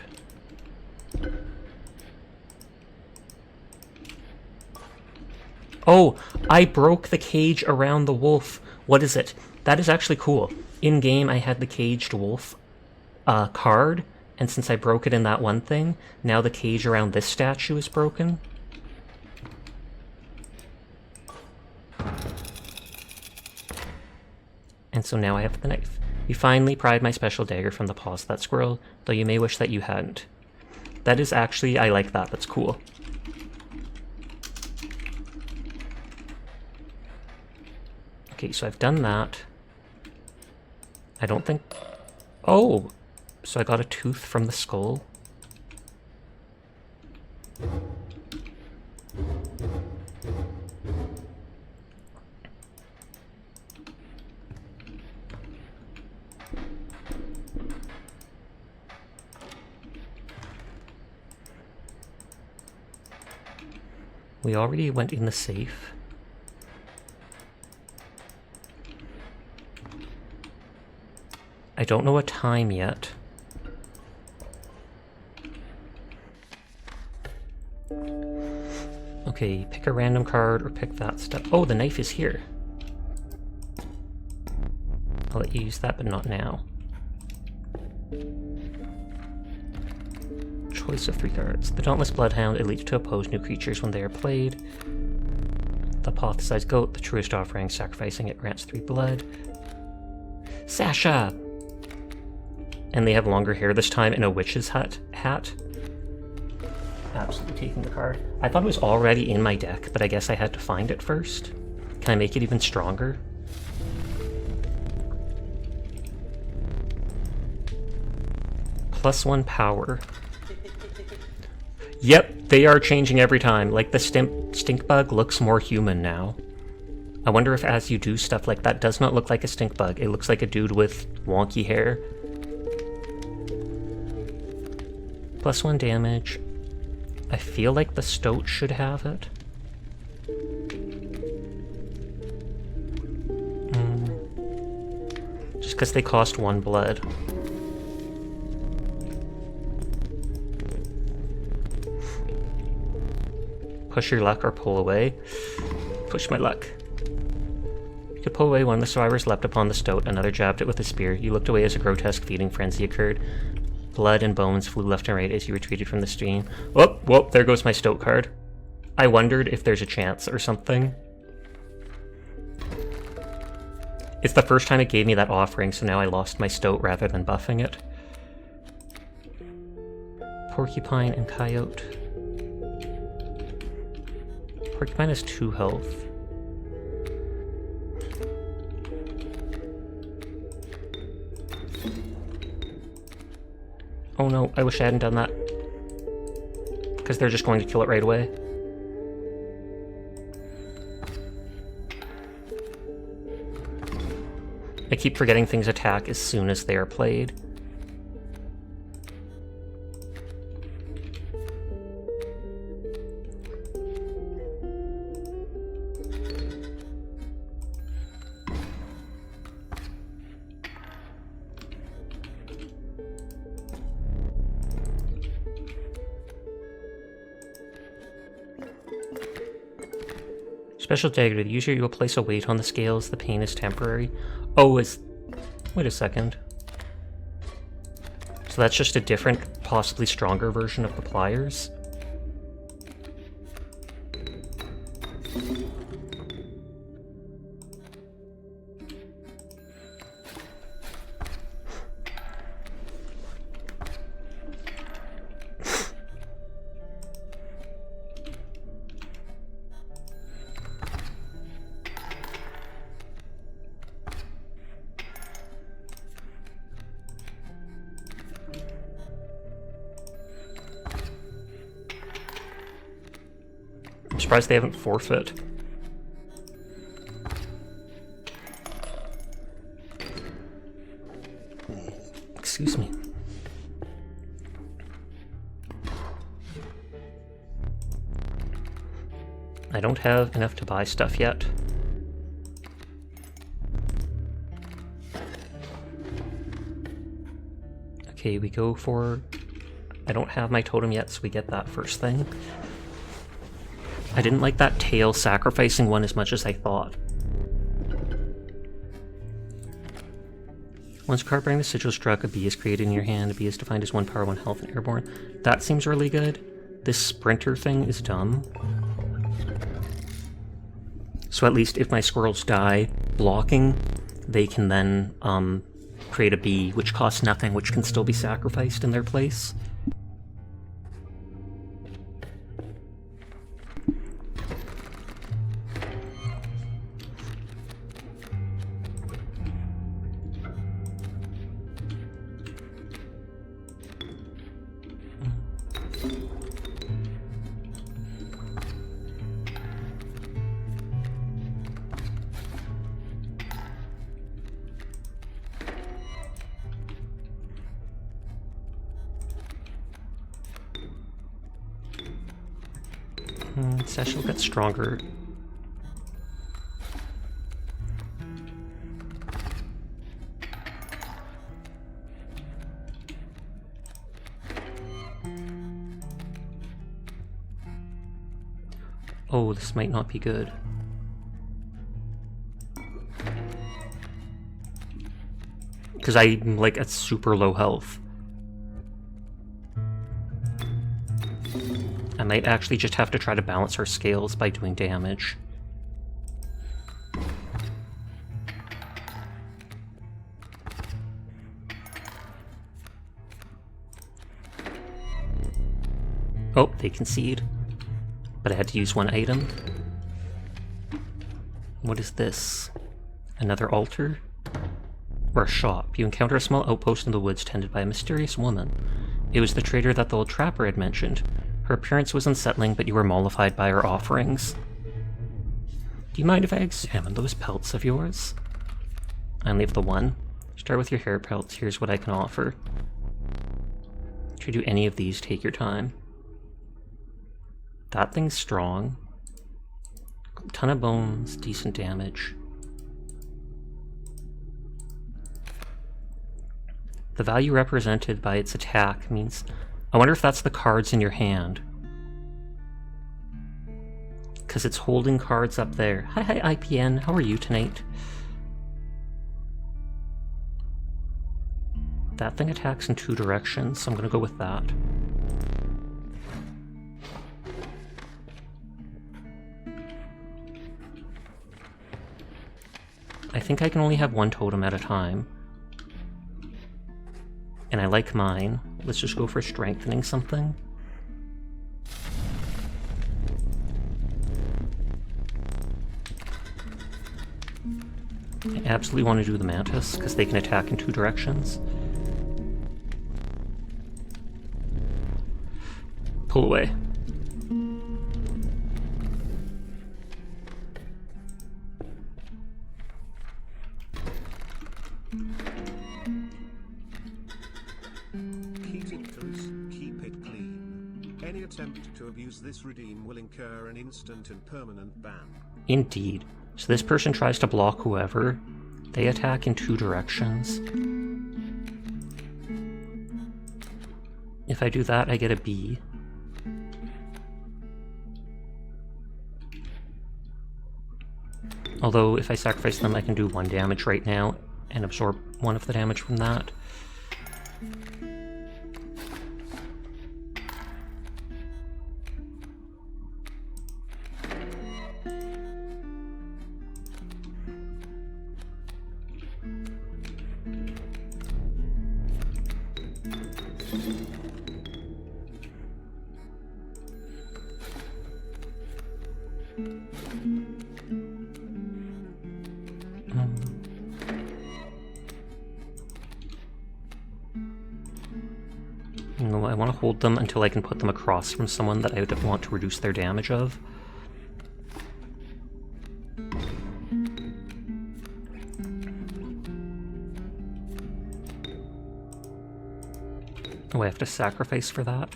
Oh, I broke the cage around the wolf. What is it? That is actually cool. In-game, I had the caged wolf card, and since I broke it in that one thing, now the cage around this statue is broken. And so now I have the knife. You finally pried my special dagger from the paws of that squirrel, though you may wish that you hadn't. That is actually, I like that, that's cool. Okay, so I've done that. I don't think... Oh! So I got a tooth from the skull. We already went in the safe. I don't know a time yet. Okay, pick a random card or pick that stuff. Oh, the knife is here. I'll let you use that, but not now. Choice of 3 cards. The Dauntless Bloodhound, elite to oppose new creatures when they are played. The Apothesized Goat, the truest offering, sacrificing it grants 3 blood. Sasha! And they have longer hair this time in a witch's hat. Absolutely taking the card. I thought it was already in my deck, but I guess I had to find it first. Can I make it even stronger? +1 power. Yep, they are changing every time. Like, the stink bug looks more human now. I wonder if as you do stuff like that, does not look like a stink bug. It looks like a dude with wonky hair. +1 damage. I feel like the stoat should have it. Just because they cost 1 blood. Push your luck or pull away. Push my luck. You could pull away. One of the survivors leapt upon the stoat, another jabbed it with a spear. You looked away as a grotesque feeding frenzy occurred. Blood and bones flew left and right as you retreated from the stream. Whoop, whoop, there goes my stoat card. I wondered if there's a chance or something. It's the first time it gave me that offering, so now I lost my stoat rather than buffing it. Porcupine and coyote. Porcupine has 2 health. Oh no, I wish I hadn't done that. Because they're just going to kill it right away. I keep forgetting things attack as soon as they are played. Special dagger. The user, you will place a weight on the scales. The pain is temporary. Oh, wait a second. So that's just a different, possibly stronger version of the pliers? I'm surprised they haven't forfeit. Excuse me. I don't have enough to buy stuff yet. Okay, we go for... I don't have my totem yet, so we get that first thing. I didn't like that tail sacrificing one as much as I thought. Once a card bearing the sigil struck, a bee is created in your hand. A bee is defined as 1 power, 1 health, and airborne. That seems really good. This sprinter thing is dumb. So at least if my squirrels die blocking, they can then create a bee, which costs nothing, which can still be sacrificed in their place. Sash will get stronger. Oh, this might not be good. Because I'm like at super low health. I might actually just have to try to balance our scales by doing damage. Oh, they concede. But I had to use 1 item. What is this? Another altar? or a shop. You encounter a small outpost in the woods tended by a mysterious woman. It was the trader that the old trapper had mentioned. Her appearance was unsettling, but you were mollified by her offerings. Do you mind if I examine those pelts of yours? I only have the one. Start with your hair pelts. Here's what I can offer. If you do any of these, take your time. That thing's strong. Ton of bones, decent damage. The value represented by its attack means... I wonder if that's the cards in your hand. Because it's holding cards up there. Hi IPN, how are you tonight? That thing attacks in 2 directions, so I'm gonna go with that. I think I can only have 1 totem at a time. And I like mine. Let's just go for strengthening something. I absolutely want to do the mantis, because they can attack in 2 directions. Pull away. Keep it clean. Any attempt to abuse this redeem will incur an instant and permanent ban. Indeed. So this person tries to block whoever. They attack in 2 directions. If I do that, I get a B. Although, if I sacrifice them, I can do 1 damage right now and absorb 1 of the damage from that. No, I want to hold them until I can put them across from someone that I would want to reduce their damage of. Oh, I have to sacrifice for that?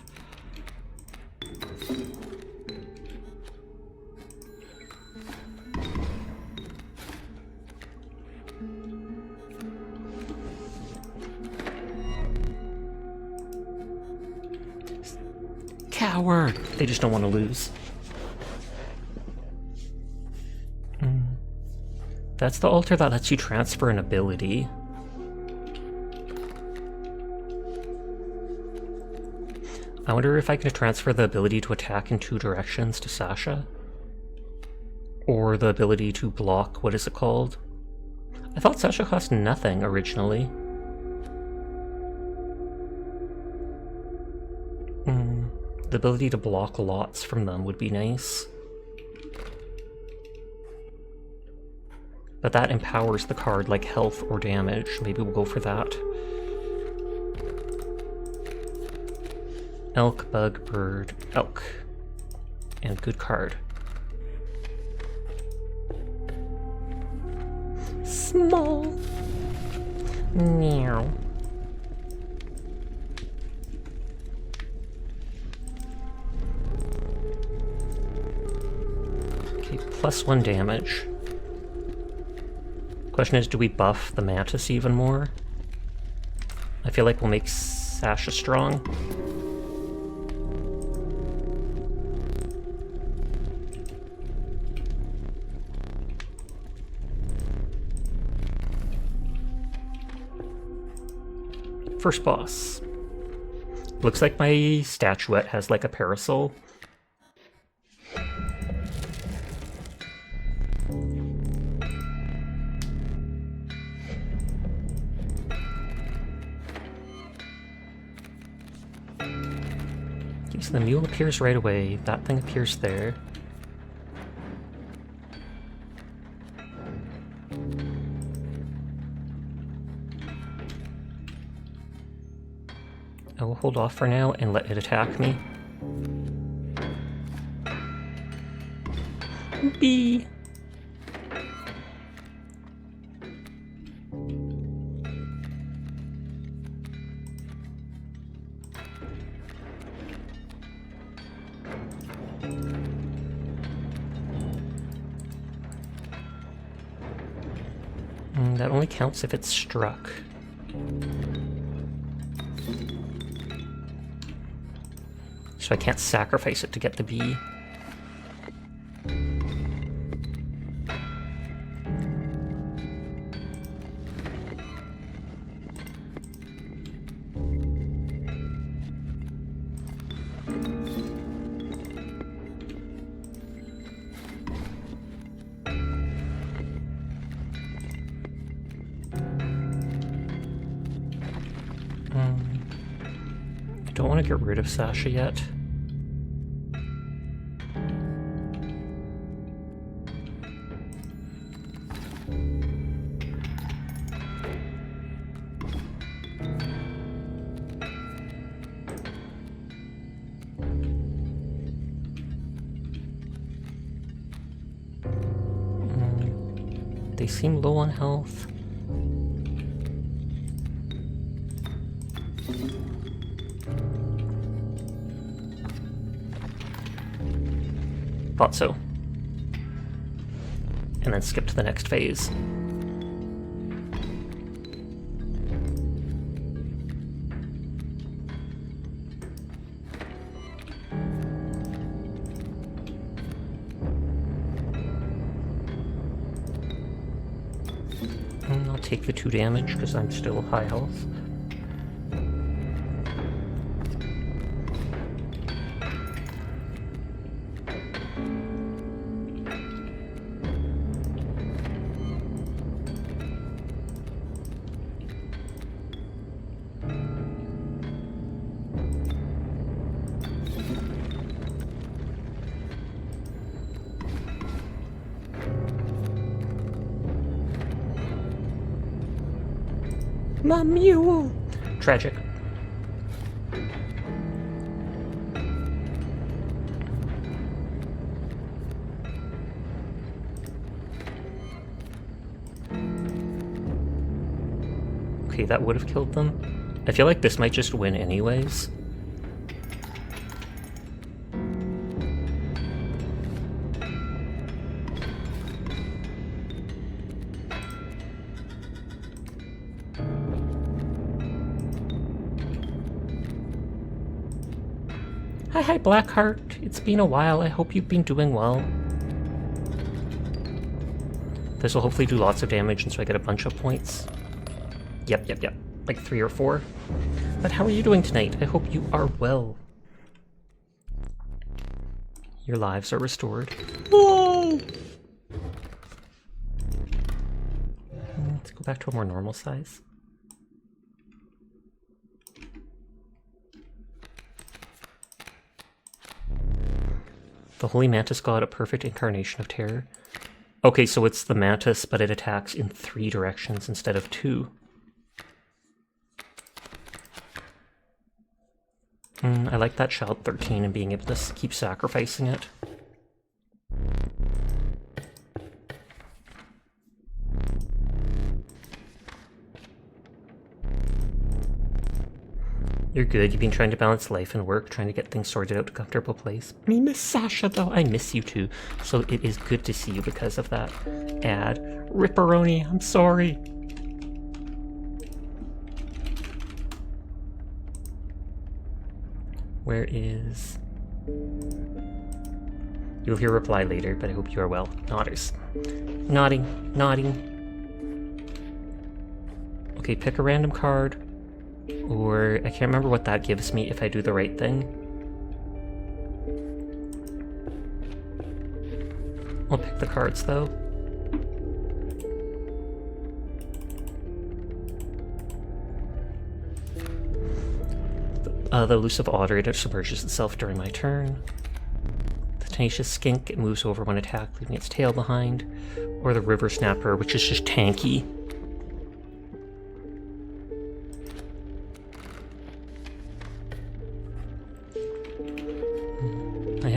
Coward! They just don't want to lose. That's the altar that lets you transfer an ability. I wonder if I can transfer the ability to attack in 2 directions to Sasha? Or the ability to block, what is it called? I thought Sasha cost nothing originally. The ability to block lots from them would be nice. But that empowers the card like health or damage. Maybe we'll go for that. Elk, bug, bird, elk. And good card. Small. Meow. Okay, +1 damage. Question is, do we buff the mantis even more? I feel like we'll make Sasha strong. First boss. Looks like my statuette has like a parasol. Okay, so the mule appears right away. That thing appears there. I will hold off for now and let it attack me. Bee! That only counts if it's struck. So I can't sacrifice it to get the bee. I don't want to get rid of Sasha yet. They seem low on health. Thought so. And then skip to the next phase. And I'll take the 2 damage because I'm still high health. My mule! Tragic. Okay, that would have killed them. I feel like this might just win anyways. Hi, Blackheart. It's been a while. I hope you've been doing well. This will hopefully do lots of damage, and so I get a bunch of points. Yep. Like 3 or 4. But how are you doing tonight? I hope you are well. Your lives are restored. Whoa! Let's go back to a more normal size. The Holy Mantis God, a perfect incarnation of terror. Okay, so it's the Mantis, but it attacks in 3 directions instead of 2. I like that Child 13 and being able to keep sacrificing it. You're good. You've been trying to balance life and work, trying to get things sorted out to a comfortable place. Me miss Sasha, though. I miss you, too. So it is good to see you because of that ad. Ripperoni, I'm sorry. Where is... You'll hear a reply later, but I hope you are well. Nodders. Nodding. Okay, pick a random card. Or, I can't remember what that gives me if I do the right thing. I'll pick the cards, though. The elusive otter, it submerges itself during my turn. The tenacious skink, it moves over when attacked, leaving its tail behind. Or the river snapper, which is just tanky.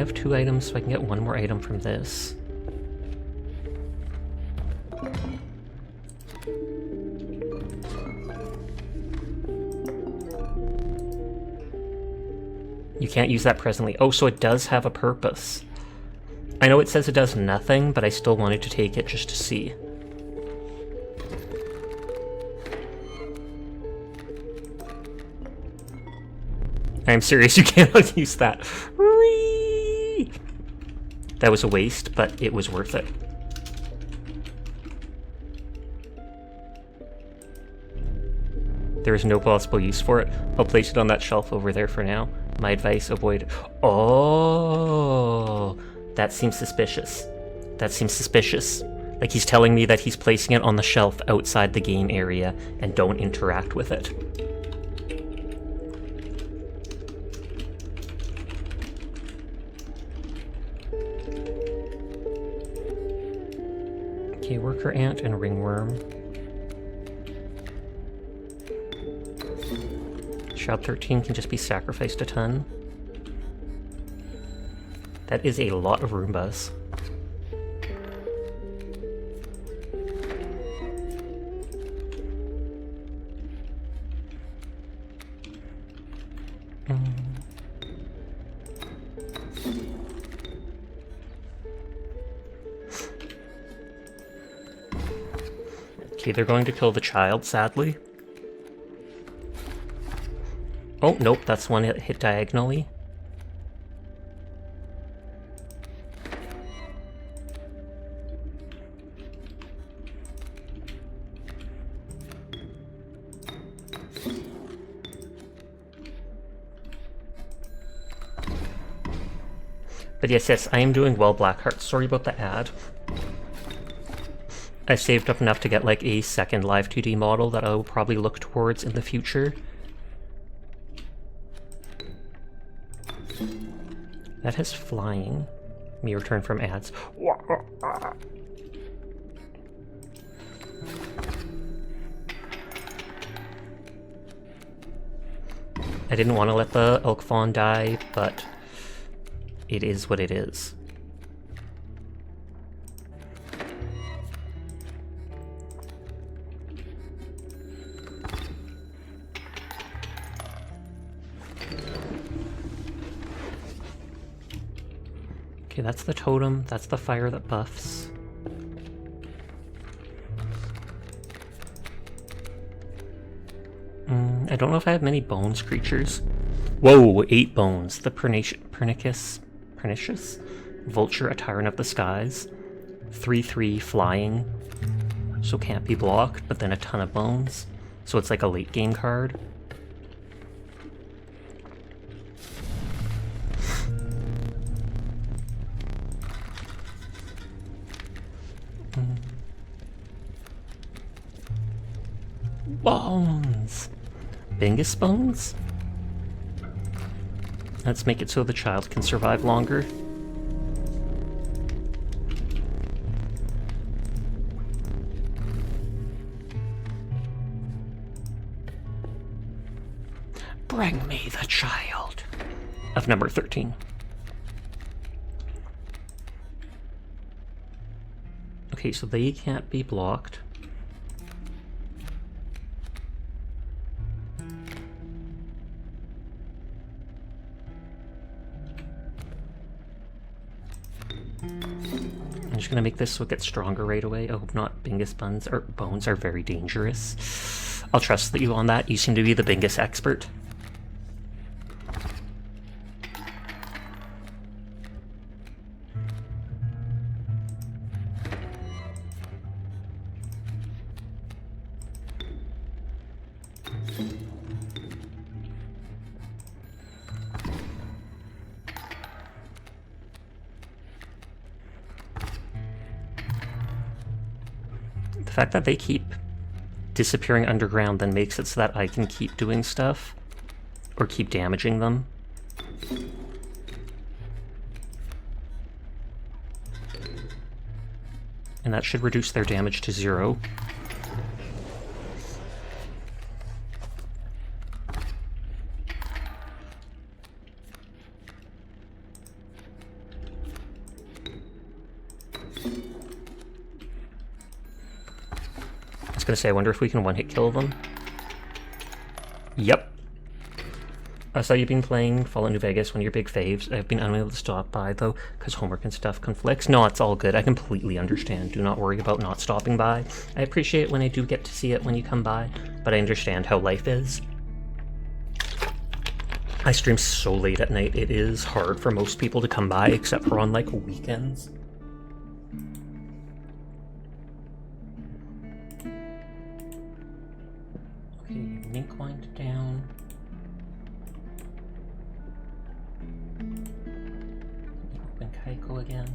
have 2 items, so I can get 1 more item from this. You can't use that presently. Oh, so it does have a purpose. I know it says it does nothing, but I still wanted to take it just to see. I'm serious, you cannot use that. Whee! That was a waste, but it was worth it. There is no possible use for it. I'll place it on that shelf over there for now. My advice, avoid... Oh! That seems suspicious. That seems suspicious. Like he's telling me that he's placing it on the shelf outside the game area and don't interact with it. Okay, worker ant and ringworm. Shroud 13 can just be sacrificed a ton. That is a lot of Roombas. Okay, they're going to kill the child, sadly. Oh, nope, that's one hit diagonally. But yes, I am doing well, Blackheart. Sorry about the ad. I saved up enough to get like a second live 2D model that I will probably look towards in the future. That has flying. Let me return from ads. I didn't want to let the elk fawn die, but it is what it is. Okay, that's the totem. That's the fire that buffs. I don't know if I have many bones creatures. Whoa, 8 bones. The pernicious vulture, a tyrant of the skies. 3/3 flying, so can't be blocked, but then a ton of bones. So it's like a late game card. Bones! Bingus bones? Let's make it so the child can survive longer. Bring me the child of number 13. Okay, so they can't be blocked. I'm just gonna make this so it gets stronger right away. I hope not. Bingus bones are very dangerous. I'll trust you on that. You seem to be the Bingus expert. The fact that they keep disappearing underground then makes it so that I can keep doing stuff, or keep damaging them. And that should reduce their damage to 0. gonna say, I wonder if we can one-hit kill them. Yep. I saw you've been playing Fallout New Vegas, one of your big faves. I've been unable to stop by, though, because homework and stuff conflicts. No, it's all good. I completely understand. Do not worry about not stopping by. I appreciate it when I do get to see it when you come by, but I understand how life is. I stream so late at night, it is hard for most people to come by, except for on, like, weekends. Okay, Mink wind down. Open Kaiko again.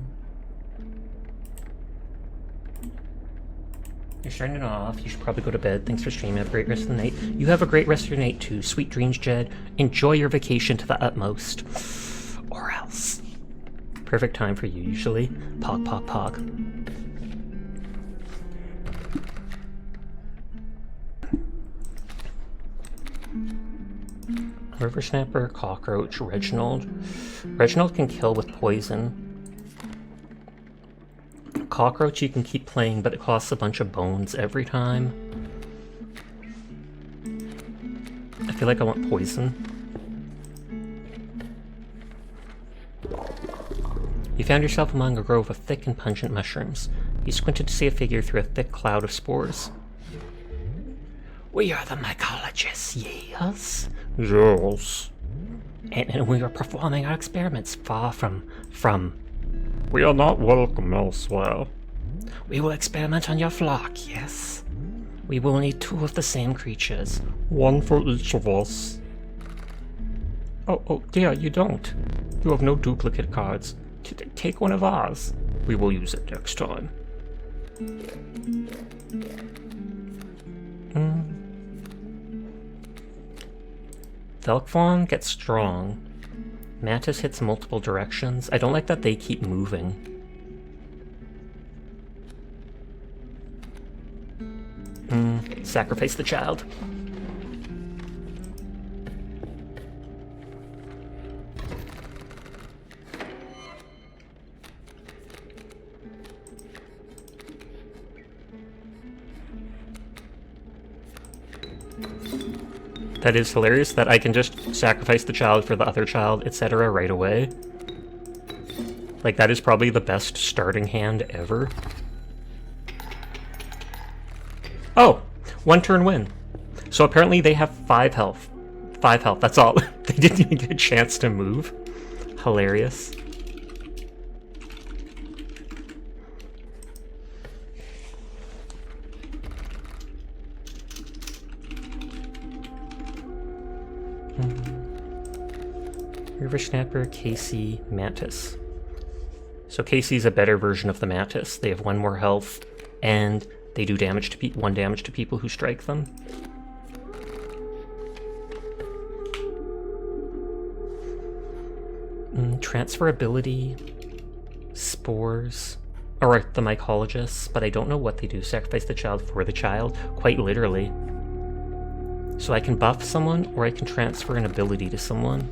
You're starting it off. You should probably go to bed. Thanks for streaming. Have a great rest of the night. You have a great rest of your night too. Sweet dreams, Jed. Enjoy your vacation to the utmost. Or else. Perfect time for you, usually. Pog, pog, pog. River Snapper, Cockroach, Reginald. Reginald can kill with poison. Cockroach you can keep playing, but it costs a bunch of bones every time. I feel like I want poison. You found yourself among a grove of thick and pungent mushrooms. You squinted to see a figure through a thick cloud of spores. We are the mycologists, yes? Yes. And we are performing our experiments far from... We are not welcome elsewhere. We will experiment on your flock, yes? We will need 2 of the same creatures. 1 for each of us. Oh dear, you don't. You have no duplicate cards. Take one of ours. We will use it next time. Velkvon gets strong. Mantis hits multiple directions. I don't like that they keep moving. Sacrifice the child. That is hilarious that I can just sacrifice the child for the other child, etc. right away. Like, that is probably the best starting hand ever. Oh! 1 turn win. So apparently they have 5 health. 5 health, that's all. They didn't even get a chance to move. Hilarious. River Snapper, Casey, Mantis. So Casey's a better version of the Mantis. They have 1 more health, and they do damage to 1 damage to people who strike them. Transferability, spores, or the mycologists, but I don't know what they do. Sacrifice the child for the child, quite literally. So I can buff someone, or I can transfer an ability to someone.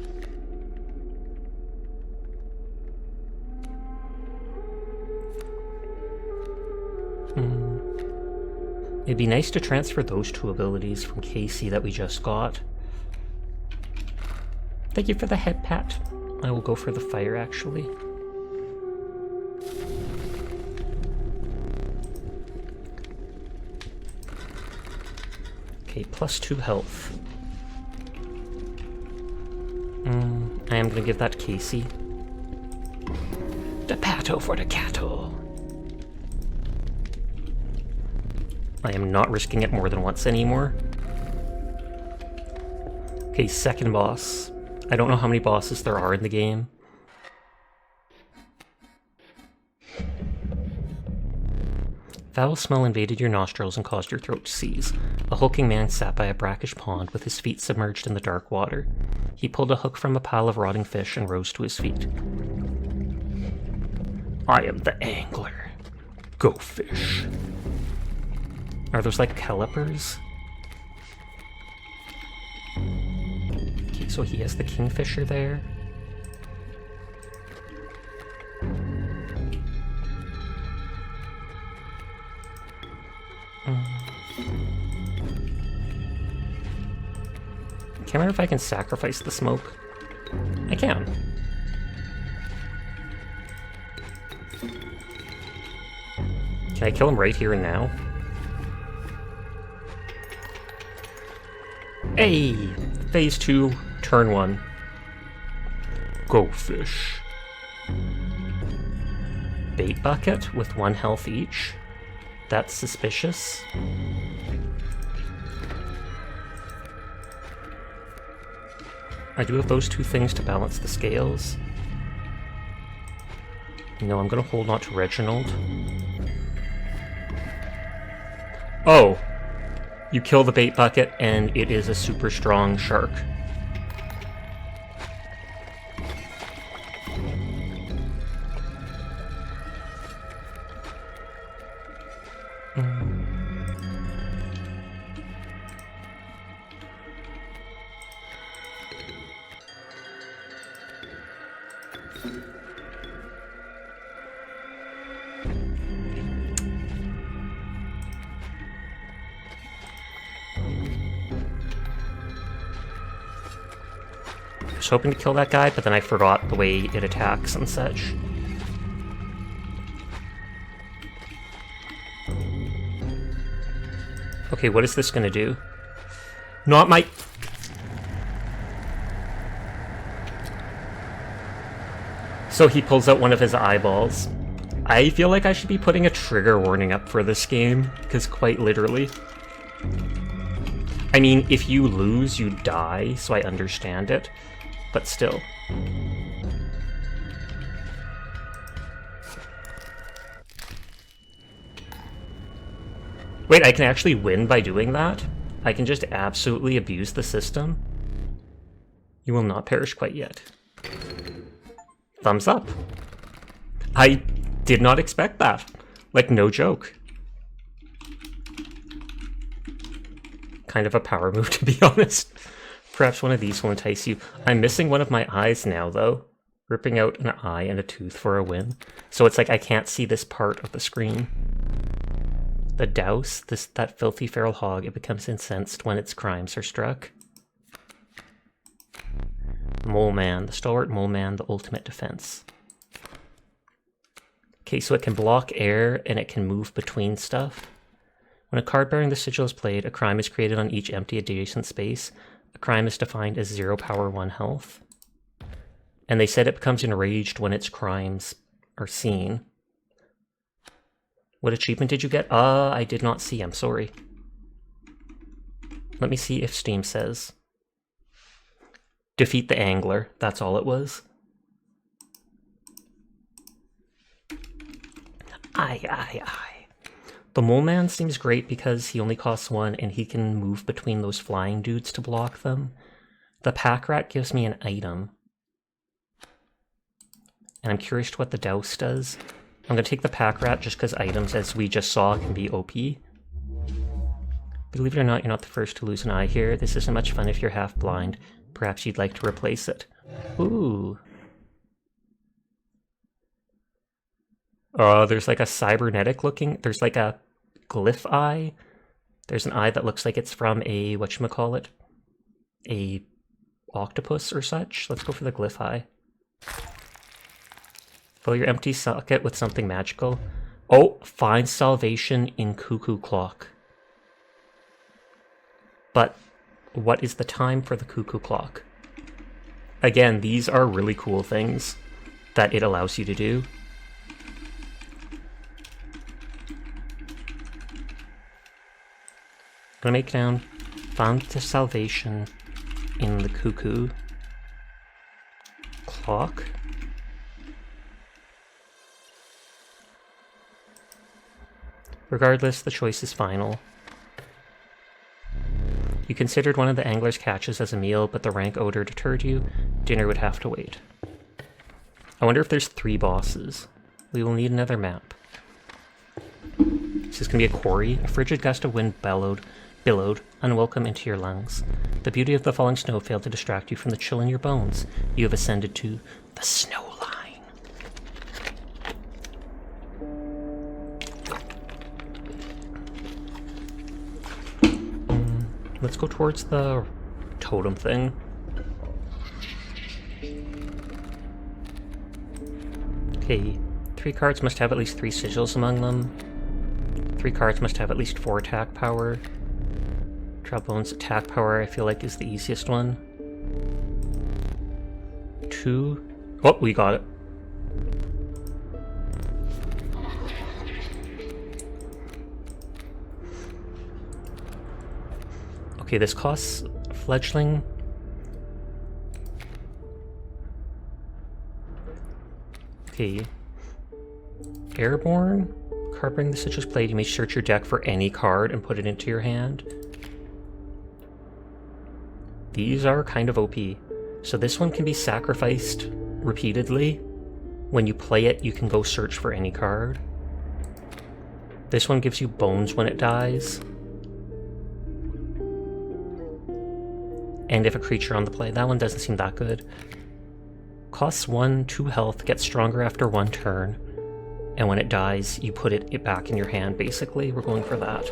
It'd be nice to transfer those 2 abilities from Casey that we just got. Thank you for the head pat. I will go for the fire, actually. Okay, +2 health. I am gonna give that to Casey. The pato for the catto. I am not risking it more than once anymore. Okay, second boss. I don't know how many bosses there are in the game. Foul smell invaded your nostrils and caused your throat to seize. A hulking man sat by a brackish pond with his feet submerged in the dark water. He pulled a hook from a pile of rotting fish and rose to his feet. I am the angler. Go fish. Are those like calipers? Okay, so he has the kingfisher there. Can't remember if I can sacrifice the smoke. I can. Can I kill him right here and now? Hey! Phase 2, turn 1. Go fish. Bait bucket with 1 health each. That's suspicious. I do have those 2 things to balance the scales. No, I'm gonna hold on to Reginald. Oh! You kill the bait bucket and it is a super strong shark. I was hoping to kill that guy, but then I forgot the way it attacks and such. Okay, what is this gonna do? Not my... So he pulls out one of his eyeballs. I feel like I should be putting a trigger warning up for this game, because quite literally... I mean, if you lose, you die, so I understand it. But still. Wait, I can actually win by doing that? I can just absolutely abuse the system? You will not perish quite yet. Thumbs up. I did not expect that. Like, no joke. Kind of a power move, to be honest. Perhaps one of these will entice you. I'm missing one of my eyes now, though. Ripping out an eye and a tooth for a win. So it's like I can't see this part of the screen. The Douse, that filthy feral hog, it becomes incensed when its crimes are struck. Mole Man, the stalwart mole man, the ultimate defense. Okay, so it can block air and it can move between stuff. When a card bearing the sigil is played, a crime is created on each empty adjacent space. A crime is defined as 0 power 1 health. And they said it becomes enraged when its crimes are seen. What achievement did you get? I did not see, I'm sorry. Let me see if Steam says. Defeat the angler, that's all it was. Aye. The Mole Man seems great because he only costs 1 and he can move between those flying dudes to block them. The Pack Rat gives me an item. And I'm curious to what the Douse does. I'm going to take the Pack Rat just because items, as we just saw, can be OP. Believe it or not, you're not the first to lose an eye here. This isn't much fun if you're half blind. Perhaps you'd like to replace it. Ooh. There's like a cybernetic looking, there's like a glyph eye. There's an eye that looks like it's from a, whatchamacallit, a octopus or such. Let's go for the glyph eye. Fill your empty socket with something magical. Oh, find salvation in Cuckoo Clock. But what is the time for the Cuckoo Clock? Again, these are really cool things that it allows you to do. I'm gonna make down found the salvation in the Cuckoo Clock. Regardless, the choice is final. You considered one of the angler's catches as a meal, but the rank odor deterred you. Dinner would have to wait. I wonder if there's 3 bosses. We will need another map. This is gonna be a quarry. A frigid gust of wind billowed, unwelcome into your lungs. The beauty of the falling snow failed to distract you from the chill in your bones. You have ascended to the snow line. Let's go towards the totem thing. Okay, 3 cards must have at least 3 sigils among them. 3 cards must have at least 4 attack power. Trombone's attack power, I feel like, is the easiest one. 2. Oh, we got it. Okay, this costs fledgling. Okay. Airborne. Card bring the Citrus Blade. You may search your deck for any card and put it into your hand. These are kind of OP. So this one can be sacrificed repeatedly. When you play it, you can go search for any card. This one gives you bones when it dies. And if a creature on the play. That one doesn't seem that good. Costs 1, 2 health, gets stronger after 1 turn. And when it dies, you put it back in your hand, basically. We're going for that.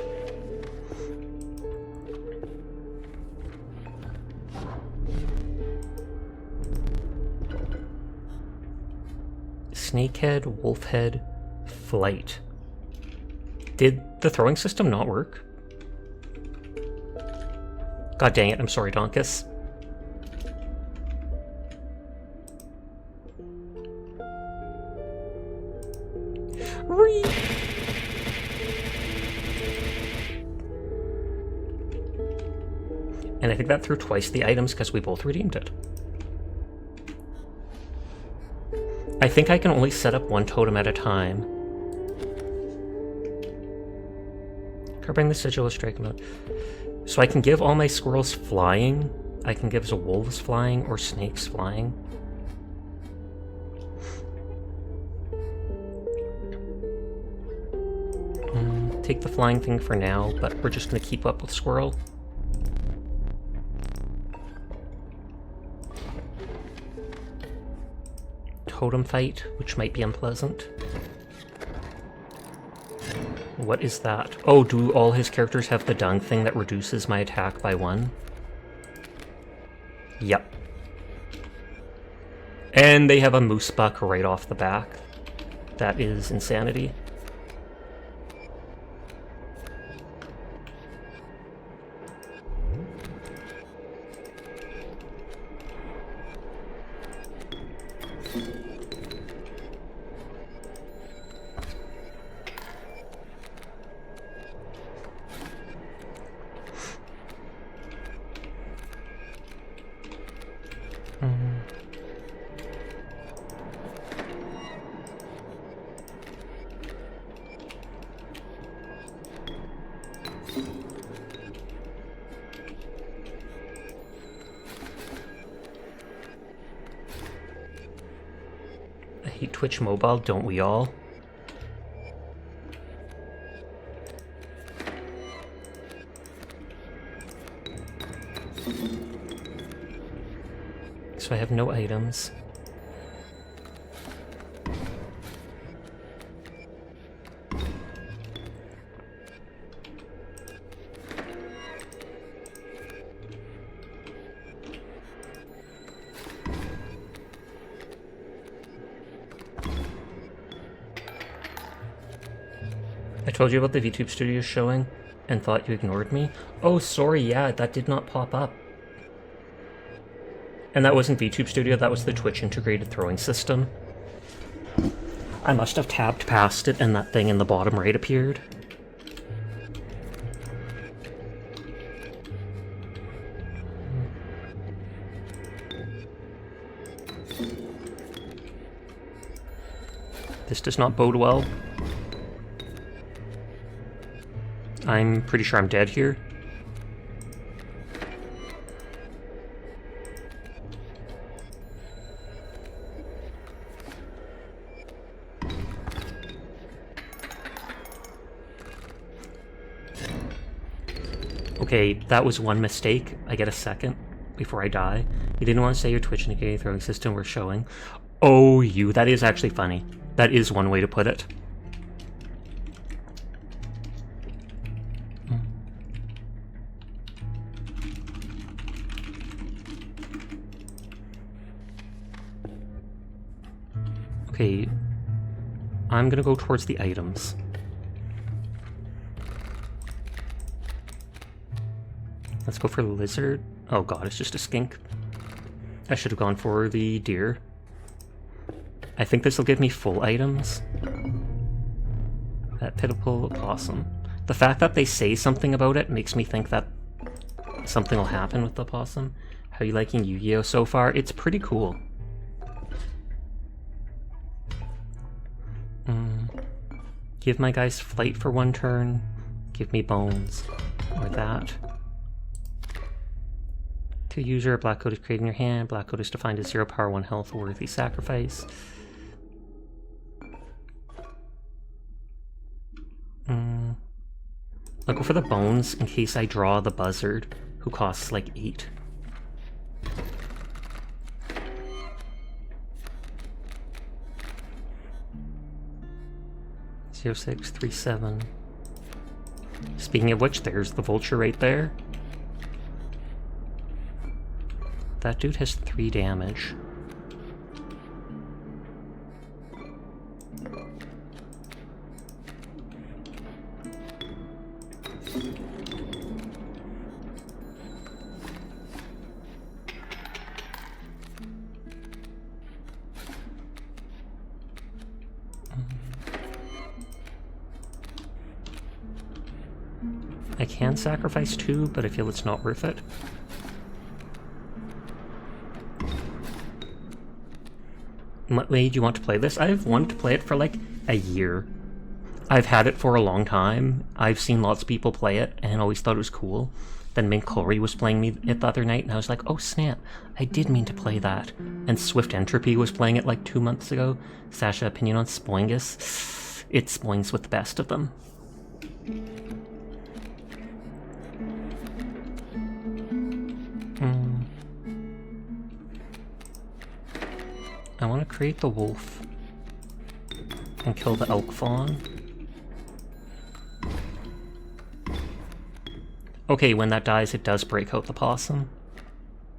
Snakehead, Wolfhead, Flight. Did the throwing system not work? God dang it, I'm sorry, Donkus. Whee! And I think that threw twice the items because we both redeemed it. I think I can only set up 1 totem at a time. Covering the sigil with strike mode. So I can give all my squirrels flying. I can give wolves flying or snakes flying. Take the flying thing for now, but we're just going to keep up with squirrel. Totem fight, which might be unpleasant. What is that? Oh, do all his characters have the dung thing that reduces my attack by 1? Yep. And they have a moose buck right off the back. That is insanity. I hate Twitch Mobile, don't we all? So I have no items. I told you about the VTube Studios showing and thought you ignored me. Oh, sorry, yeah, that did not pop up. And that wasn't VTube Studio, that was the Twitch integrated throwing system. I must have tabbed past it and that thing in the bottom right appeared. This does not bode well. I'm pretty sure I'm dead here. Okay, that was one mistake. I get a second before I die. You didn't want to say your Twitch indicated throwing system we're showing. Oh, you. That is actually funny. That is one way to put it. Okay, I'm gonna go towards the items. Let's go for lizard. Oh god, it's just a skink. I should have gone for the deer. I think this will give me full items. That pitiful possum. The fact that they say something about it makes me think that something will happen with the possum. How are you liking Yu-Gi-Oh so far? It's pretty cool. Give my guys flight for 1 turn. Give me bones. Or that. 2 user, black code is created in your hand. Black code is defined as 0 power, 1 health, worthy sacrifice. I'll go for the bones in case I draw the buzzard, who costs like 8. Zero 6 3 7. Speaking of which, there's the vulture right there. That dude has 3 damage. I can sacrifice 2, but I feel it's not worth it. What way do you want to play this? I've wanted to play it for like a year. I've had it for a long time. I've seen lots of people play it and always thought it was cool. Then Mint Corey was playing it the other night and I was like, oh snap, I did mean to play that. And Swift Entropy was playing it like 2 months ago. Sasha, opinion on Spoingus? It spoings with the best of them. I want to create the wolf and kill the elk fawn. Okay, when that dies, it does break out the possum.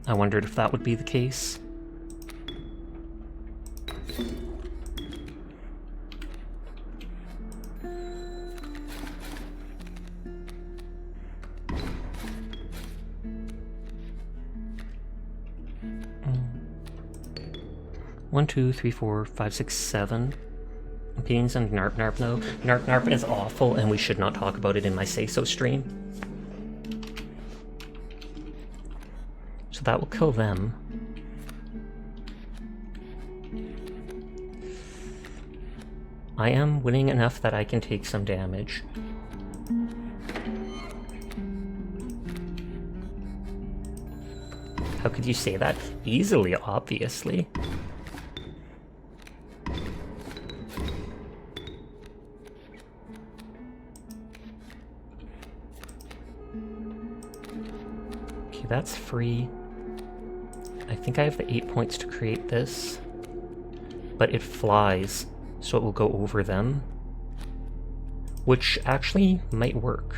I wondered if that would be the case. One, 2, 3, 4, 5, 6, 7. Opinions on Narp Narp though. Narp Narp is awful and we should not talk about it in my Say-So stream. So that will kill them. I am winning enough that I can take some damage. How could you say that? Easily, obviously. That's free. I think I have the 8 points to create this, but it flies, so it will go over them, which actually might work,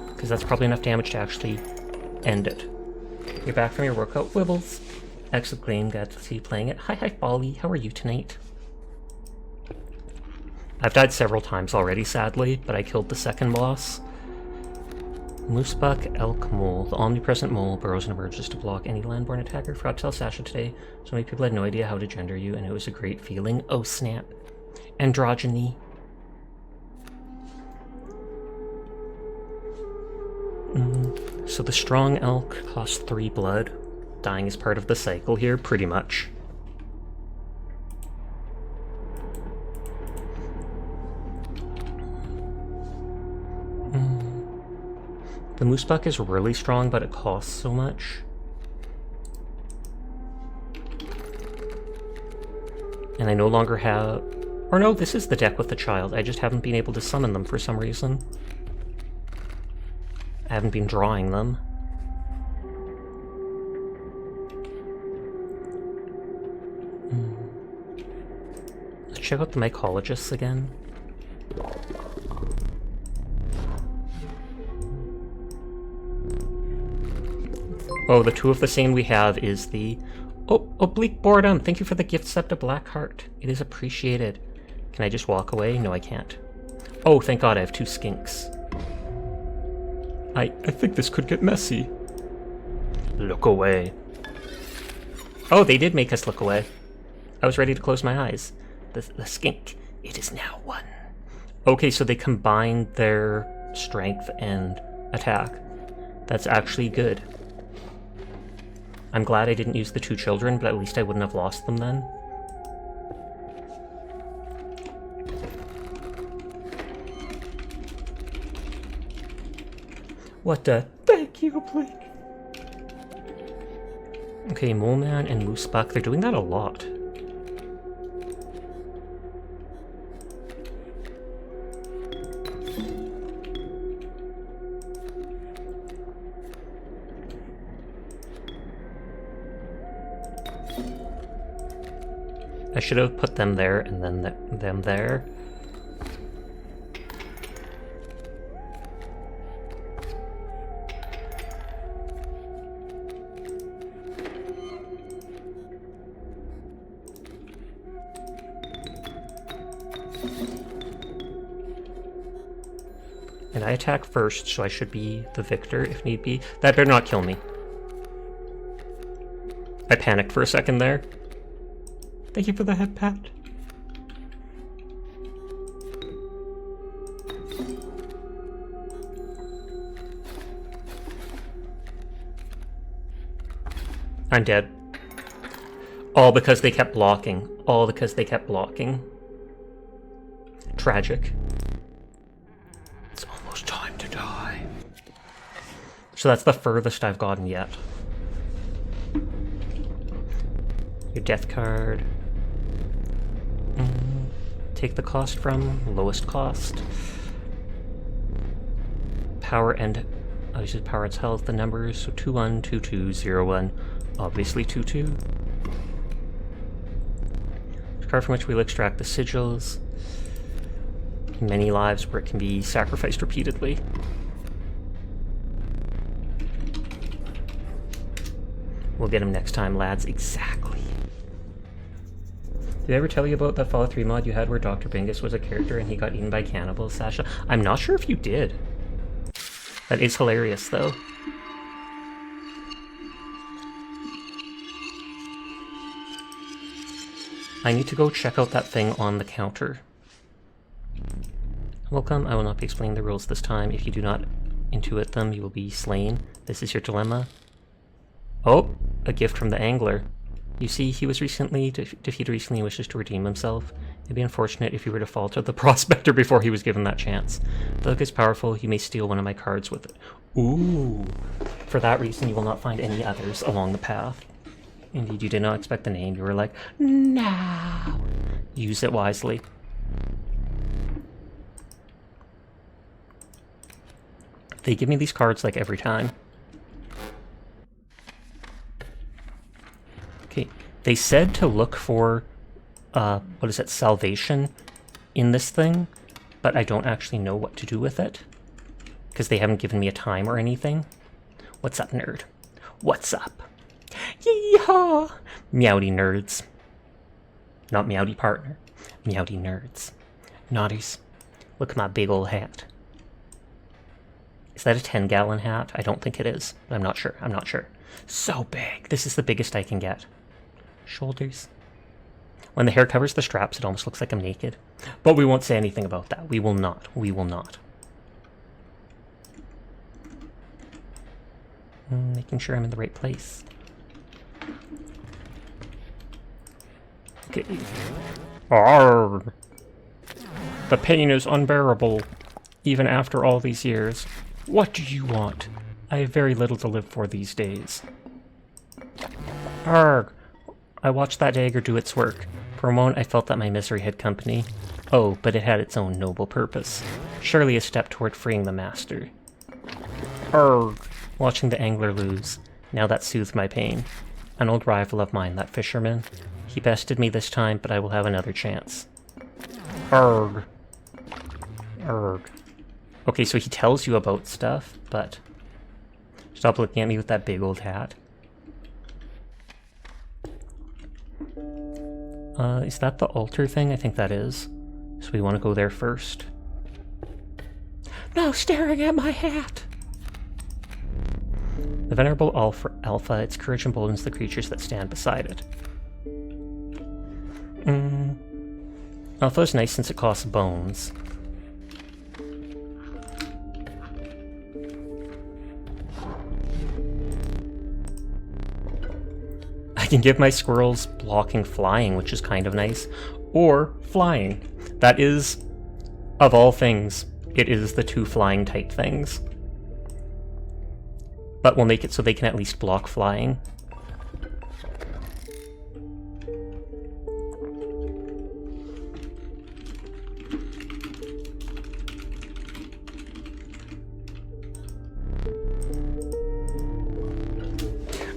because that's probably enough damage to actually end it. You're back from your workout, Wibbles. Excellent, glad to see you playing it. Hi, Folly, how are you tonight? I've died several times already, sadly, but I killed the second boss. Moosebuck, elk, mole. The omnipresent mole burrows and emerges to block any landborne attacker. Forgot to tell Sasha today. So many people had no idea how to gender you, and it was a great feeling. Oh snap. Androgyny. So the strong elk costs 3 blood. Dying is part of the cycle here, pretty much. The Moosebuck is really strong, but it costs so much. And I no longer have... Or no, this is the deck with the child. I just haven't been able to summon them for some reason. I haven't been drawing them. Let's check out the mycologists again. Oh, the 2 of the same we have is the Oh, oblique boredom. Thank you for the gift sub to Blackheart. It is appreciated. Can I just walk away? No, I can't. Oh, thank God I have 2 skinks. I think this could get messy. Look away. Oh, they did make us look away. I was ready to close my eyes. The skink. It is now 1. Okay, so they combined their strength and attack. That's actually good. I'm glad I didn't use the 2 children, but at least I wouldn't have lost them then. What the? Thank you, Blake. Okay, Mole Man and Moosebuck, they're doing that a lot. I should have put them there and then them there. And I attack first, so I should be the victor if need be. That better not kill me. I panicked for a second there. Thank you for the head pat. I'm dead. All because they kept blocking. All because they kept blocking. Tragic. It's almost time to die. So that's the furthest I've gotten yet. Your death card. Take the cost from lowest cost. Power and this is power and health. The numbers so 21, 22, 01. Obviously 22. Card from which we'll extract the sigils. Many lives where it can be sacrificed repeatedly. We'll get him next time, lads. Exactly. Did I ever tell you about that Fallout 3 mod you had where Dr. Bingus was a character and he got eaten by cannibals, Sasha? I'm not sure if you did. That is hilarious, though. I need to go check out that thing on the counter. Welcome. I will not be explaining the rules this time. If you do not intuit them, you will be slain. This is your dilemma. Oh, a gift from the angler. You see, he was recently defeated recently and wishes to redeem himself. It'd be unfortunate if he were to fall to the prospector before he was given that chance. The hook is powerful. You may steal one of my cards with it. Ooh. For that reason, you will not find any others along the path. Indeed, you did not expect the name. You were like, no. Use it wisely. They give me these cards like every time. Okay, they said to look for, what is it, salvation in this thing, but I don't actually know what to do with it, because they haven't given me a time or anything. What's up, nerd? What's up? Yeehaw! Meowdy nerds. Not meowdy partner. Meowdy nerds. Naughties. Look at my big old hat. Is that a 10-gallon hat? I don't think it is. I'm not sure. I'm not sure. So big. This is the biggest I can get. Shoulders. When the hair covers the straps, it almost looks like I'm naked. But we won't say anything about that. We will not. We will not. Making sure I'm in the right place. Okay. Arrgh. The pain is unbearable, even after all these years. What do you want? I have very little to live for these days. Arrgh. I watched that dagger do its work. For a moment I felt that my misery had company. Oh, but it had its own noble purpose. Surely a step toward freeing the master. Arrgh. Watching the angler lose. Now that soothed my pain. An old rival of mine, that fisherman. He bested me this time, but I will have another chance. Arrgh. Arrgh. Okay, so he tells you about stuff, but... Stop looking at me with that big old hat. Is that the altar thing? I think that is. So we want to go there first. No staring at my hat! The Venerable Alpha, its courage emboldens the creatures that stand beside it. Alpha is nice since it costs bones. I can give my squirrels blocking flying, which is kind of nice. Or flying. That is, of all things, it is the 2 flying type things. But we'll make it so they can at least block flying.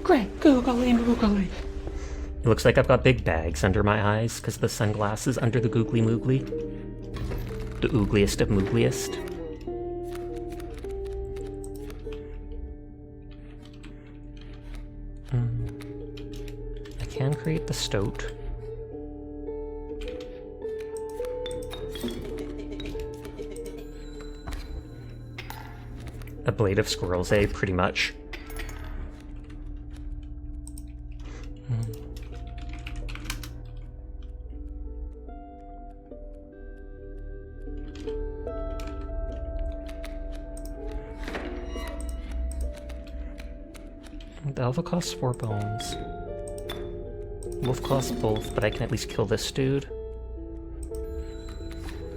Great googly moogly. It looks like I've got big bags under my eyes because of the sunglasses under the googly moogly. The oogliest of moogliest. I can create the stoat. A blade of squirrels, eh? Pretty much. The alpha costs 4 bones. Wolf costs both, but I can at least kill this dude.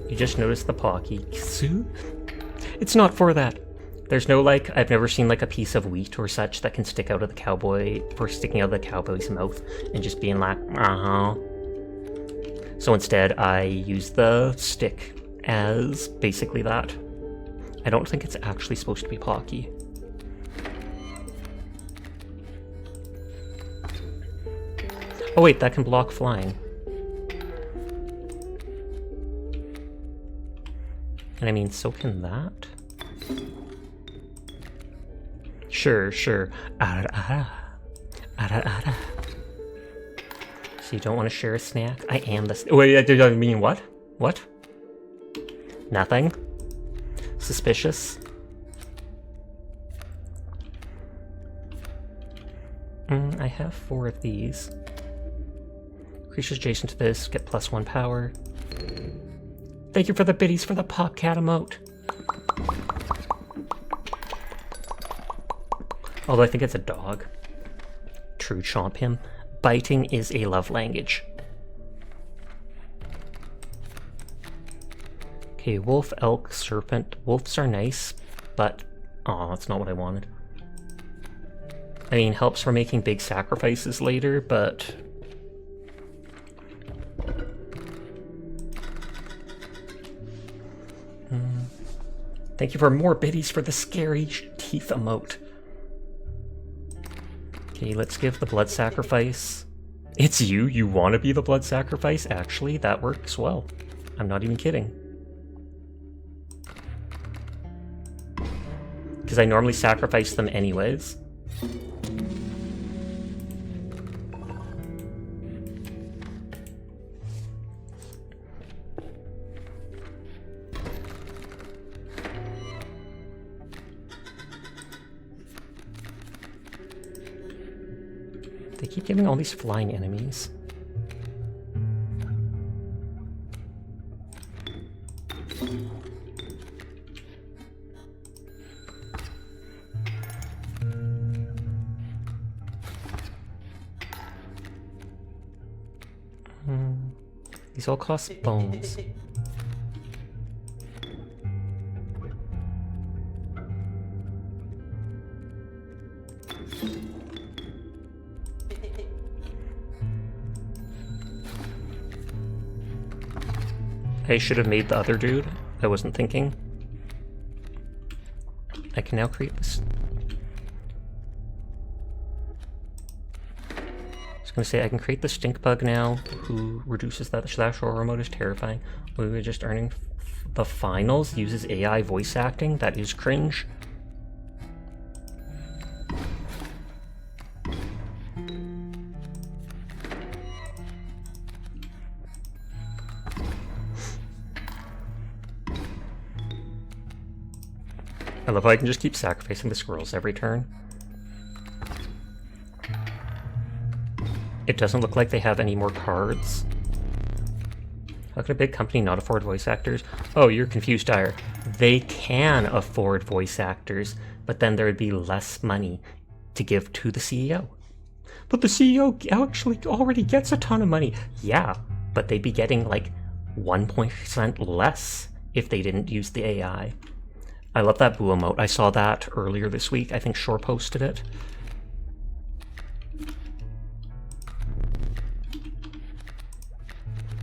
You just noticed the pocky. It's not for that. There's no, like, I've never seen, like, a piece of wheat or such that can stick out of the cowboy, or sticking out of the cowboy's mouth and just being like, So instead, I use the stick as basically that. I don't think it's actually supposed to be pocky. Oh wait, that can block flying. And I mean, so can that? Sure. So you don't want to share a snack? I am the... Wait, I mean what? What? Nothing? Suspicious? I have 4 of these. Creatures adjacent to this get +1 power. Thank you for the biddies for the Popcat emote. Although I think it's a dog. True chomp him. Biting is a love language. Okay, wolf, elk, serpent. Wolves are nice, but... Aw, that's not what I wanted. I mean, helps for making big sacrifices later, but... Thank you for more biddies for the scary teeth emote. Okay, let's give the blood sacrifice. It's you? You want to be the blood sacrifice? Actually, that works well. I'm not even kidding. Because I normally sacrifice them anyways. They keep giving all these flying enemies. These all cost bones. I should have made the other dude. I wasn't thinking. I can now create this. I was gonna say I can create the stink bug now, who reduces that slash roar remote is terrifying. We were just earning the finals, uses AI voice acting. That is cringe. love how I can just keep sacrificing the squirrels every turn. It doesn't look like they have any more cards. How can a big company not afford voice actors? Oh, you're confused, Dyer. They can afford voice actors, but then there would be less money to give to the CEO. But the CEO actually already gets a ton of money. Yeah, but they'd be getting like 1% less if they didn't use the AI. I love that boo emote. I saw that earlier this week. I think Shore posted it.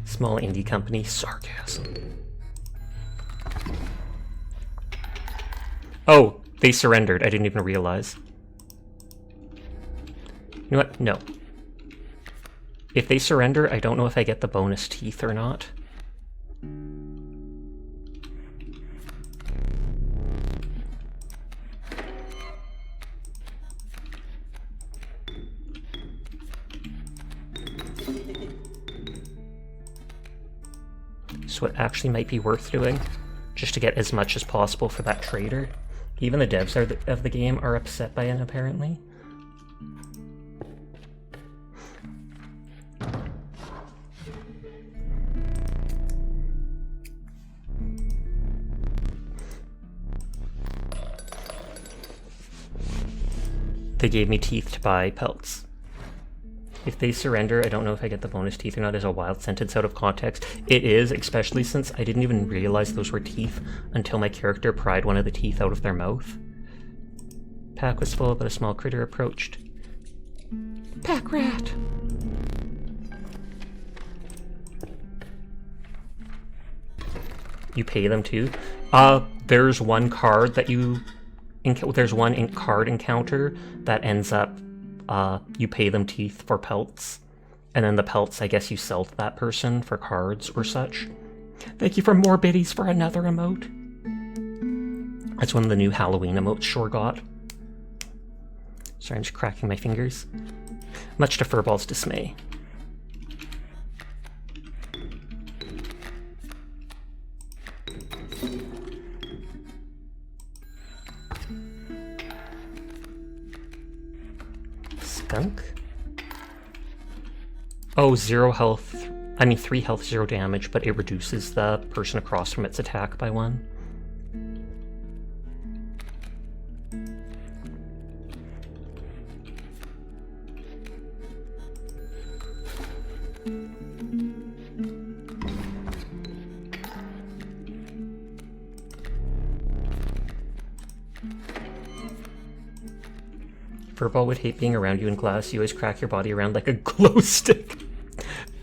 Small indie company, sarcasm. Oh, they surrendered. I didn't even realize. You know what? No. If they surrender, I don't know if I get the bonus teeth or not. So it actually might be worth doing, just to get as much as possible for that trader. Even the devs of the game are upset by it, apparently. They gave me teeth to buy pelts. If they surrender, I don't know if I get the bonus teeth or not as a wild sentence out of context. It is, especially since I didn't even realize those were teeth until my character pried one of the teeth out of their mouth. Pack was full, but a small critter approached. Pack rat! You pay them too? There's one card that you... There's one card encounter that ends up you pay them teeth for pelts, and then the pelts I guess you sell to that person for cards or such. Thank you for more biddies for another emote. That's one of the new Halloween emotes Shore got. Sorry, I'm just cracking my fingers. Much to Furball's dismay. Skunk? Oh, 0 health. I mean 3 health, 0 damage, but it reduces the person across from its attack by 1. Furball would hate being around you in class. You always crack your body around like a glow stick.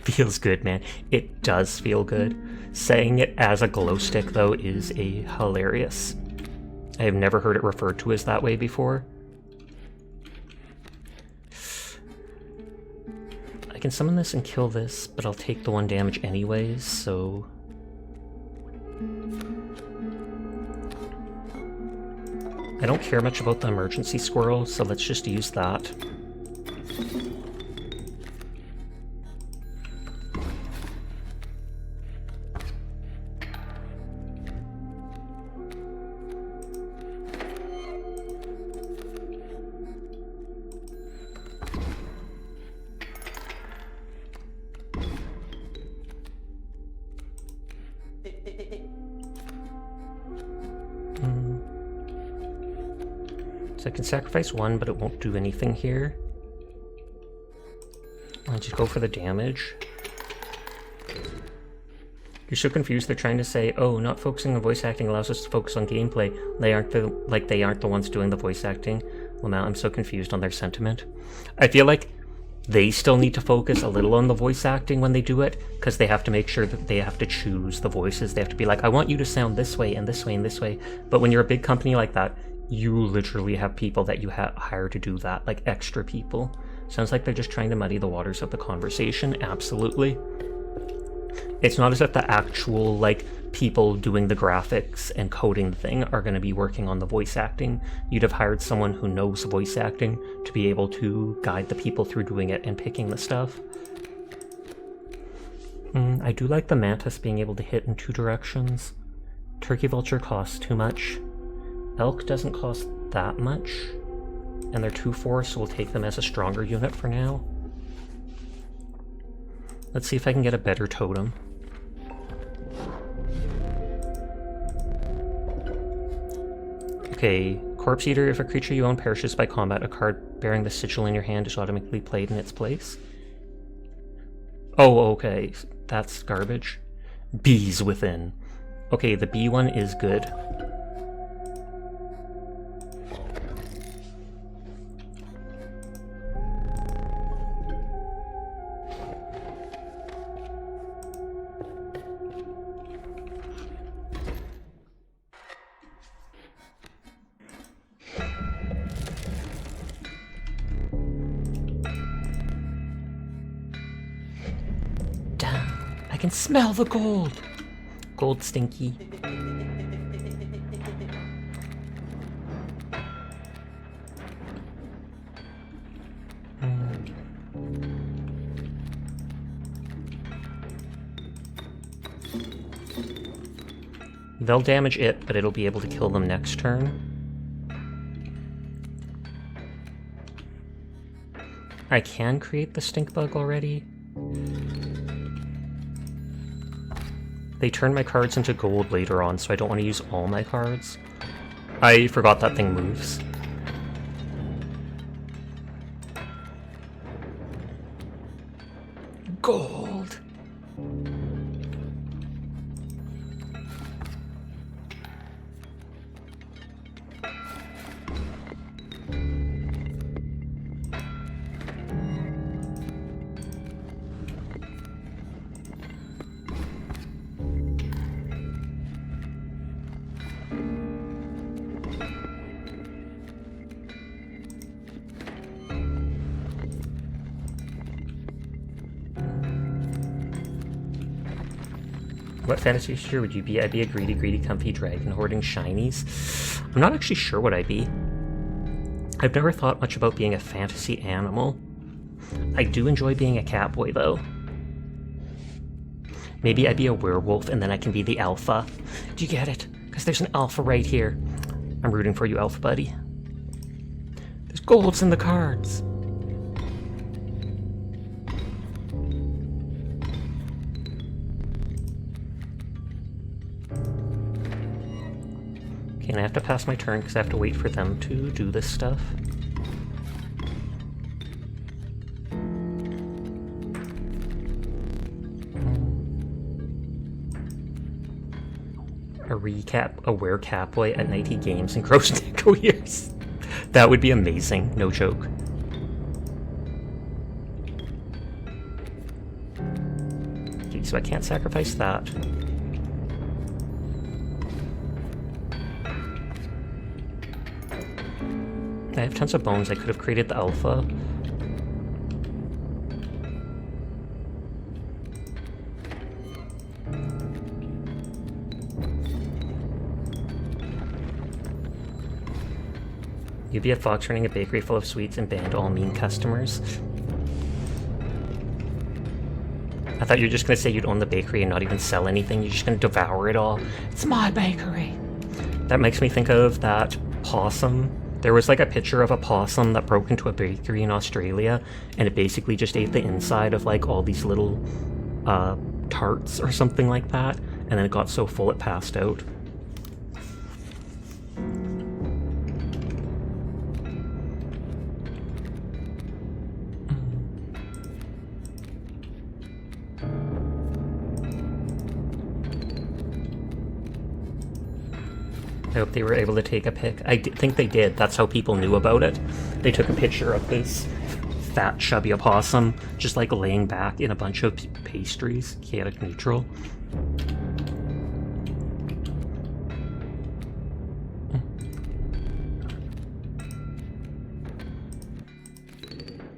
Feels good, man. It does feel good. Saying it as a glow stick, though, is hilarious. I have never heard it referred to as that way before. I can summon this and kill this, but I'll take the 1 damage anyways, so... I don't care much about the emergency squirrel, so let's just use that. I can sacrifice 1, but it won't do anything here. I'll just go for the damage. You're so confused. They're trying to say, oh, not focusing on voice acting allows us to focus on gameplay. They aren't the ones doing the voice acting. Lamau, I'm so confused on their sentiment. I feel like they still need to focus a little on the voice acting when they do it, because they have to make sure that they have to choose the voices. They have to be like, I want you to sound this way and this way and this way. But when you're a big company like that, you literally have people that you hire to do that, like extra people. Sounds like they're just trying to muddy the waters of the conversation. Absolutely. It's not as if the actual, like, people doing the graphics and coding the thing are going to be working on the voice acting. You'd have hired someone who knows voice acting to be able to guide the people through doing it and picking the stuff. I do like the mantis being able to hit in 2 directions. Turkey vulture costs too much. Elk doesn't cost that much, and they're 2/4, so we'll take them as a stronger unit for now. Let's see if I can get a better totem. Okay, Corpse Eater. If a creature you own perishes by combat, a card bearing the sigil in your hand is automatically played in its place. Oh, okay. That's garbage. Bees within. Okay, the bee one is good. I can smell the gold! Gold stinky. They'll damage it, but it'll be able to kill them next turn. I can create the stink bug already. They turn my cards into gold later on, so I don't want to use all my cards. I forgot that thing moves. Gold! What fantasy creature would you be? I'd be a greedy, greedy, comfy dragon hoarding shinies. I'm not actually sure what I'd be. I've never thought much about being a fantasy animal. I do enjoy being a catboy, though. Maybe I'd be a werewolf, and then I can be the alpha. Do you get it? Because there's an alpha right here. I'm rooting for you, alpha buddy. There's golds in the cards. Okay, and I have to pass my turn because I have to wait for them to do this stuff. A were-catboy at 90 games and gross Nico years. That would be amazing, no joke. Okay, so I can't sacrifice that. I have tons of bones. I could have created the alpha. You'd be a fox running a bakery full of sweets and banned all mean customers. I thought you were just going to say you'd own the bakery and not even sell anything. You're just going to devour it all. It's my bakery. That makes me think of that possum. There was like a picture of a possum that broke into a bakery in Australia, and it basically just ate the inside of like all these little tarts or something like that, and then it got so full it passed out. I hope they were able to take a pic. I think they did. That's how people knew about it. They took a picture of this fat, chubby opossum just like laying back in a bunch of pastries. Chaotic neutral.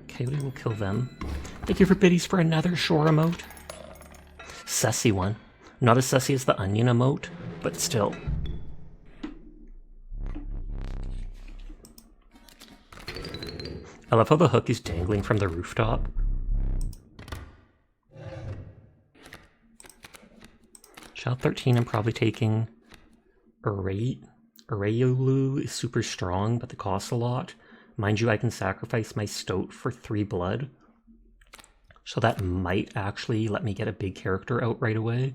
Okay, we will kill them. Thank you for biddies for another shore emote. Sussy one. Not as sussy as the onion emote, but still. I love how the hook is dangling from the rooftop. Child 13, I'm probably taking a rate. Arayolu is super strong, but they cost a lot. Mind you, I can sacrifice my Stoat for 3 blood. So that might actually let me get a big character out right away.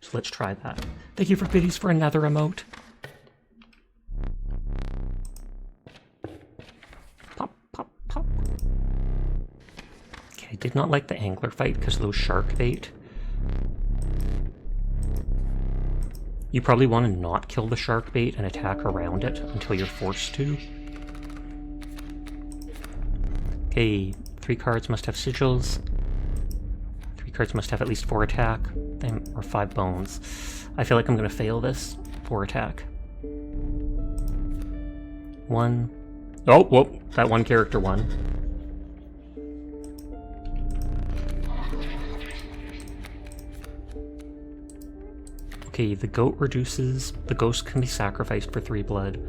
So let's try that. Thank you for biddies for another emote. Pop, pop, pop. Okay, I did not like the angler fight because of those shark bait. You probably want to not kill the shark bait and attack around it until you're forced to. Okay, 3 cards must have sigils. 3 cards must have at least 4 attack, or 5 bones. I feel like I'm going to fail this. 4 attack. 1. Oh, whoa, that one character won. Okay, the goat reduces... The ghost can be sacrificed for 3 blood.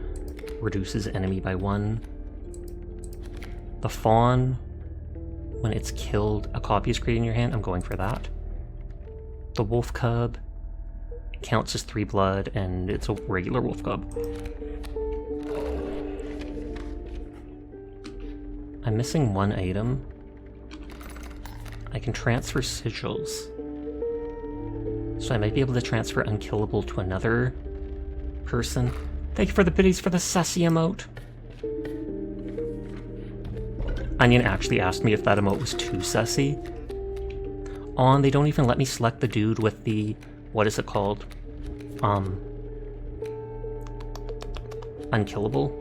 Reduces enemy by 1. The fawn, when it's killed, a copy is created in your hand. I'm going for that. The wolf cub counts as 3 blood, and it's a regular wolf cub. I'm missing 1 item. I can transfer sigils. So I might be able to transfer unkillable to another person. Thank you for the biddies for the sussy emote. Onion actually asked me if that emote was too sussy. On, they don't even let me select the dude with the... What is it called? Unkillable.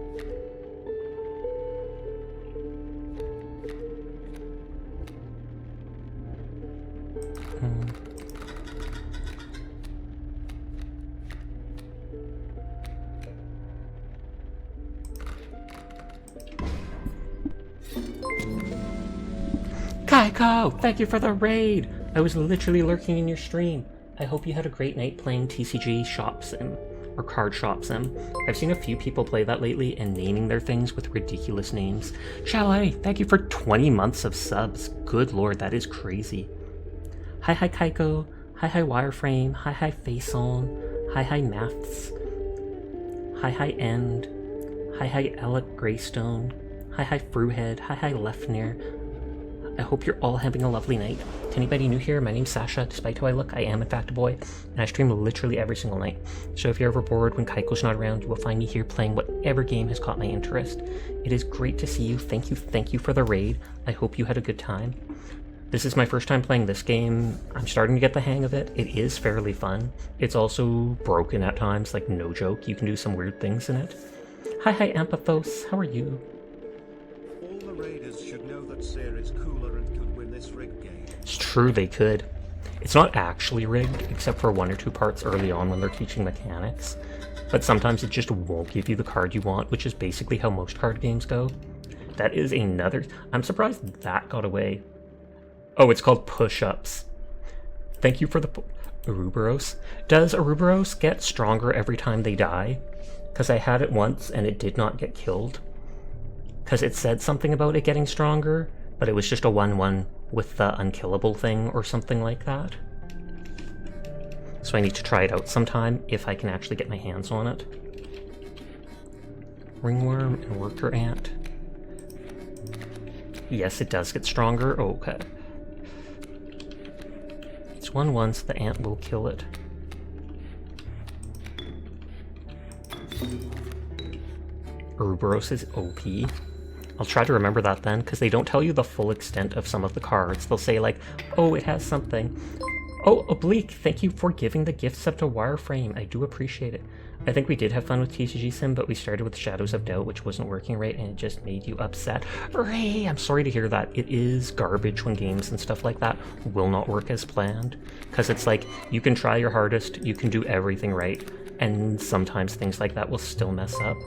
Kaiko, thank you for the raid! I was literally lurking in your stream. I hope you had a great night playing TCG Shop Sim, or Card Shop Sim. I've seen a few people play that lately and naming their things with ridiculous names. Chalet, thank you for 20 months of subs. Good lord, that is crazy. Hi hi Kaiko, hi hi Wireframe, hi hi Faceon, hi hi Maths, hi hi End, hi hi Alec Greystone, hi hi Fruhead, hi hi Lefner. I hope you're all having a lovely night. To anybody new here, my name's Sasha. Despite how I look, I am in fact a boy, and I stream literally every single night. So if you're ever bored when Kaiko's not around, you will find me here playing whatever game has caught my interest. It is great to see you. Thank you for the raid. I hope you had a good time. This is my first time playing this game. I'm starting to get the hang of it. It is fairly fun. It's also broken at times, like no joke. You can do some weird things in it. Hi Ampathos, how are you? All the raiders should know that Seer is cooler and could win this rigged game. It's true, they could. It's not actually rigged, except for 1 or 2 parts early on when they're teaching mechanics. But sometimes it just won't give you the card you want, which is basically how most card games go. That is another... I'm surprised that got away. Oh, it's called push-ups. Thank you for the... Ouroboros? Does Ouroboros get stronger every time they die? Because I had it once and it did not get killed. Because it said something about it getting stronger, but it was just a 1-1 with the unkillable thing or something like that. So I need to try it out sometime if I can actually get my hands on it. Ringworm and worker ant. Yes, it does get stronger. Okay. It's 1-1, so the ant will kill it. Ouroboros is OP. I'll try to remember that then, because they don't tell you the full extent of some of the cards. They'll say like, oh, it has something. Oh, Oblique, thank you for giving the gift sub to Wireframe. I do appreciate it. I think we did have fun with TCG Sim, but we started with Shadows of Doubt, which wasn't working right, and it just made you upset. Hooray! I'm sorry to hear that. It is garbage when games and stuff like that will not work as planned. Because it's like, you can try your hardest, you can do everything right, and sometimes things like that will still mess up.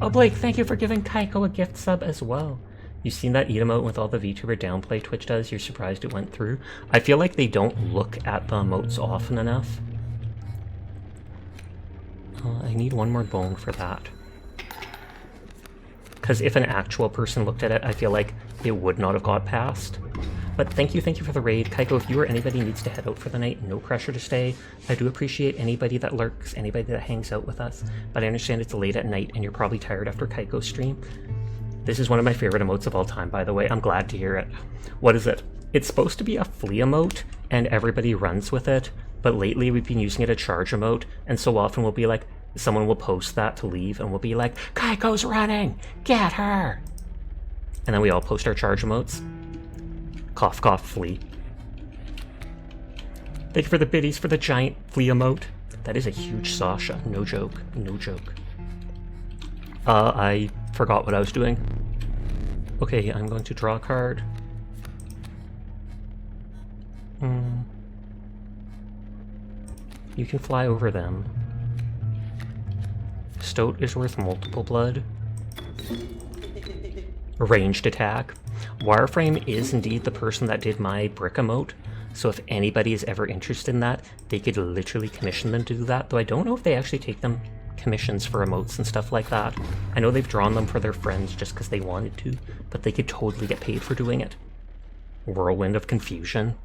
Oh, Blake, thank you for giving Kaiko a gift sub as well. You've seen that emote with all the VTuber downplay Twitch does? You're surprised it went through? I feel like they don't look at the emotes often enough. I need 1 more bone for that. Because if an actual person looked at it, I feel like it would not have got past. But thank you for the raid. Kaiko, if you or anybody needs to head out for the night, no pressure to stay. I do appreciate anybody that lurks, anybody that hangs out with us, but I understand it's late at night and you're probably tired after Kaiko's stream. This is one of my favorite emotes of all time, by the way. I'm glad to hear it. What is it? It's supposed to be a flee emote, and everybody runs with it, but lately we've been using it a charge emote, and so often we'll be like, someone will post that to leave, and we'll be like, Kaiko's running! Get her! And then we all post our charge emotes. Cough, cough, flee. Thank you for the biddies for the giant flea emote. That is a huge Sasha. No joke. No joke. I forgot what I was doing. Okay, I'm going to draw a card. You can fly over them. Stoat is worth multiple blood. Ranged attack. Wireframe is indeed the person that did my brick emote, so if anybody is ever interested in that, they could literally commission them to do that, though I don't know if they actually take them commissions for emotes and stuff like that. I know they've drawn them for their friends just because they wanted to, but they could totally get paid for doing it. Whirlwind of Confusion.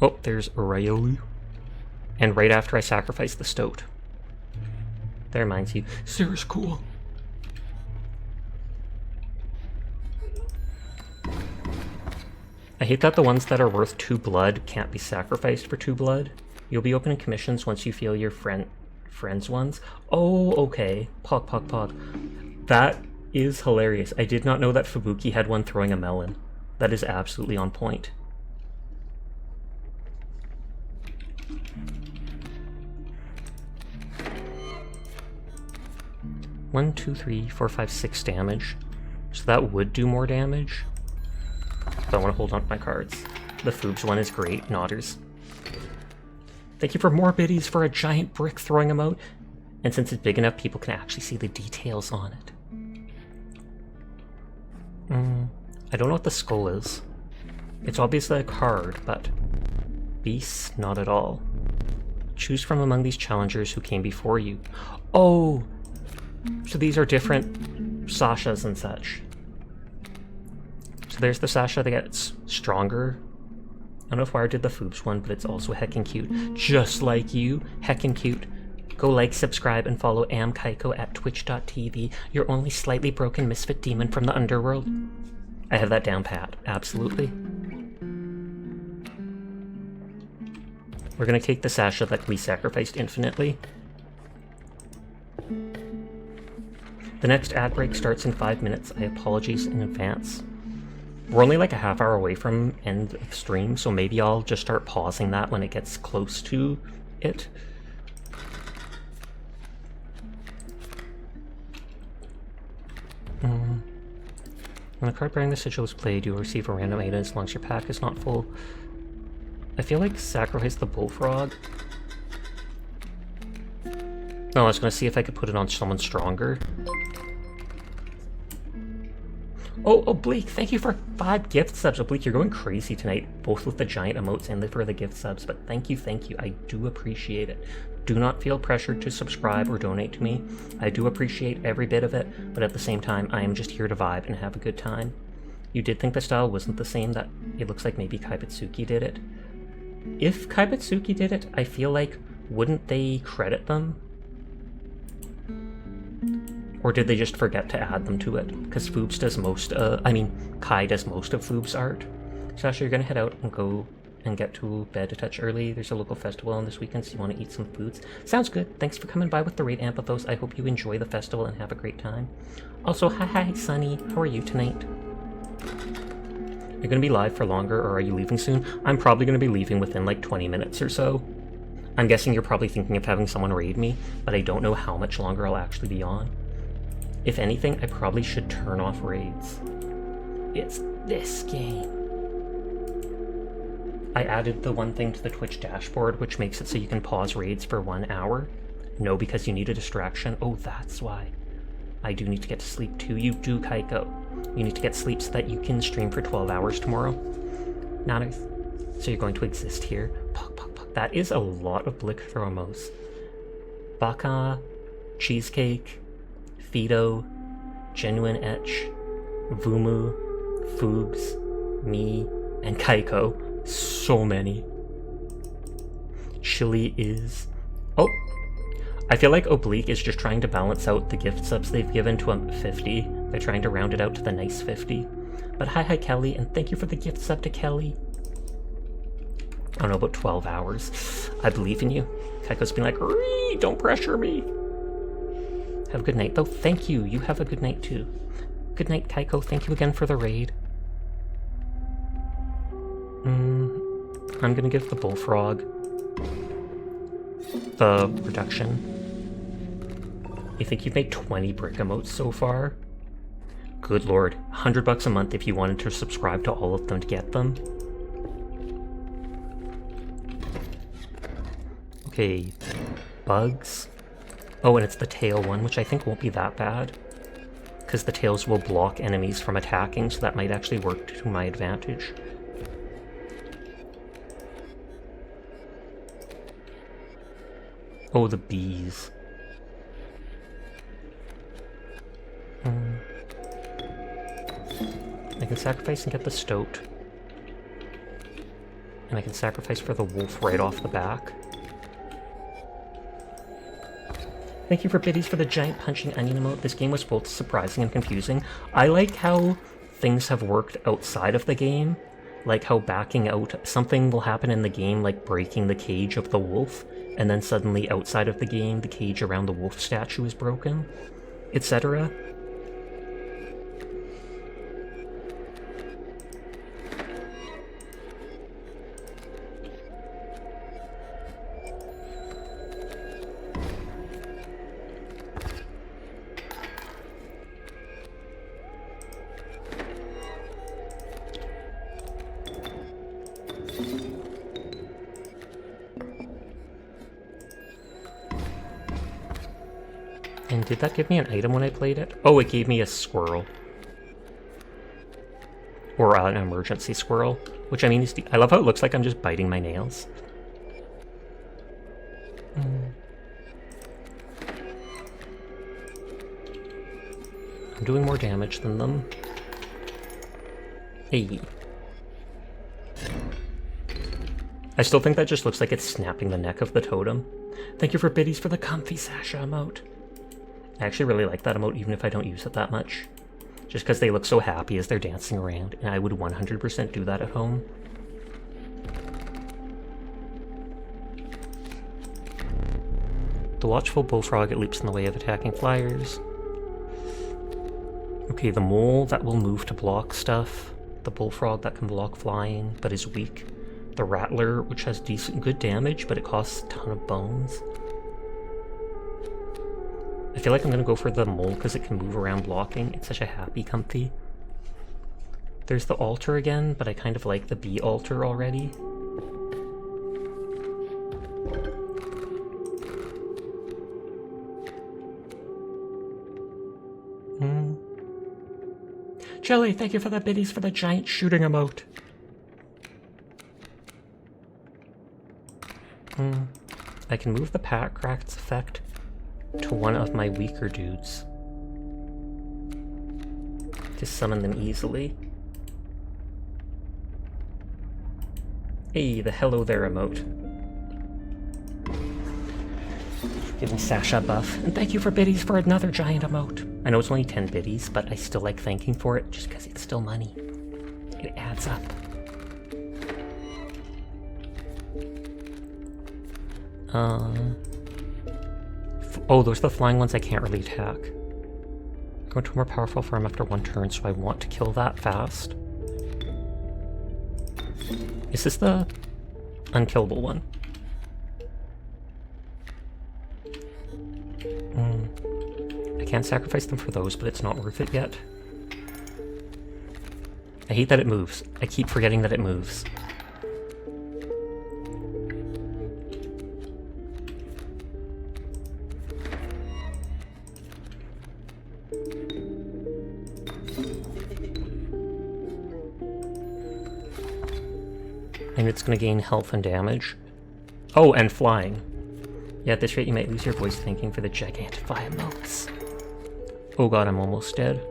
Oh, there's Rayolu. And right after I sacrifice the Stoat. That reminds you, Sarah's cool. I hate that the ones that are worth 2 blood can't be sacrificed for 2 blood. You'll be opening commissions once you feel your friends' ones. Oh, okay. Pog. That is hilarious. I did not know that Fubuki had one throwing a melon. That is absolutely on point. One, 2, 3, 4, 5, 6 damage. So that would do more damage. But I want to hold on to my cards. The Foobs one is great. Nodders. Thank you for more biddies for a giant brick throwing emote. And since it's big enough, people can actually see the details on it. I don't know what the skull is. It's obviously a card, but... Beasts? Not at all. Choose from among these challengers who came before you. Oh! So these are different Sashas and such. So there's the Sasha that gets stronger. I don't know if Wire did the Foobs one, but it's also heckin' cute. Just like you. Heckin' cute. Go like, subscribe, and follow amkaiko at twitch.tv, your only slightly broken misfit demon from the underworld. I have that down pat. Absolutely. We're gonna take the Sasha that can be sacrificed infinitely. The next ad break starts in 5 minutes. I apologize in advance. We're only like a half hour away from end of stream, so maybe I'll just start pausing that when it gets close to it. When a card bearing the sigil is played, you will receive a random item as long as your pack is not full. I feel like sacrifice the bullfrog. No, I was going to see if I could put it on someone stronger. Oh, Oblique, thank you for 5 gift subs. Oblique, you're going crazy tonight, both with the giant emotes and for the gift subs, but thank you. I do appreciate it. Do not feel pressured to subscribe or donate to me. I do appreciate every bit of it, but at the same time, I am just here to vibe and have a good time. You did think the style wasn't the same, that it looks like maybe Kaibutsuki did it. If Kaibutsuki did it, I feel like, wouldn't they credit them? Or did they just forget to add them to it? Because Foobs does most, Kai does most of Foobs' art. Sasha, you're gonna head out and go and get to bed a touch early. There's a local festival on this weekend, so you want to eat some foods. Sounds good. Thanks for coming by with the raid, Ampathos. I hope you enjoy the festival and have a great time. Also, hi, Sunny. How are you tonight? You're gonna be live for longer, or are you leaving soon? I'm probably gonna be leaving within like 20 minutes or so. I'm guessing you're probably thinking of having someone raid me, but I don't know how much longer I'll actually be on. If anything, I probably should turn off raids. It's this game. I added the one thing to the Twitch dashboard, which makes it so you can pause raids for 1 hour. No, because you need a distraction. Oh, that's why. I do need to get to sleep too. You do, Kaiko. You need to get sleep so that you can stream for 12 hours tomorrow. Nanas. So you're going to exist here. That is a lot of Blick Thromos. Baka, Cheesecake, Fido, Genuine Etch, Vumu, Fugs, me, and Kaiko. So many. Chili is... Oh! I feel like Oblique is just trying to balance out the gift subs they've given to a 50. They're trying to round it out to the nice 50. But hi Kelly, and thank you for the gift sub to Kelly. I don't know, about 12 hours. I believe in you. Kaiko's been like, don't pressure me. Have a good night, though. Thank you. You have a good night, too. Good night, Kaiko. Thank you again for the raid. I'm gonna give the Bullfrog the reduction. You think you've made 20 brick emotes so far? Good lord. $100 a month if you wanted to subscribe to all of them to get them. Okay. Bugs. Oh, and it's the tail one, which I think won't be that bad. Because the tails will block enemies from attacking, so that might actually work to my advantage. Oh, the bees. I can sacrifice and get the stoat. And I can sacrifice for the wolf right off the back. Thank you for biddies for the giant punching onion emote. This game was both surprising and confusing. I like how things have worked outside of the game. Like how backing out, something will happen in the game like breaking the cage of the wolf, and then suddenly outside of the game, the cage around the wolf statue is broken, etc. And did that give me an item when I played it? Oh, it gave me a squirrel. Or an emergency squirrel. Which I mean, is I love how it looks like I'm just biting my nails. I'm doing more damage than them. Hey. I still think that just looks like it's snapping the neck of the totem. Thank you for biddies for the comfy Sasha emote. I actually really like that emote even if I don't use it that much. Just because they look so happy as they're dancing around, and I would 100% do that at home. The watchful bullfrog, it leaps in the way of attacking flyers. Okay, the mole that will move to block stuff. The bullfrog that can block flying, but is weak. The rattler, which has good damage, but it costs a ton of bones. I feel like I'm gonna go for the mole because it can move around blocking. It's such a happy comfy. There's the altar again, but I kind of like the bee altar already. Jelly, thank you for the biddies for the giant shooting emote. I can move the Pat Cracks effect to one of my weaker dudes to summon them easily. Hey, the hello there emote. Give me Sasha buff. And thank you for biddies for another giant emote. I know it's only 10 biddies, but I still like thanking for it just because it's still money. It adds up. Oh, those are the flying ones I can't really attack. Go into a more powerful form after one turn, so I want to kill that fast. Is this the unkillable one? I can't sacrifice them for those, but it's not worth it yet. I hate that it moves. I keep forgetting that it moves. And it's going to gain health and damage. Oh, and flying. Yeah, at this rate you might lose your voice thanking for the Gigantify emotes. Oh god, I'm almost dead.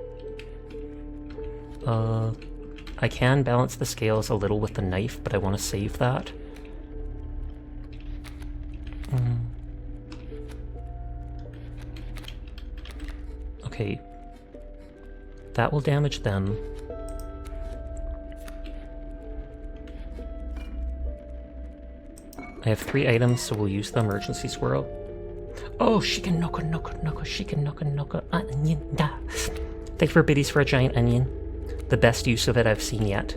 I can balance the scales a little with the knife, but I want to save that. Okay. That will damage them. I have 3 items, so we'll use the emergency squirrel. Oh, shikanoko, onion. Da. Thank you for biddies for a giant onion. The best use of it I've seen yet.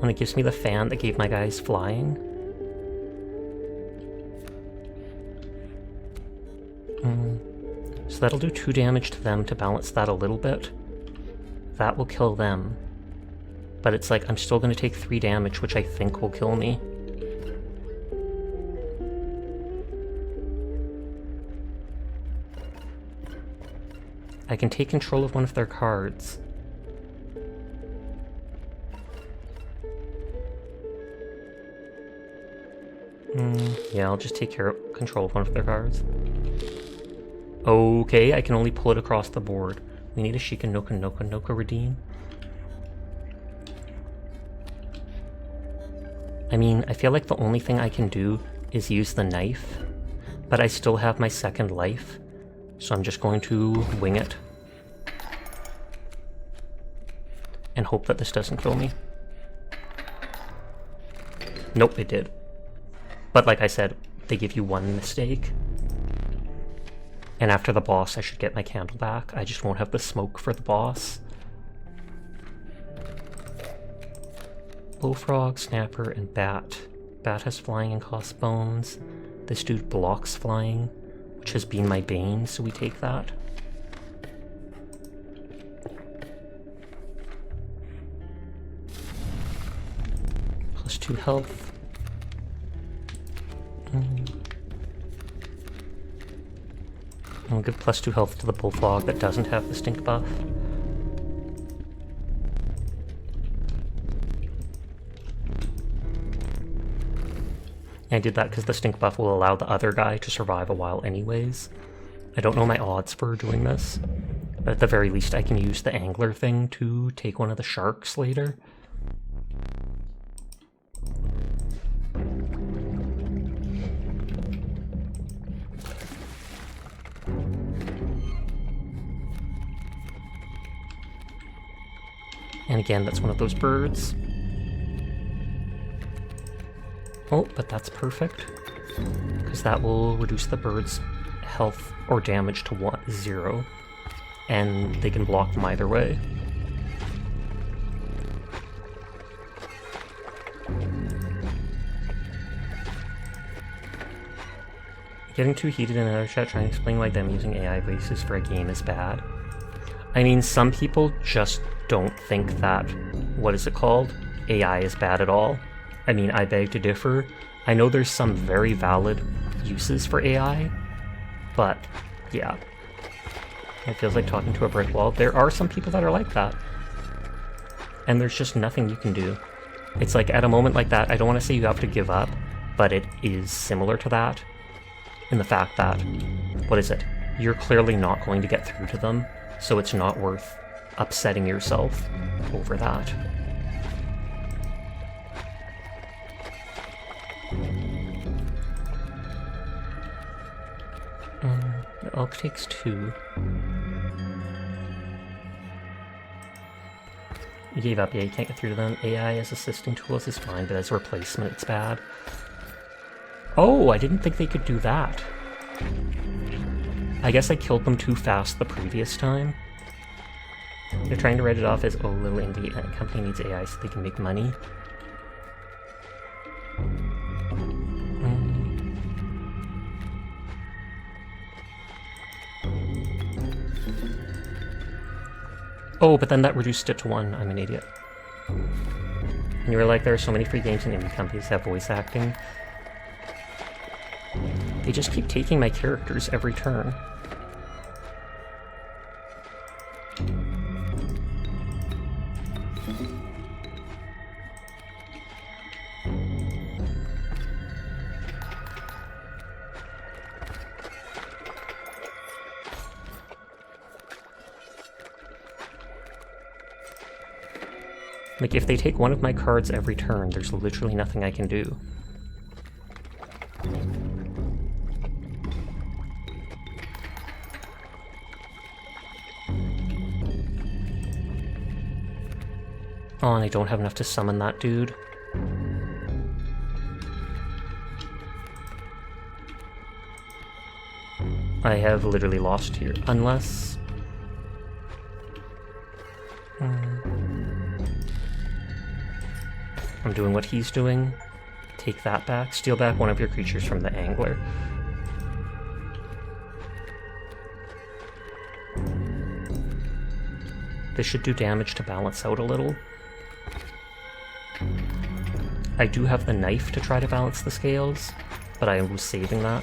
When it gives me the fan that gave my guys flying. So that'll do 2 damage to them to balance that a little bit. That will kill them. But it's like, I'm still going to take 3 damage, which I think will kill me. I can take control of one of their cards. Yeah, I'll just take control of one of their cards. Okay, I can only pull it across the board. We need a Shikanoko redeem. I mean, I feel like the only thing I can do is use the knife, but I still have my second life, so I'm just going to wing it. And hope that this doesn't kill me. Nope, it did. But like I said, they give you 1 mistake. And after the boss, I should get my candle back. I just won't have the smoke for the boss. Bullfrog, Snapper, and Bat. Bat has flying and costs bones. This dude blocks flying, which has been my bane, so we take that. Plus 2 health. I'll give plus 2 health to the Bullfrog that doesn't have the stink buff. I did that because the stink buff will allow the other guy to survive a while anyways. I don't know my odds for doing this, but at the very least I can use the angler thing to take one of the sharks later. And again, that's one of those birds. Oh, but that's perfect, because that will reduce the bird's health or damage to 0, and they can block them either way. Getting too heated in another chat trying to explain why them using AI voices for a game is bad. I mean, some people just don't think that, what is it called? AI is bad at all. I mean, I beg to differ. I know there's some very valid uses for AI, but yeah. It feels like talking to a brick wall. There are some people that are like that. And there's just nothing you can do. It's like, at a moment like that, I don't want to say you have to give up, but it is similar to that. In the fact that, what is it? You're clearly not going to get through to them, so it's not worth upsetting yourself over that. The elk takes 2. You gave up, yeah, you can't get through to them. AI as assisting tools is fine, but as a replacement it's bad. Oh, I didn't think they could do that. I guess I killed them too fast the previous time. They're trying to write it off as, oh, little indie company needs AI so they can make money. Oh, but then that reduced it to 1. I'm an idiot. And you were like, there are so many free games and indie companies that have voice acting. They just keep taking my characters every turn. Like, if they take one of my cards every turn, there's literally nothing I can do. Oh, and I don't have enough to summon that dude. I have literally lost here, unless... I'm doing what he's doing. Take that back. Steal back one of your creatures from the angler. This should do damage to balance out a little. I do have the knife to try to balance the scales, but I was saving that.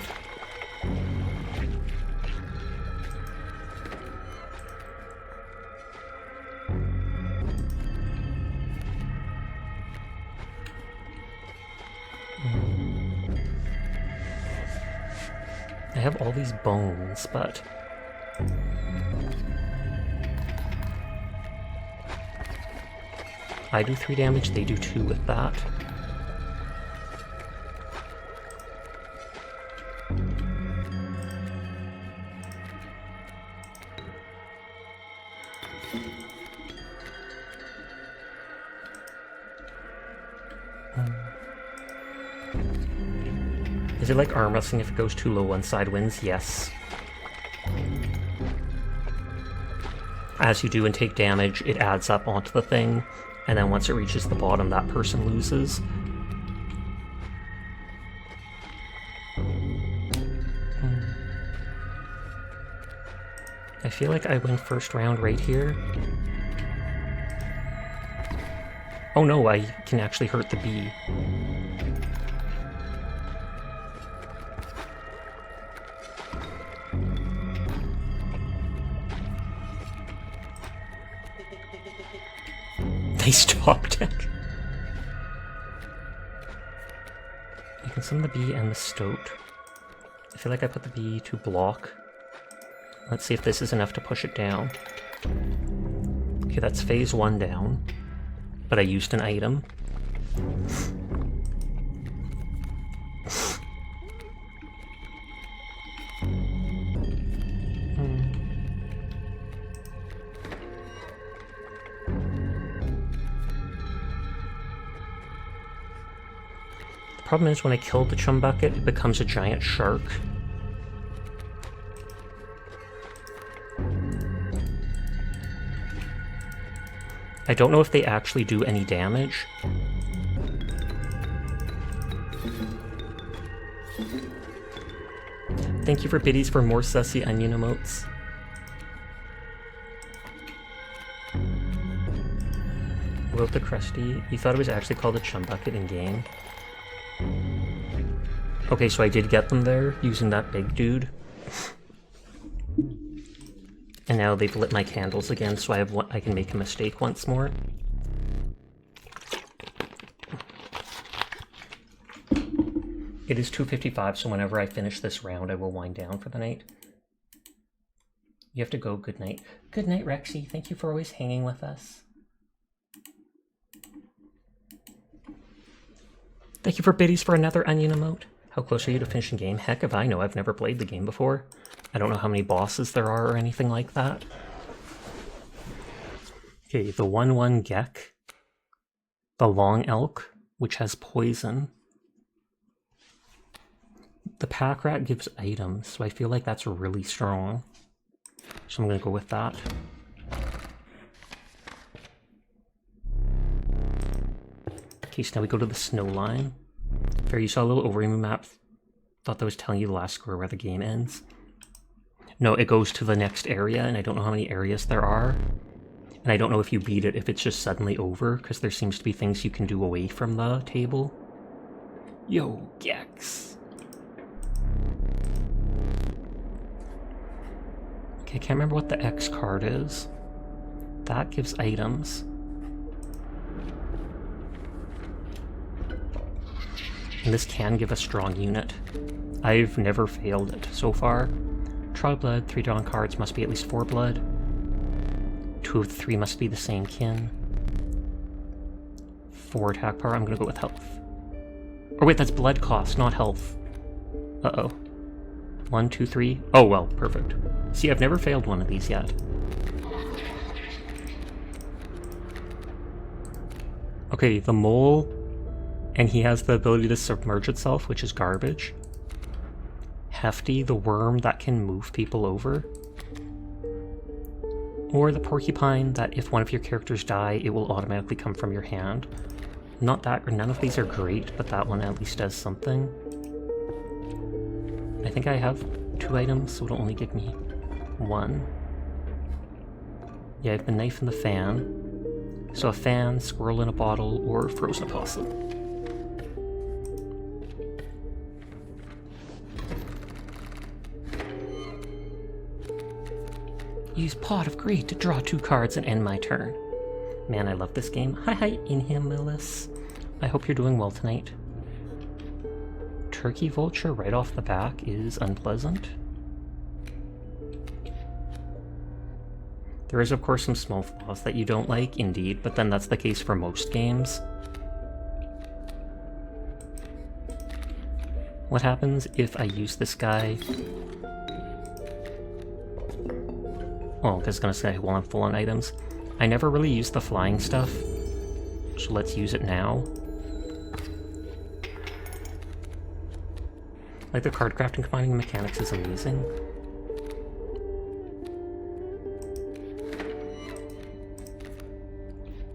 I have all these bones, but... I do 3 damage, they do 2 with that. Is it like arm wrestling? If it goes too low, one side wins? Yes. As you do and take damage, it adds up onto the thing, and then once it reaches the bottom, that person loses. I feel like I win first round right here. Oh no, I can actually hurt the bee. Nice job, Deck. I can summon the bee and the stoat. I feel like I put the bee to block. Let's see if this is enough to push it down. Okay, that's phase 1 down. But I used an item. The problem is when I kill the chum bucket, it becomes a giant shark. I don't know if they actually do any damage. Thank you for biddies for more sussy onion emotes. Wilt the Crusty. You thought it was actually called a chum bucket in game? Okay, so I did get them there using that big dude. And now they've lit my candles again, so I can make a mistake once more. It is 2:55, so whenever I finish this round, I will wind down for the night. You have to go. Good night. Good night, Rexy. Thank you for always hanging with us. Thank you for biddies for another onion emote. How close are you to finishing game? Heck if I know, I've never played the game before. I don't know how many bosses there are or anything like that. Okay, the 1/1 Gek. The Long Elk, which has poison. The Pack Rat gives items, so I feel like that's really strong. So I'm gonna go with that. Okay, so now we go to the snow line. Fair, you saw a little overview map. Thought that was telling you the last square where the game ends. No, it goes to the next area, and I don't know how many areas there are. And I don't know if you beat it, if it's just suddenly over, because there seems to be things you can do away from the table. Yo, Gex. Okay, I can't remember what the X card is. That gives items. And this can give a strong unit. I've never failed it so far. Draw blood, 3 drawn cards must be at least 4 blood. 2 of the 3 must be the same kin. 4 attack power. I'm gonna go with health. Or wait, that's blood cost, not health. Uh-oh. 1, 2, 3. Oh, well, perfect. See, I've never failed one of these yet. Okay, the mole, and he has the ability to submerge itself, which is garbage. Hefty, the worm that can move people over. Or the porcupine, that if one of your characters die, it will automatically come from your hand. Not that, or none of these are great, but that one at least does something. I think I have 2 items, so it'll only give me 1. Yeah, I have the knife and the fan. So a fan, squirrel in a bottle, or frozen opossum. Use Pot of Greed to draw 2 cards and end my turn. Man, I love this game. Hi, Inhimilis. I hope you're doing well tonight. Turkey Vulture right off the back is unpleasant. There is, of course, some small flaws that you don't like, indeed, but then that's the case for most games. What happens if I use this guy? Oh, I was gonna say, well, I'm full on items. I never really use the flying stuff, so let's use it now. Like, the card crafting combining mechanics is amazing.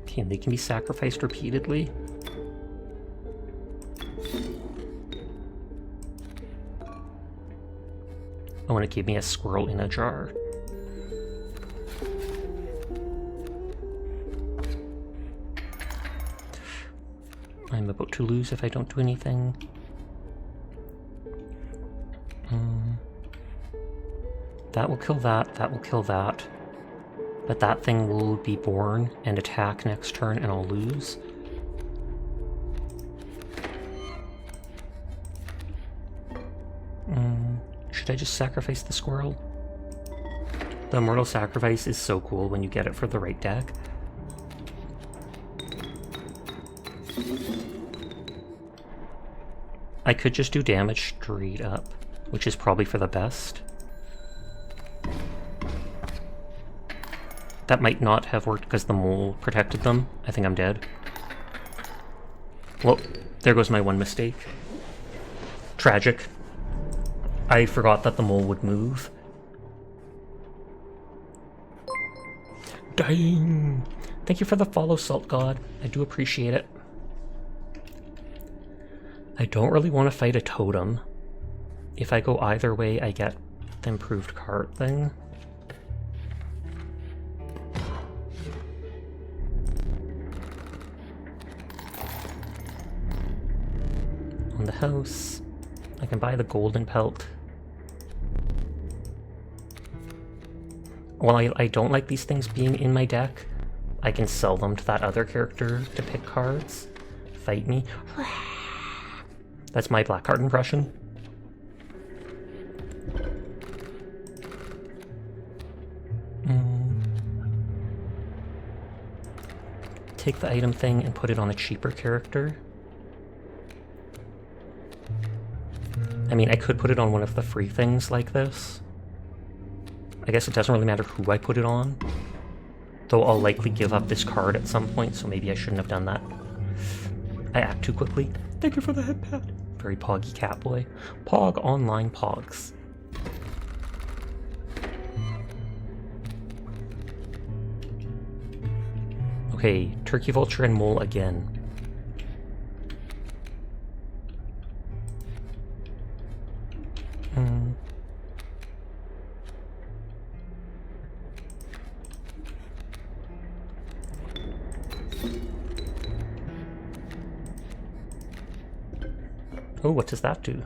Okay, and they can be sacrificed repeatedly. Oh, and it gave me a squirrel in a jar. I'm about to lose if I don't do anything. That will kill that, that will kill that. But that thing will be born and attack next turn and I'll lose. Should I just sacrifice the squirrel? The Immortal Sacrifice is so cool when you get it for the right deck. I could just do damage straight up, which is probably for the best. That might not have worked because the mole protected them. I think I'm dead. Well, there goes my one mistake. Tragic. I forgot that the mole would move. Dang! Thank you for the follow, Salt God. I do appreciate it. I don't really want to fight a totem. If I go either way, I get the improved card thing. On the house, I can buy the golden pelt. While I don't like these things being in my deck, I can sell them to that other character to pick cards. Fight me. That's my black card impression. Take the item thing and put it on a cheaper character. I mean, I could put it on one of the free things like this. I guess it doesn't really matter who I put it on. Though I'll likely give up this card at some point, so maybe I shouldn't have done that. I act too quickly. Thank you for the headpad. Very poggy cat boy. Pog online pogs. Okay, Turkey Vulture and Mole again. Oh, what does that do?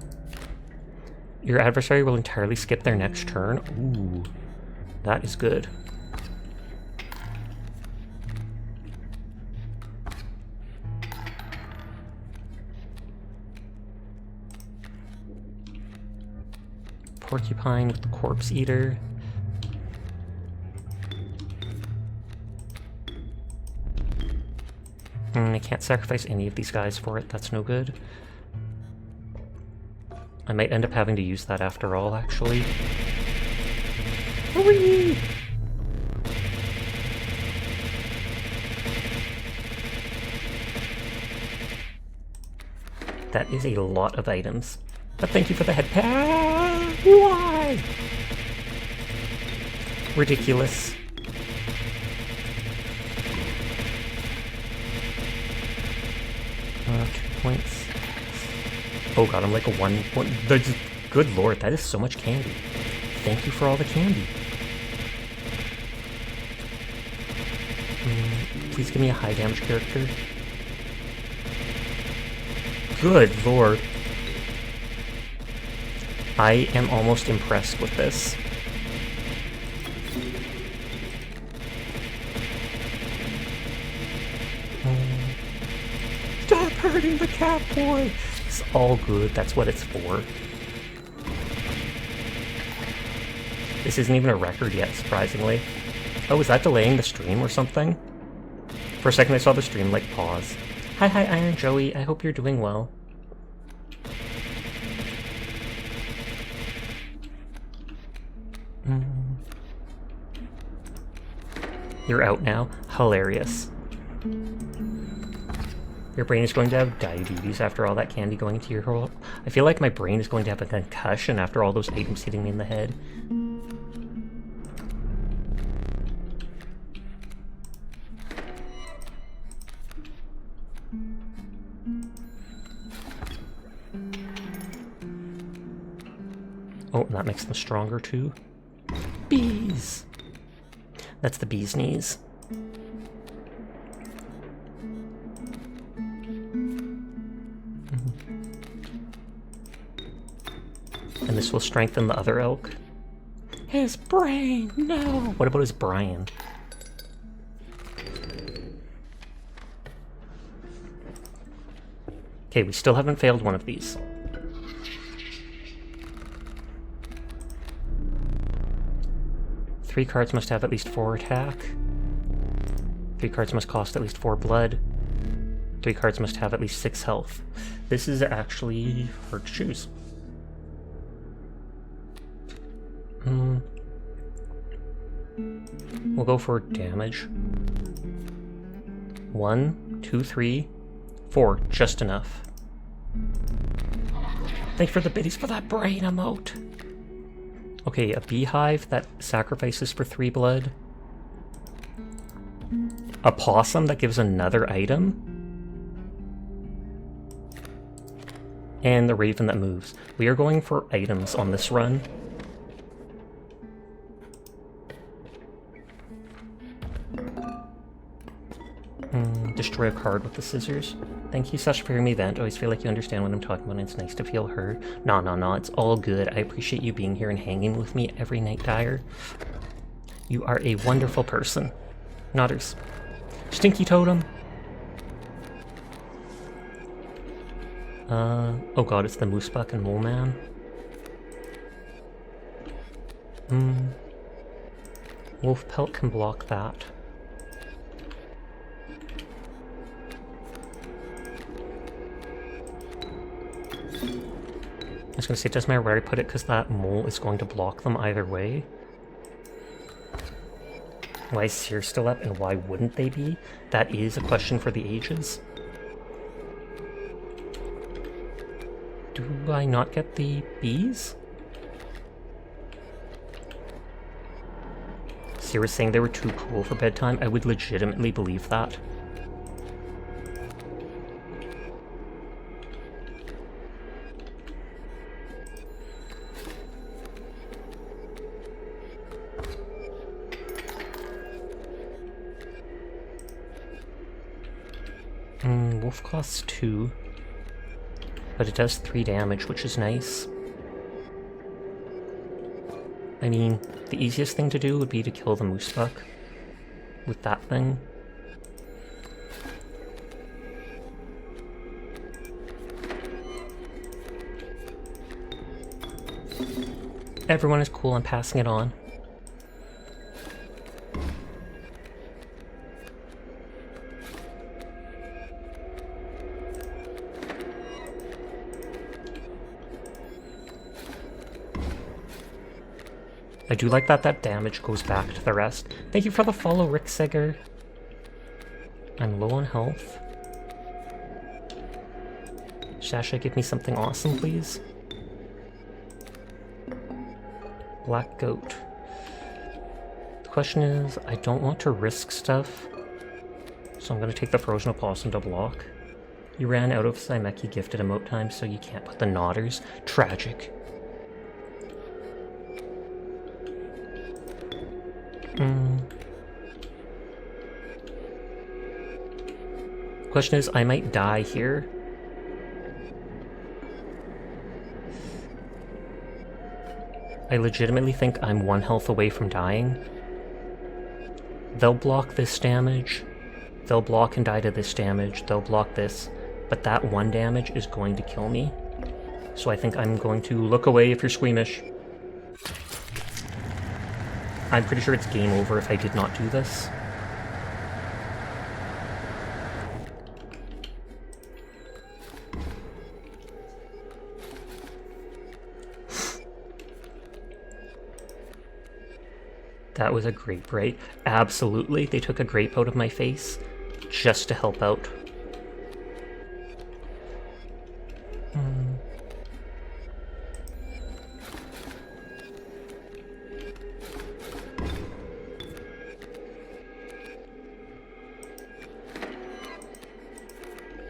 Your adversary will entirely skip their next turn. Ooh, that is good. Porcupine with the Corpse Eater. I can't Can't sacrifice any of these guys for it, that's no good. I might end up having to use that after all, actually. Whee! That is a lot of items. But thank you for the head pass! Why? Ridiculous. 2 points. Oh god, I'm like a 1 point. Good lord, that is so much candy. Thank you for all the candy. Please give me a high damage character. Good lord. I am almost impressed with this. Stop hurting the cat boy! It's all good, that's what it's for. This isn't even a record yet, surprisingly. Oh, is that delaying the stream or something? For a second I saw the stream, like, pause. Hi, Iron Joey, I hope you're doing well. You're out now? Hilarious. Your brain is going to have diabetes after all that candy going into your hole. I feel like my brain is going to have a concussion after all those items hitting me in the head. Oh, and that makes them stronger too. Bees! That's the bee's knees. And this will strengthen the other elk. His brain! No! What about his Brian? Okay, we still haven't failed one of these. Three cards must have at least 4 attack. 3 cards must cost at least 4 blood. 3 cards must have at least 6 health. This is actually hard to choose. We'll go for damage. 1, 2, 3, 4. Just enough. Thanks for the biddies for that brain emote. Okay, a beehive that sacrifices for 3 blood. A possum that gives another item. And the raven that moves. We are going for items on this run. Destroy a card with the scissors. Thank you, Sasha, for hearing me vent. I always feel like you understand what I'm talking about, and it's nice to feel heard. No, it's all good. I appreciate you being here and hanging with me every night, Dyer. You are a wonderful person. Nodders. Stinky Totem. Oh god, it's the Moosebuck and Mole Man. Wolf Pelt can block that. I was going to say, it doesn't matter where I put it because that mole is going to block them either way. Why is Seer still up and why wouldn't they be? That is a question for the ages. Do I not get the bees? Seer was saying they were too cool for bedtime. I would legitimately believe that. Wolf costs 2, but it does 3 damage, which is nice. I mean, the easiest thing to do would be to kill the Moosebuck with that thing. Everyone is cool, I'm passing it on. I do like that that damage goes back to the rest. Thank you for the follow, Rick Seger. I'm low on health. Sasha, give me something awesome, please. Black goat. The question is, I don't want to risk stuff, so I'm going to take the frozen opossum to block. You ran out of Saimeki gifted emote time, so you can't put the nodders. Tragic. Question is, I might die here. I legitimately think I'm 1 health away from dying. They'll block this damage. They'll block and die to this damage. They'll block this. But that 1 damage is going to kill me. So I think I'm going to look away if you're squeamish. I'm pretty sure it's game over if I did not do this. That was a grape, right? Absolutely. They took a grape out of my face just to help out.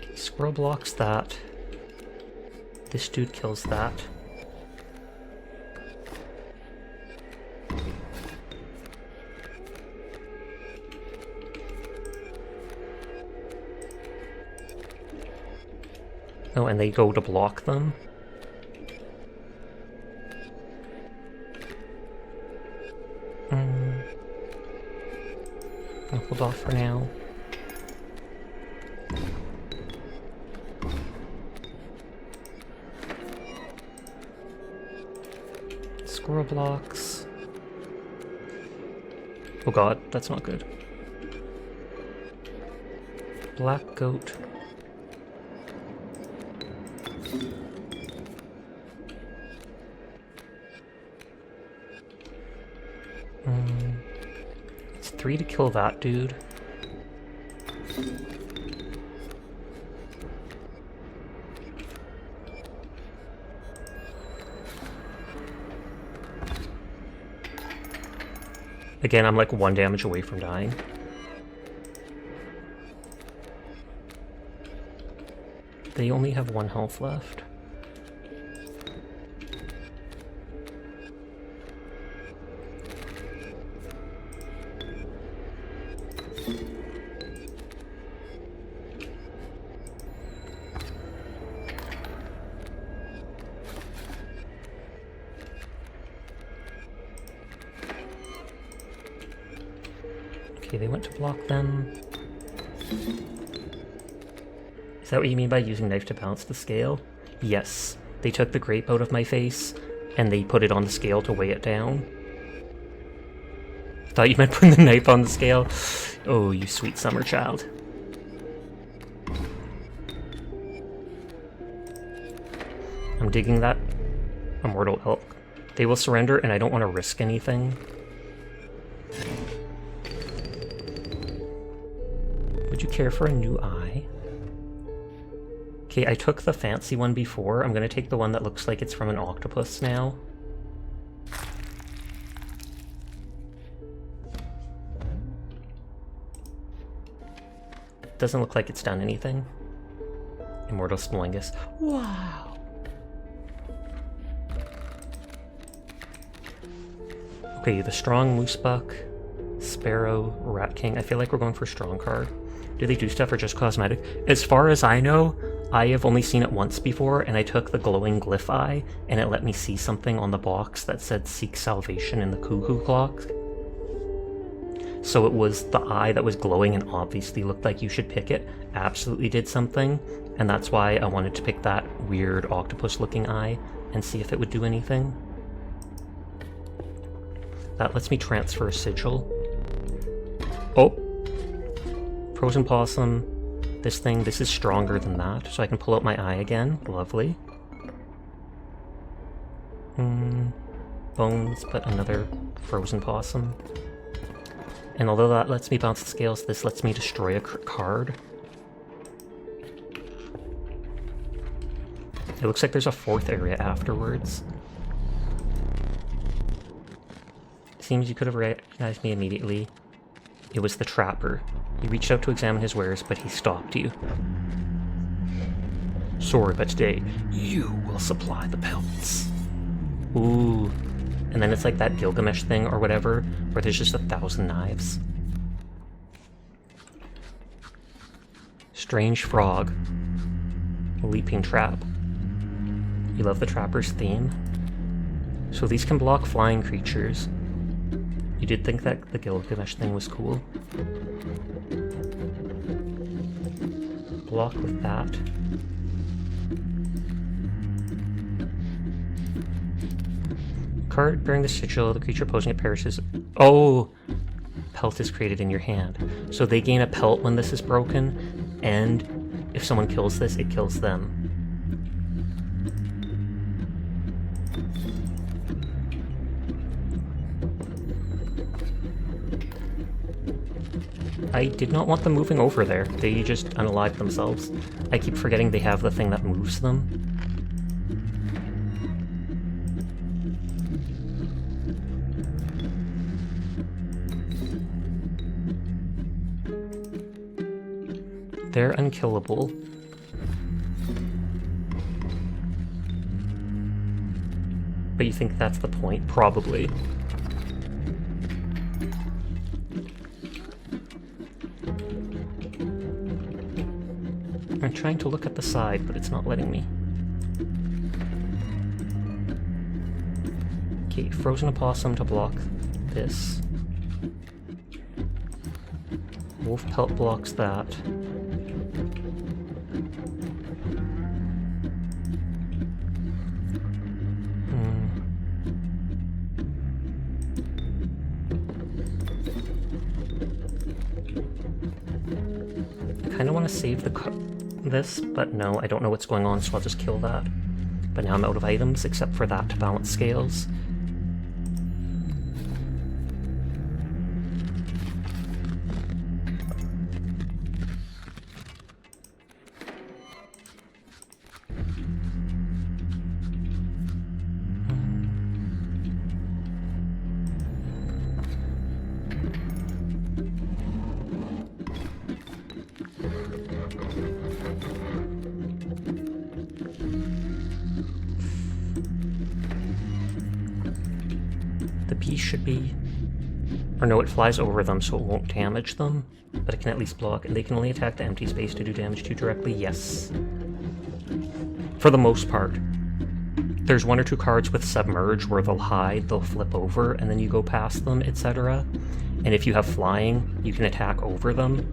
Okay, squirrel blocks that. This dude kills that. Oh, and they go to block them. I'll hold off for now. Squirrel blocks. Oh god, that's not good. Black goat. It's 3 to kill that dude. Again, I'm like 1 damage away from dying. They only have 1 health left. Okay, they went to block them. Is that what you mean by using knife to balance the scale? Yes. They took the grape out of my face, and they put it on the scale to weigh it down. Thought you meant putting the knife on the scale. Oh, you sweet summer child. I'm digging that immortal elk. They will surrender, and I don't want to risk anything. Would you care for a new eye? Okay, I took the fancy one before. I'm gonna take the one that looks like it's from an octopus now. Doesn't look like it's done anything. Immortal Splingus. Wow! Okay, the strong moose buck, sparrow, rat king. I feel like we're going for strong card. Do they do stuff or just cosmetic? As far as I know, I have only seen it once before, and I took the glowing glyph eye, and it let me see something on the box that said seek salvation in the cuckoo clock. So it was the eye that was glowing and obviously looked like you should pick it. Absolutely did something, and that's why I wanted to pick that weird octopus looking eye and see if it would do anything. That lets me transfer a sigil. Oh! Frozen possum. This thing, this is stronger than that, so I can pull out my eye again. Lovely. bones, but another frozen possum. And although that lets me bounce the scales, this lets me destroy a card. It looks like there's a fourth area afterwards. Seems you could have recognized me immediately. It was the trapper. He reached out to examine his wares, but he stopped you. Sorry, but today, you will supply the pelts. Ooh. And then it's like that Gilgamesh thing or whatever, where there's just 1,000 knives. Strange frog. A leaping trap. You love the trapper's theme? So these can block flying creatures. You did think that the Gilgamesh thing was cool. Block with that. Card bearing the sigil, the creature posing it perishes. Oh! Pelt is created in your hand. So they gain a pelt when this is broken, and if someone kills this, it kills them. I did not want them moving over there. They just unalived themselves. I keep forgetting they have the thing that moves them. They're unkillable. But you think that's the point? Probably. I'm trying to look at the side, but it's not letting me. Okay, frozen opossum to block this. Wolf pelt blocks that. I kind of want to save this, but no, I don't know what's going on, so I'll just kill that. But now I'm out of items, except for that to balance scales. Should be, or no, it flies over them so it won't damage them, but it can at least block, and they can only attack the empty space to do damage to directly. Yes, for the most part. There's one or two cards with submerge where they'll hide, they'll flip over, and then you go past them, etc. And if you have flying, you can attack over them.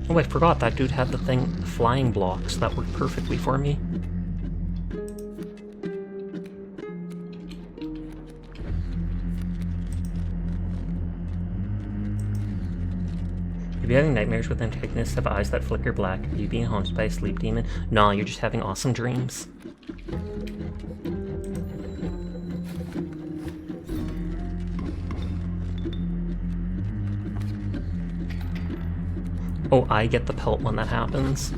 Oh, I forgot that dude had the flying blocks that worked perfectly for me. You'll be having nightmares with antagonists have eyes that flicker black. Are you being haunted by a sleep demon? Nah, you're just having awesome dreams. Oh, I get the pelt when that happens.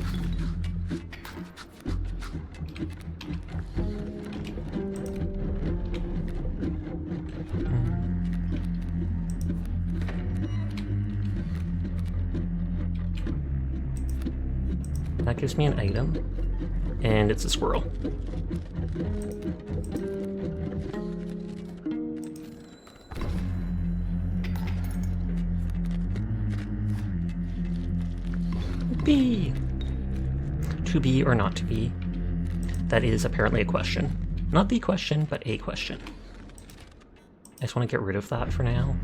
That gives me an item, and it's a squirrel. Be. To be or not to be? That is apparently a question. Not the question, but a question. I just want to get rid of that for now.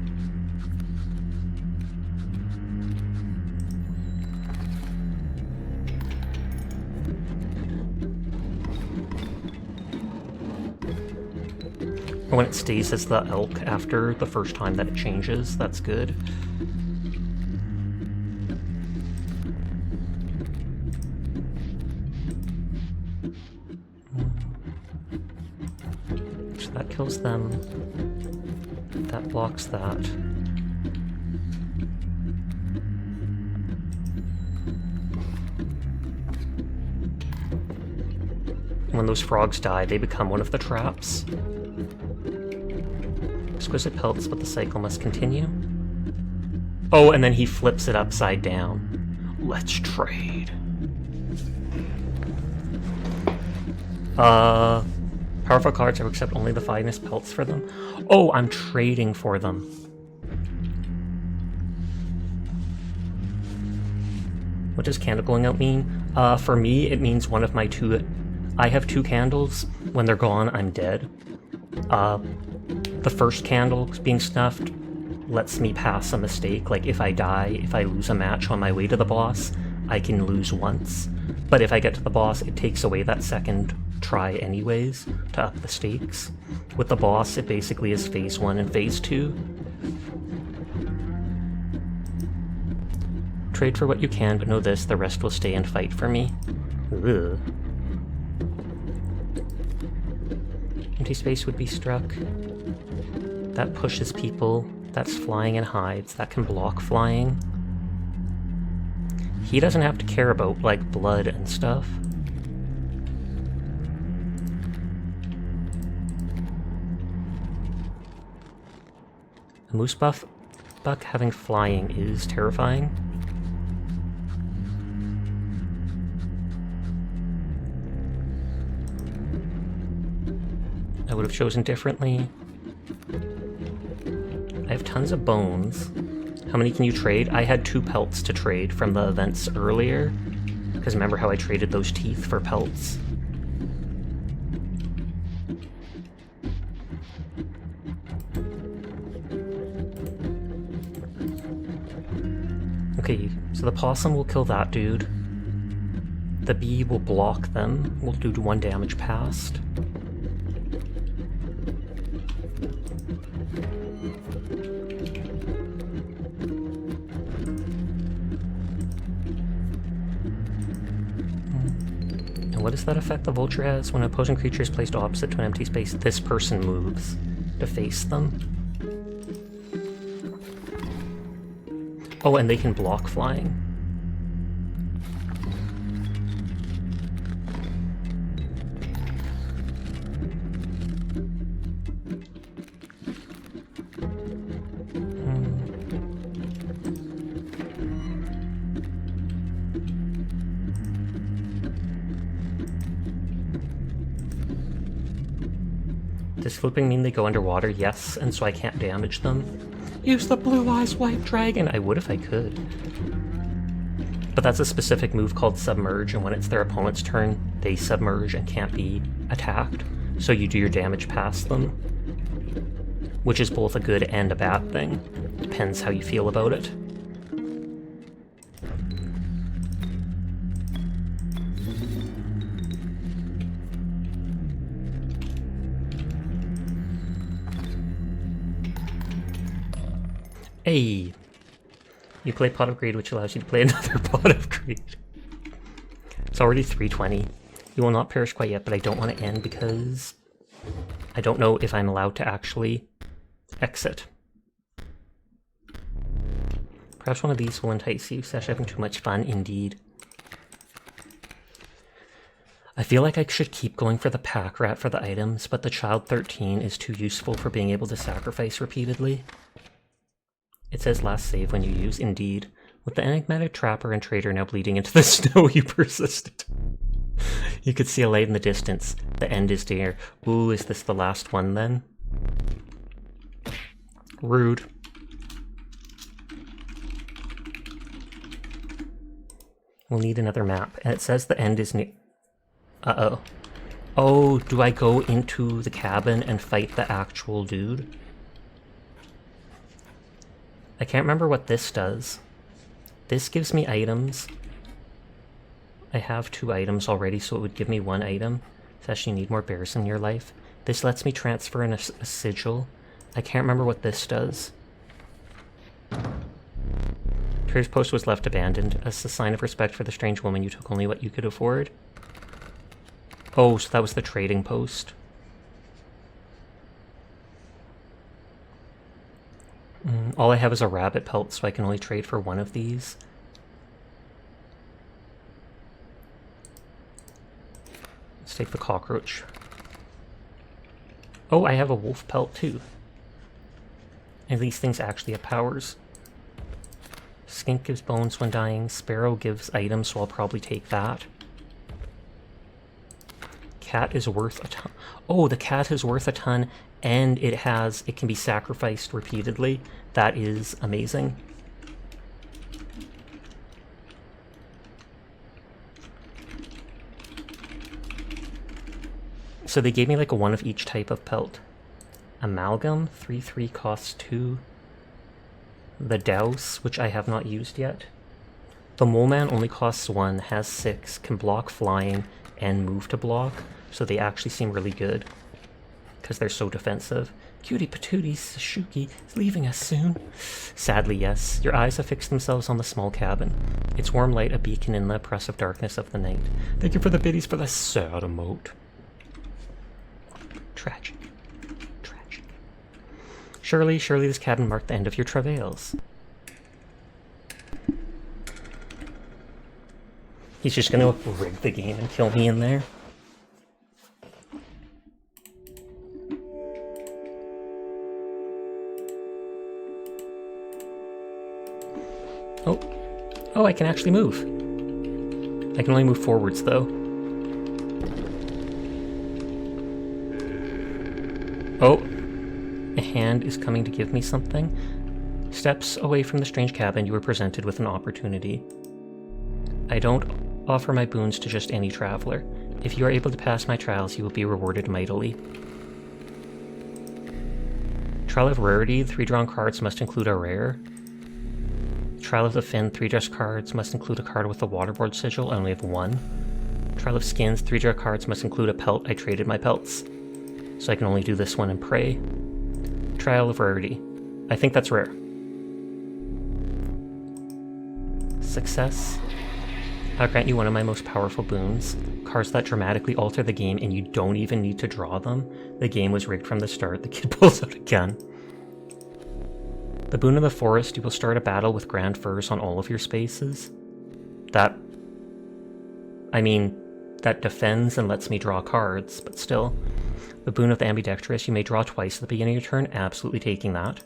When it stays as the elk after the first time that it changes, that's good. So that kills them. That blocks that. When those frogs die, they become one of the traps. Exquisite pelts, but the cycle must continue. Oh, and then he flips it upside down. Let's trade. Powerful cards, I will accept only the finest pelts for them. Oh, I'm trading for them. What does candle going out mean? For me, it means one of my two... I have two candles. When they're gone, I'm dead. The first candle being snuffed lets me pass a mistake. Like, if I die, if I lose a match on my way to the boss, I can lose once. But if I get to the boss, it takes away that second try anyways, to up the stakes. With the boss, it basically is phase 1 and phase 2. Trade for what you can, but know this, the rest will stay and fight for me. Ugh. Empty space would be struck. That pushes people. That's flying and hides. That can block flying. He doesn't have to care about, like, blood and stuff. A moose buck having flying is terrifying. I would have chosen differently. I have tons of bones. How many can you trade? I had 2 pelts to trade from the events earlier. Because remember how I traded those teeth for pelts? Okay, so the possum will kill that dude. The bee will block them. We'll do 1 damage past. And what does that effect the vulture has? When an opposing creature is placed opposite to an empty space, this person moves to face them. Oh, and they can block flying. Does flipping mean they go underwater? Yes, and so I can't damage them. Use the Blue Eyes White Dragon! I would if I could. But that's a specific move called Submerge, and when it's their opponent's turn, they submerge and can't be attacked. So you do your damage past them. Which is both a good and a bad thing. Depends how you feel about it. Hey! You play Pot of Greed, which allows you to play another Pot of Greed. It's already 3:20. You will not perish quite yet, but I don't want to end because I don't know if I'm allowed to actually exit. Perhaps one of these will entice you. Sash having too much fun, indeed. I feel like I should keep going for the pack rat for the items, but the Child 13 is too useful for being able to sacrifice repeatedly. It says last save when you use, indeed. With the enigmatic trapper and trader now bleeding into the snow, you persisted. You could see a light in the distance. The end is near. Ooh, is this the last one then? Rude. We'll need another map. And it says the end is near. Uh-oh. Oh, do I go into the cabin and fight the actual dude? I can't remember what this does. This gives me items. I have 2 items already, so it would give me 1 item. Sash, you need more bears in your life. This lets me transfer in a sigil. I can't remember what this does. Trader's post was left abandoned as a sign of respect for the strange woman. You took only what you could afford. Oh, so that was the trading post. All I have is a rabbit pelt, so I can only trade for one of these. Let's take the cockroach. Oh, I have a wolf pelt too. And these things actually have powers. Skink gives bones when dying. Sparrow gives items, so I'll probably take that. Cat is worth a ton. Oh, the cat is worth a ton, and it can be sacrificed repeatedly. That is amazing. So they gave me like a one of each type of pelt. Amalgam, 3/3 costs 2. The Douse, which I have not used yet. The Mole Man only costs 1, has 6, can block flying, and move to block. So they actually seem really good. Because they're so defensive. Cutie Patootie Sashuki is leaving us soon. Sadly, yes. Your eyes have fixed themselves on the small cabin. Its warm light a beacon in the oppressive darkness of the night. Thank you for the biddies for the sad emote. Tragic. Tragic. Surely this cabin marked the end of your travails. He's just gonna rig the game and kill me in there. Oh, I can actually move. I can only move forwards, though. Oh, a hand is coming to give me something. Steps away from the strange cabin, you were presented with an opportunity. I don't offer my boons to just any traveler. If you are able to pass my trials, you will be rewarded mightily. Trial of Rarity, 3 drawn cards must include a rare. Trial of the Fin, 3 dress cards must include a card with a waterboard sigil. I only have 1. Trial of Skins, 3 draw cards must include a pelt. I traded my pelts. So I can only do this one and pray. Trial of Rarity. I think that's rare. Success. I'll grant you one of my most powerful boons. Cards that dramatically alter the game and you don't even need to draw them. The game was rigged from the start. The kid pulls out a gun. The Boon of the Forest, you will start a battle with grand furs on all of your spaces. That defends and lets me draw cards, but still. The Boon of the Ambidextrous, you may draw twice at the beginning of your turn, absolutely taking that.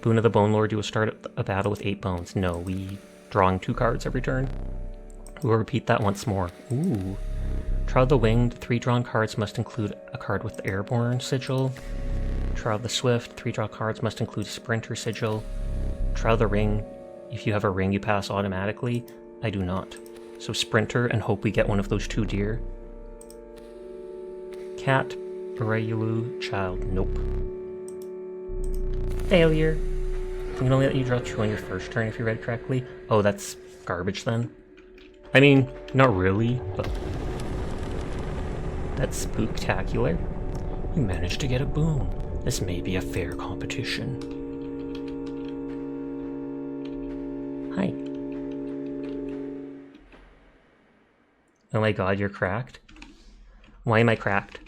Boon of the Bone Lord, you will start a battle with 8 bones. No, we drawing 2 cards every turn. We will repeat that once more. Ooh. Trial of the Winged, 3 drawn cards must include a card with the Airborne sigil. Trial of the Swift, 3 draw cards must include Sprinter sigil. Trial of the Ring, if you have a ring you pass automatically. I do not. So Sprinter and hope we get one of those 2 deer. Cat, Urayulu, Child, nope. Failure. I'm gonna only let you draw 2 on your first turn if you read correctly. Oh, that's garbage then. I mean, not really, but that's spooktacular. You managed to get a boon. This may be a fair competition. Hi. Oh my god, you're cracked? Why am I cracked?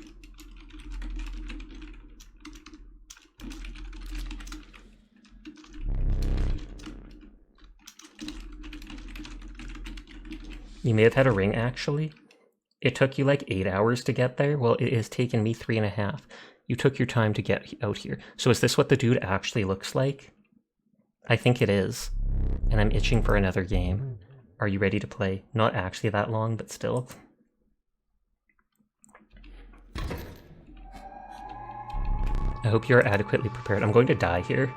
You may have had a ring, actually. It took you like 8 hours to get there. Well, it has taken me 3.5. You took your time to get out here. So is this what the dude actually looks like? I think it is. And I'm itching for another game. Are you ready to play? Not actually that long, but still. I hope you're adequately prepared. I'm going to die here.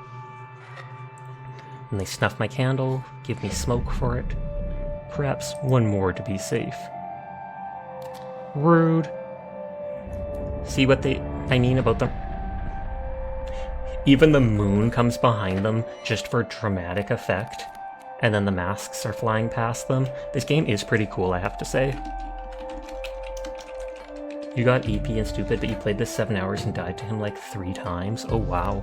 And they snuff my candle, give me smoke for it. Perhaps one more to be safe. Rude. See what I mean about them? Even the moon comes behind them just for dramatic effect. And then the masks are flying past them. This game is pretty cool, I have to say. You got EP and stupid, but you played this 7 hours and died to him like 3 times? Oh wow.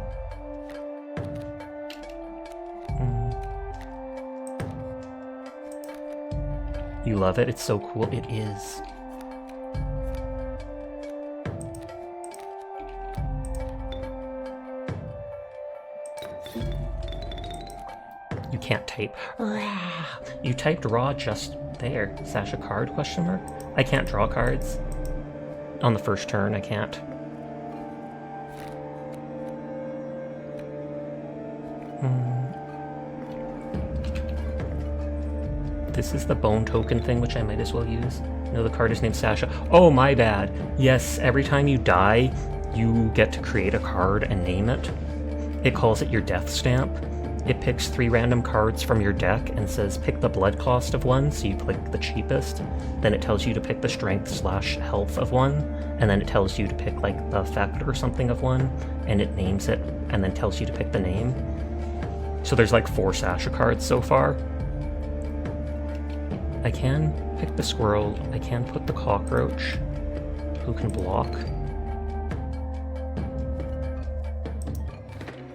You love it? It's so cool. It is. You can't type. You typed raw just there. Sasha card, question mark? I can't draw cards. On the first turn, I can't. This is the bone token thing, which I might as well use. No, the card is named Sasha. Oh, my bad. Yes, every time you die, you get to create a card and name it. It calls it your death stamp. It picks 3 random cards from your deck and says pick the blood cost of one, so you pick the cheapest. Then it tells you to pick the strength/health of one, and then it tells you to pick like the effect or something of one, and it names it, and then tells you to pick the name. So there's like 4 Sasha cards so far. I can pick the squirrel, I can put the cockroach, who can block.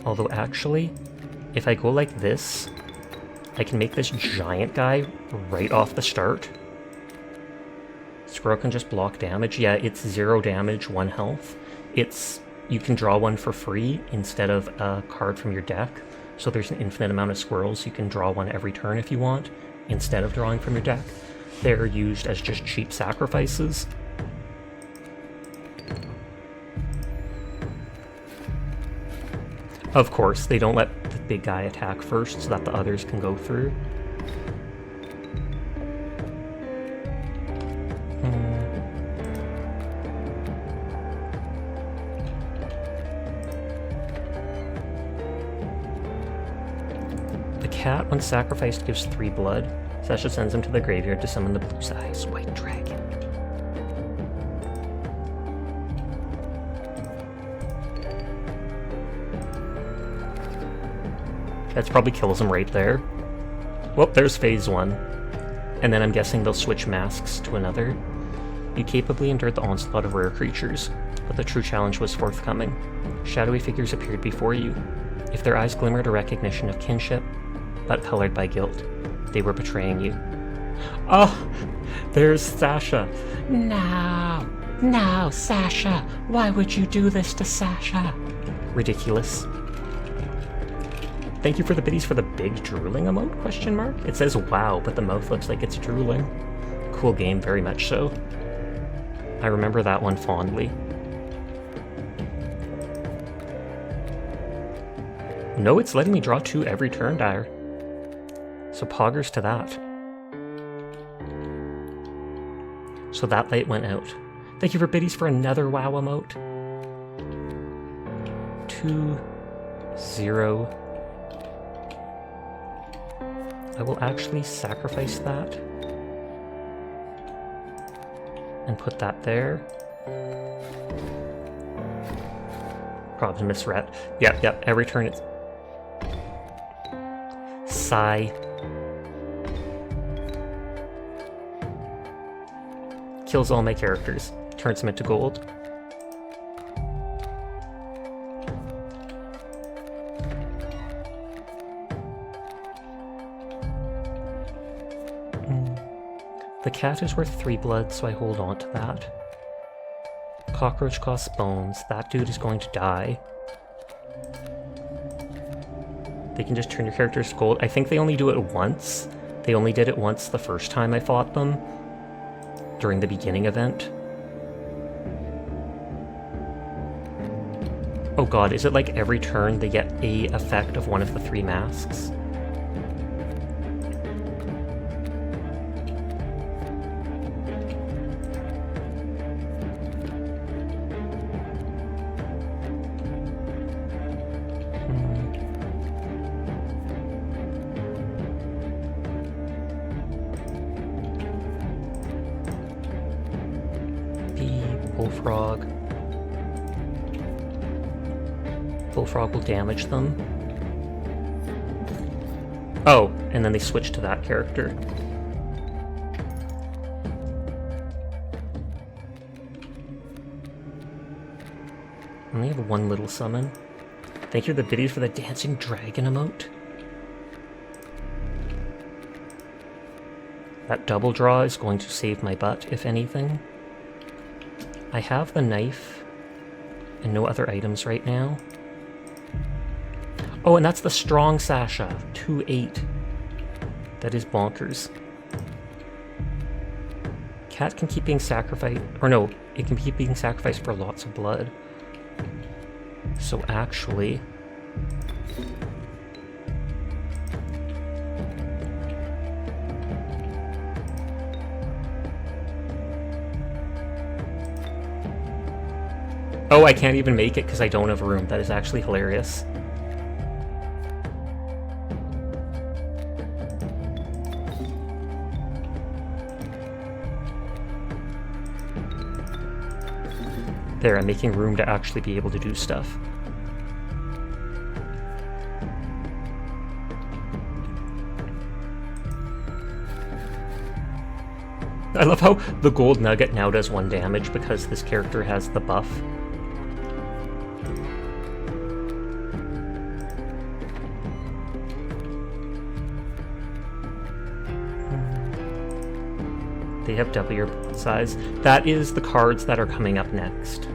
Although actually, if I go like this, I can make this giant guy right off the start. Squirrel can just block damage. Yeah, it's 0 damage, 1 health. You can draw one for free instead of a card from your deck. So there's an infinite amount of squirrels. You can draw one every turn if you want, instead of drawing from your deck. They're used as just cheap sacrifices. Of course, they don't let the big guy attack first so that the others can go through. The cat, when sacrificed, gives 3 blood. Sasha sends him to the graveyard to summon the Blue Eyes White Dragon. That probably kills him right there. Well, there's phase 1. And then I'm guessing they'll switch masks to another. You capably endured the onslaught of rare creatures, but the true challenge was forthcoming. Shadowy figures appeared before you. If their eyes glimmered a recognition of kinship, but colored by guilt, they were betraying you. Oh, there's Sasha. No, Sasha. Why would you do this to Sasha? Ridiculous. Thank you for the biddies for the big drooling emote, question mark? It says wow, but the mouth looks like it's drooling. Cool game, very much so. I remember that one fondly. No, it's letting me draw 2 every turn, Dire. So poggers to that. So that light went out. Thank you for biddies for another wow emote. 2, 0. I will actually sacrifice that and put that there. Probably misread. Yep, every turn it's... Sigh. Kills all my characters. Turns them into gold. The cat is worth 3 blood, so I hold on to that. Cockroach costs bones. That dude is going to die. They can just turn your characters gold. I think they only do it once. They only did it once the first time I fought them, during the beginning event. Oh god, is it like every turn they get a effect of one of the 3 masks? Bullfrog. Bullfrog will damage them. Oh, and then they switch to that character. I only have one little summon. Thank you to the videos for the dancing dragon emote. That double draw is going to save my butt, if anything. I have the knife and no other items right now. Oh, and that's the strong Sasha, 2-8. That is bonkers. Cat can keep being sacrificed, or no, it can keep being sacrificed for lots of blood. So actually... Oh, I can't even make it because I don't have room. That is actually hilarious. There, I'm making room to actually be able to do stuff. I love how the gold nugget now does 1 damage because this character has the buff. They have double your size. That is the cards that are coming up next.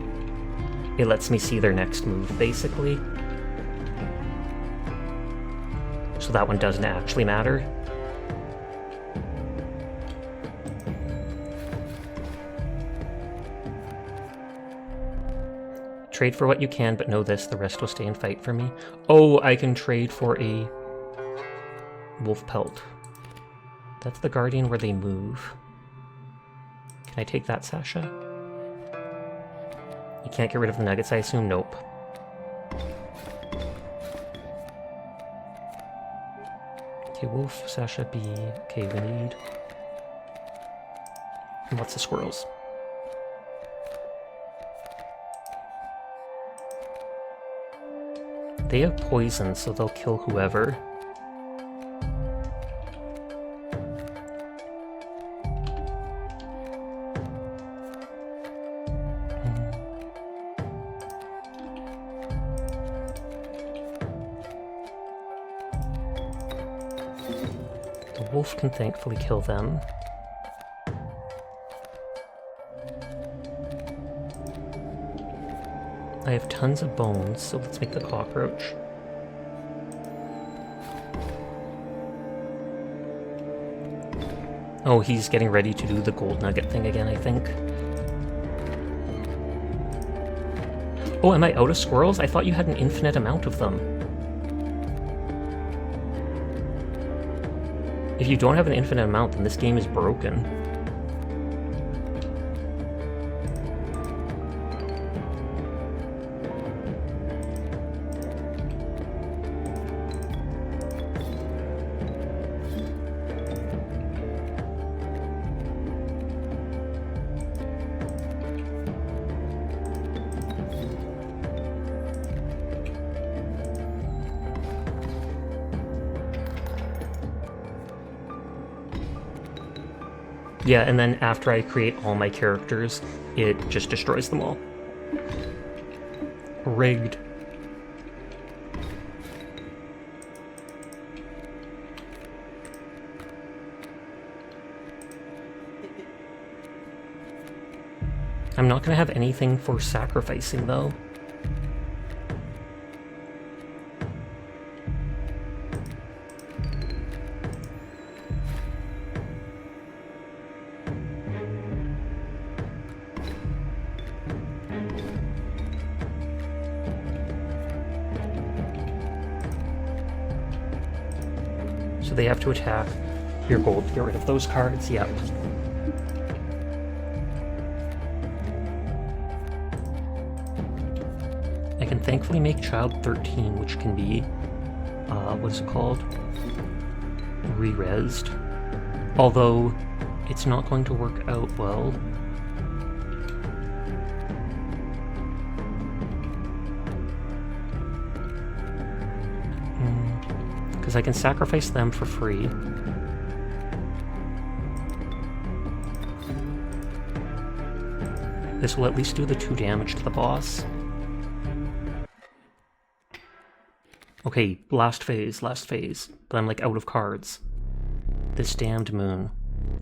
It lets me see their next move, basically. So that one doesn't actually matter. Trade for what you can, but know this, the rest will stay and fight for me. Oh, I can trade for a wolf pelt. That's the guardian where they move. Can I take that, Sasha? You can't get rid of the nuggets, I assume? Nope. Okay, wolf, Sasha, B. Okay, we need... lots of squirrels. They have poison, so they'll kill whoever. The wolf can thankfully kill them. I have tons of bones, so let's make the cockroach. Oh, he's getting ready to do the gold nugget thing again, I think. Oh, am I out of squirrels? I thought you had an infinite amount of them. If you don't have an infinite amount, then this game is broken. Yeah, and then after I create all my characters, it just destroys them all. Rigged. I'm not gonna have anything for sacrificing, though. So they have to attack your gold to get rid of those cards, yep. I can thankfully make Child 13, which can be, what is it called? Re-resed. Although, it's not going to work out well. Because I can sacrifice them for free. This will at least do the 2 damage to the boss. Okay, last phase, but I'm like out of cards. This damned moon.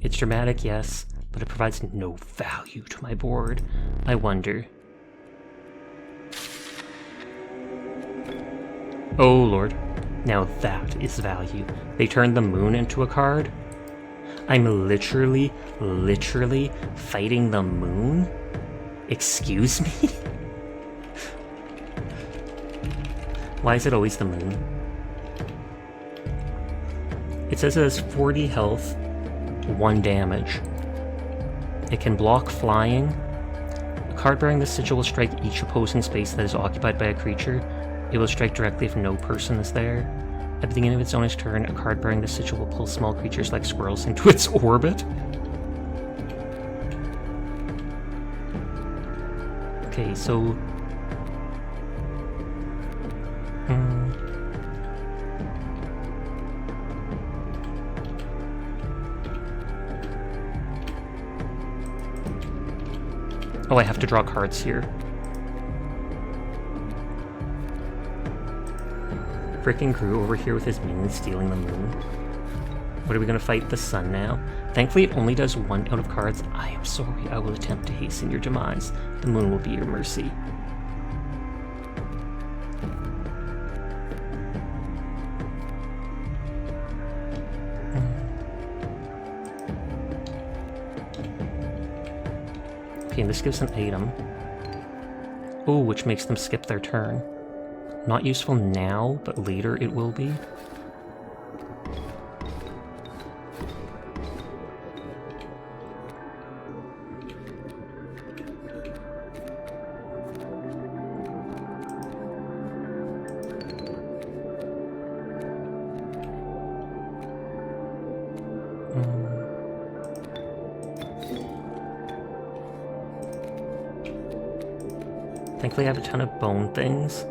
It's dramatic, yes, but it provides no value to my board. I wonder. Oh lord. Now that is value. They turned the moon into a card? I'm literally fighting the moon? Excuse me? Why is it always the moon? It says it has 40 health, 1 damage. It can block flying. A card bearing this sigil will strike each opposing space that is occupied by a creature. It will strike directly if no person is there. At the beginning of its owner's turn, a card bearing this sigil will pull small creatures like squirrels into its orbit. Okay, so... Oh, I have to draw cards here. Frickin' Gru over here with his minions stealing the moon. What are we gonna fight? The sun now? Thankfully it only does 1 out of cards. I am sorry, I will attempt to hasten your demise. The moon will be your mercy. Okay, and this gives an item. Oh, which makes them skip their turn. Not useful now, but later it will be. Thankfully I have a ton of bone things.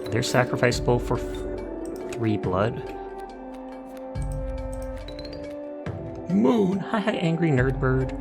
They're sacrificable for 3 blood. Moon! Hi, angry nerd bird.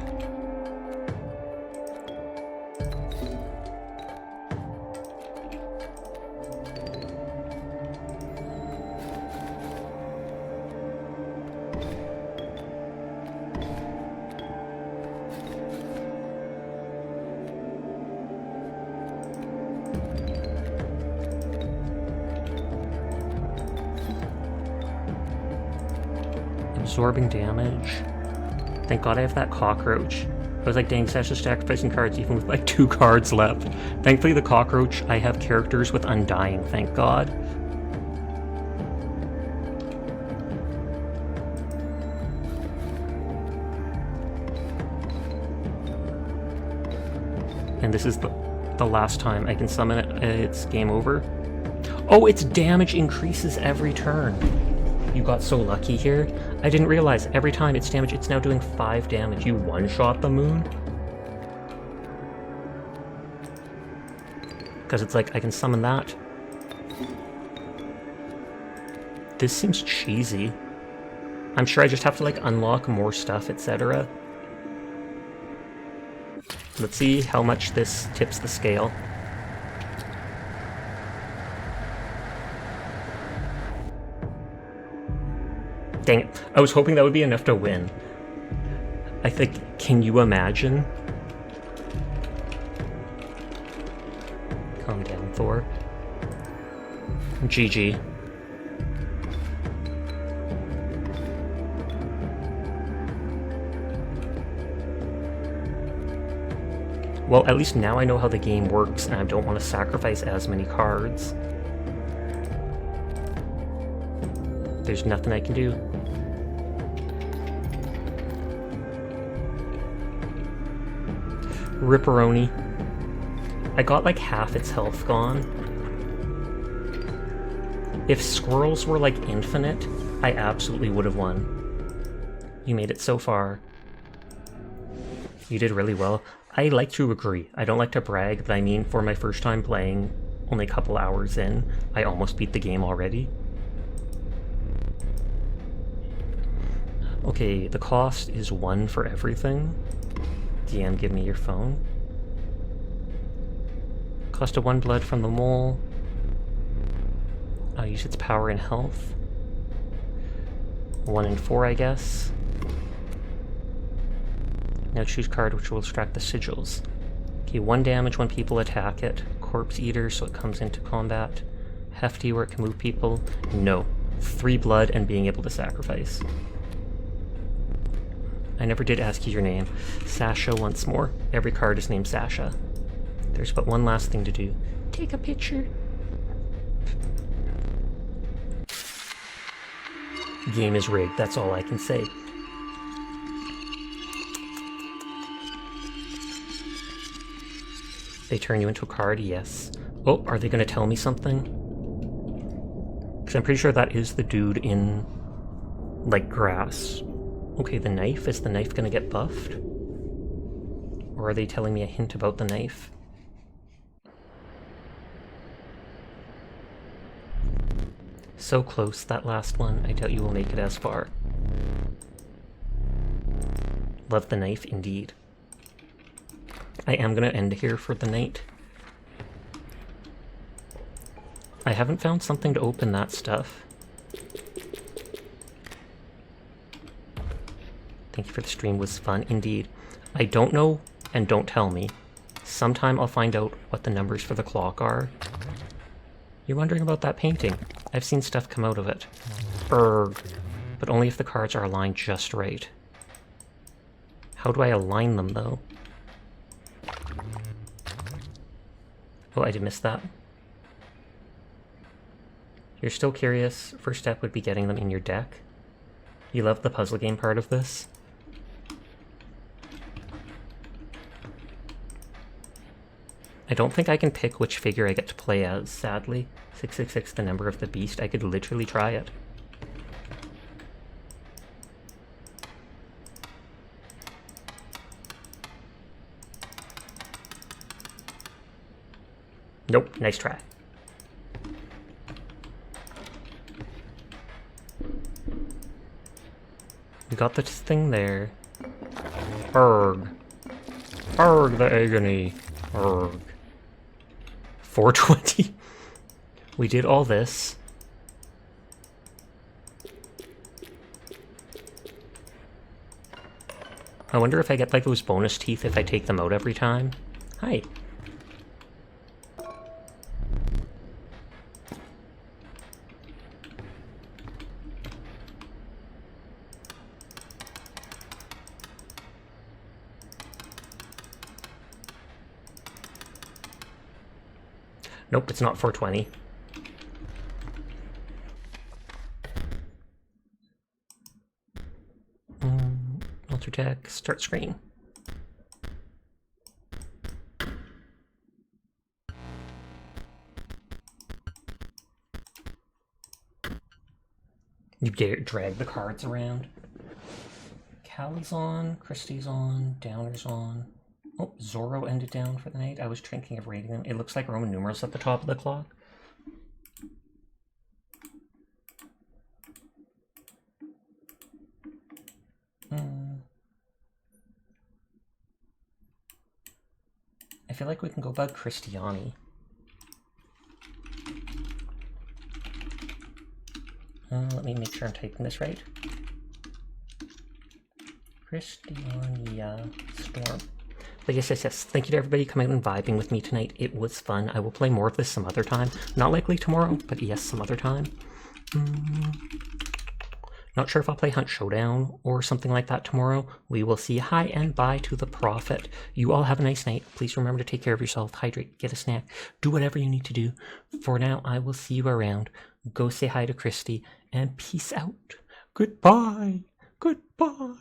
Absorbing damage. Thank god I have that cockroach. I was like, dang, Sash is sacrificing cards even with like 2 cards left. Thankfully the cockroach, I have characters with Undying, thank god. And this is the last time I can summon it. It's game over. Oh, its damage increases every turn. You got so lucky here. I didn't realize every time it's damage, it's now doing 5 damage. You one-shot the moon? Because it's like, I can summon that. This seems cheesy. I'm sure I just have to like unlock more stuff, etc. Let's see how much this tips the scale. Dang it. I was hoping that would be enough to win. I think, can you imagine? Calm down, Thor. GG. Well, at least now I know how the game works and I don't want to sacrifice as many cards. There's nothing I can do. Ripperoni. I got like half its health gone. If squirrels were like infinite, I absolutely would have won. You made it so far. You did really well. I like to agree. I don't like to brag, but I mean, for my first time playing, only a couple hours in, I almost beat the game already. Okay, the cost is 1 for everything. DM, give me your phone. Cost of 1 blood from the mole. I'll use its power and health. 1 and 4, I guess. Now choose card which will extract the sigils. Okay, 1 damage when people attack it. Corpse Eater, so it comes into combat. Hefty, where it can move people. No. 3 blood and being able to sacrifice. I never did ask you your name. Sasha once more. Every card is named Sasha. There's but one last thing to do. Take a picture. Game is rigged, that's all I can say. They turn you into a card, yes. Oh, are they going to tell me something? Because I'm pretty sure that is the dude in, like, grass. Okay, the knife. Is the knife going to get buffed? Or are they telling me a hint about the knife? So close, that last one. I doubt you will make it as far. Love the knife, indeed. I am going to end here for the night. I haven't found something to open that stuff. Thank you for the stream, was fun, indeed. I don't know, and don't tell me. Sometime I'll find out what the numbers for the clock are. You're wondering about that painting. I've seen stuff come out of it. Erg. But only if the cards are aligned just right. How do I align them, though? Oh, I did miss that. You're still curious? First step would be getting them in your deck. You love the puzzle game part of this? I don't think I can pick which figure I get to play as, sadly. 666, the number of the beast. I could literally try it. Nope, nice try. We got this thing there. Erg. Erg, the agony. Erg. 420. We did all this. I wonder if I get like those bonus teeth if I take them out every time. Hi. Nope, it's not 420. Alter deck, start screen. You dare drag the cards around. Callie's on, Christie's on, Downer's on. Oh, Zorro ended down for the night. I was thinking of rating them. It looks like Roman numerals at the top of the clock. I feel like we can go by Christiani. Let me make sure I'm typing this right. Christiania Storm. But yes. Thank you to everybody coming and vibing with me tonight. It was fun. I will play more of this some other time. Not likely tomorrow, but yes, some other time. Not sure if I'll play Hunt Showdown or something like that tomorrow. We will see. Hi and bye to the Prophet. You all have a nice night. Please remember to take care of yourself. Hydrate, get a snack, do whatever you need to do. For now, I will see you around. Go say hi to Christy, and peace out. Goodbye. Goodbye.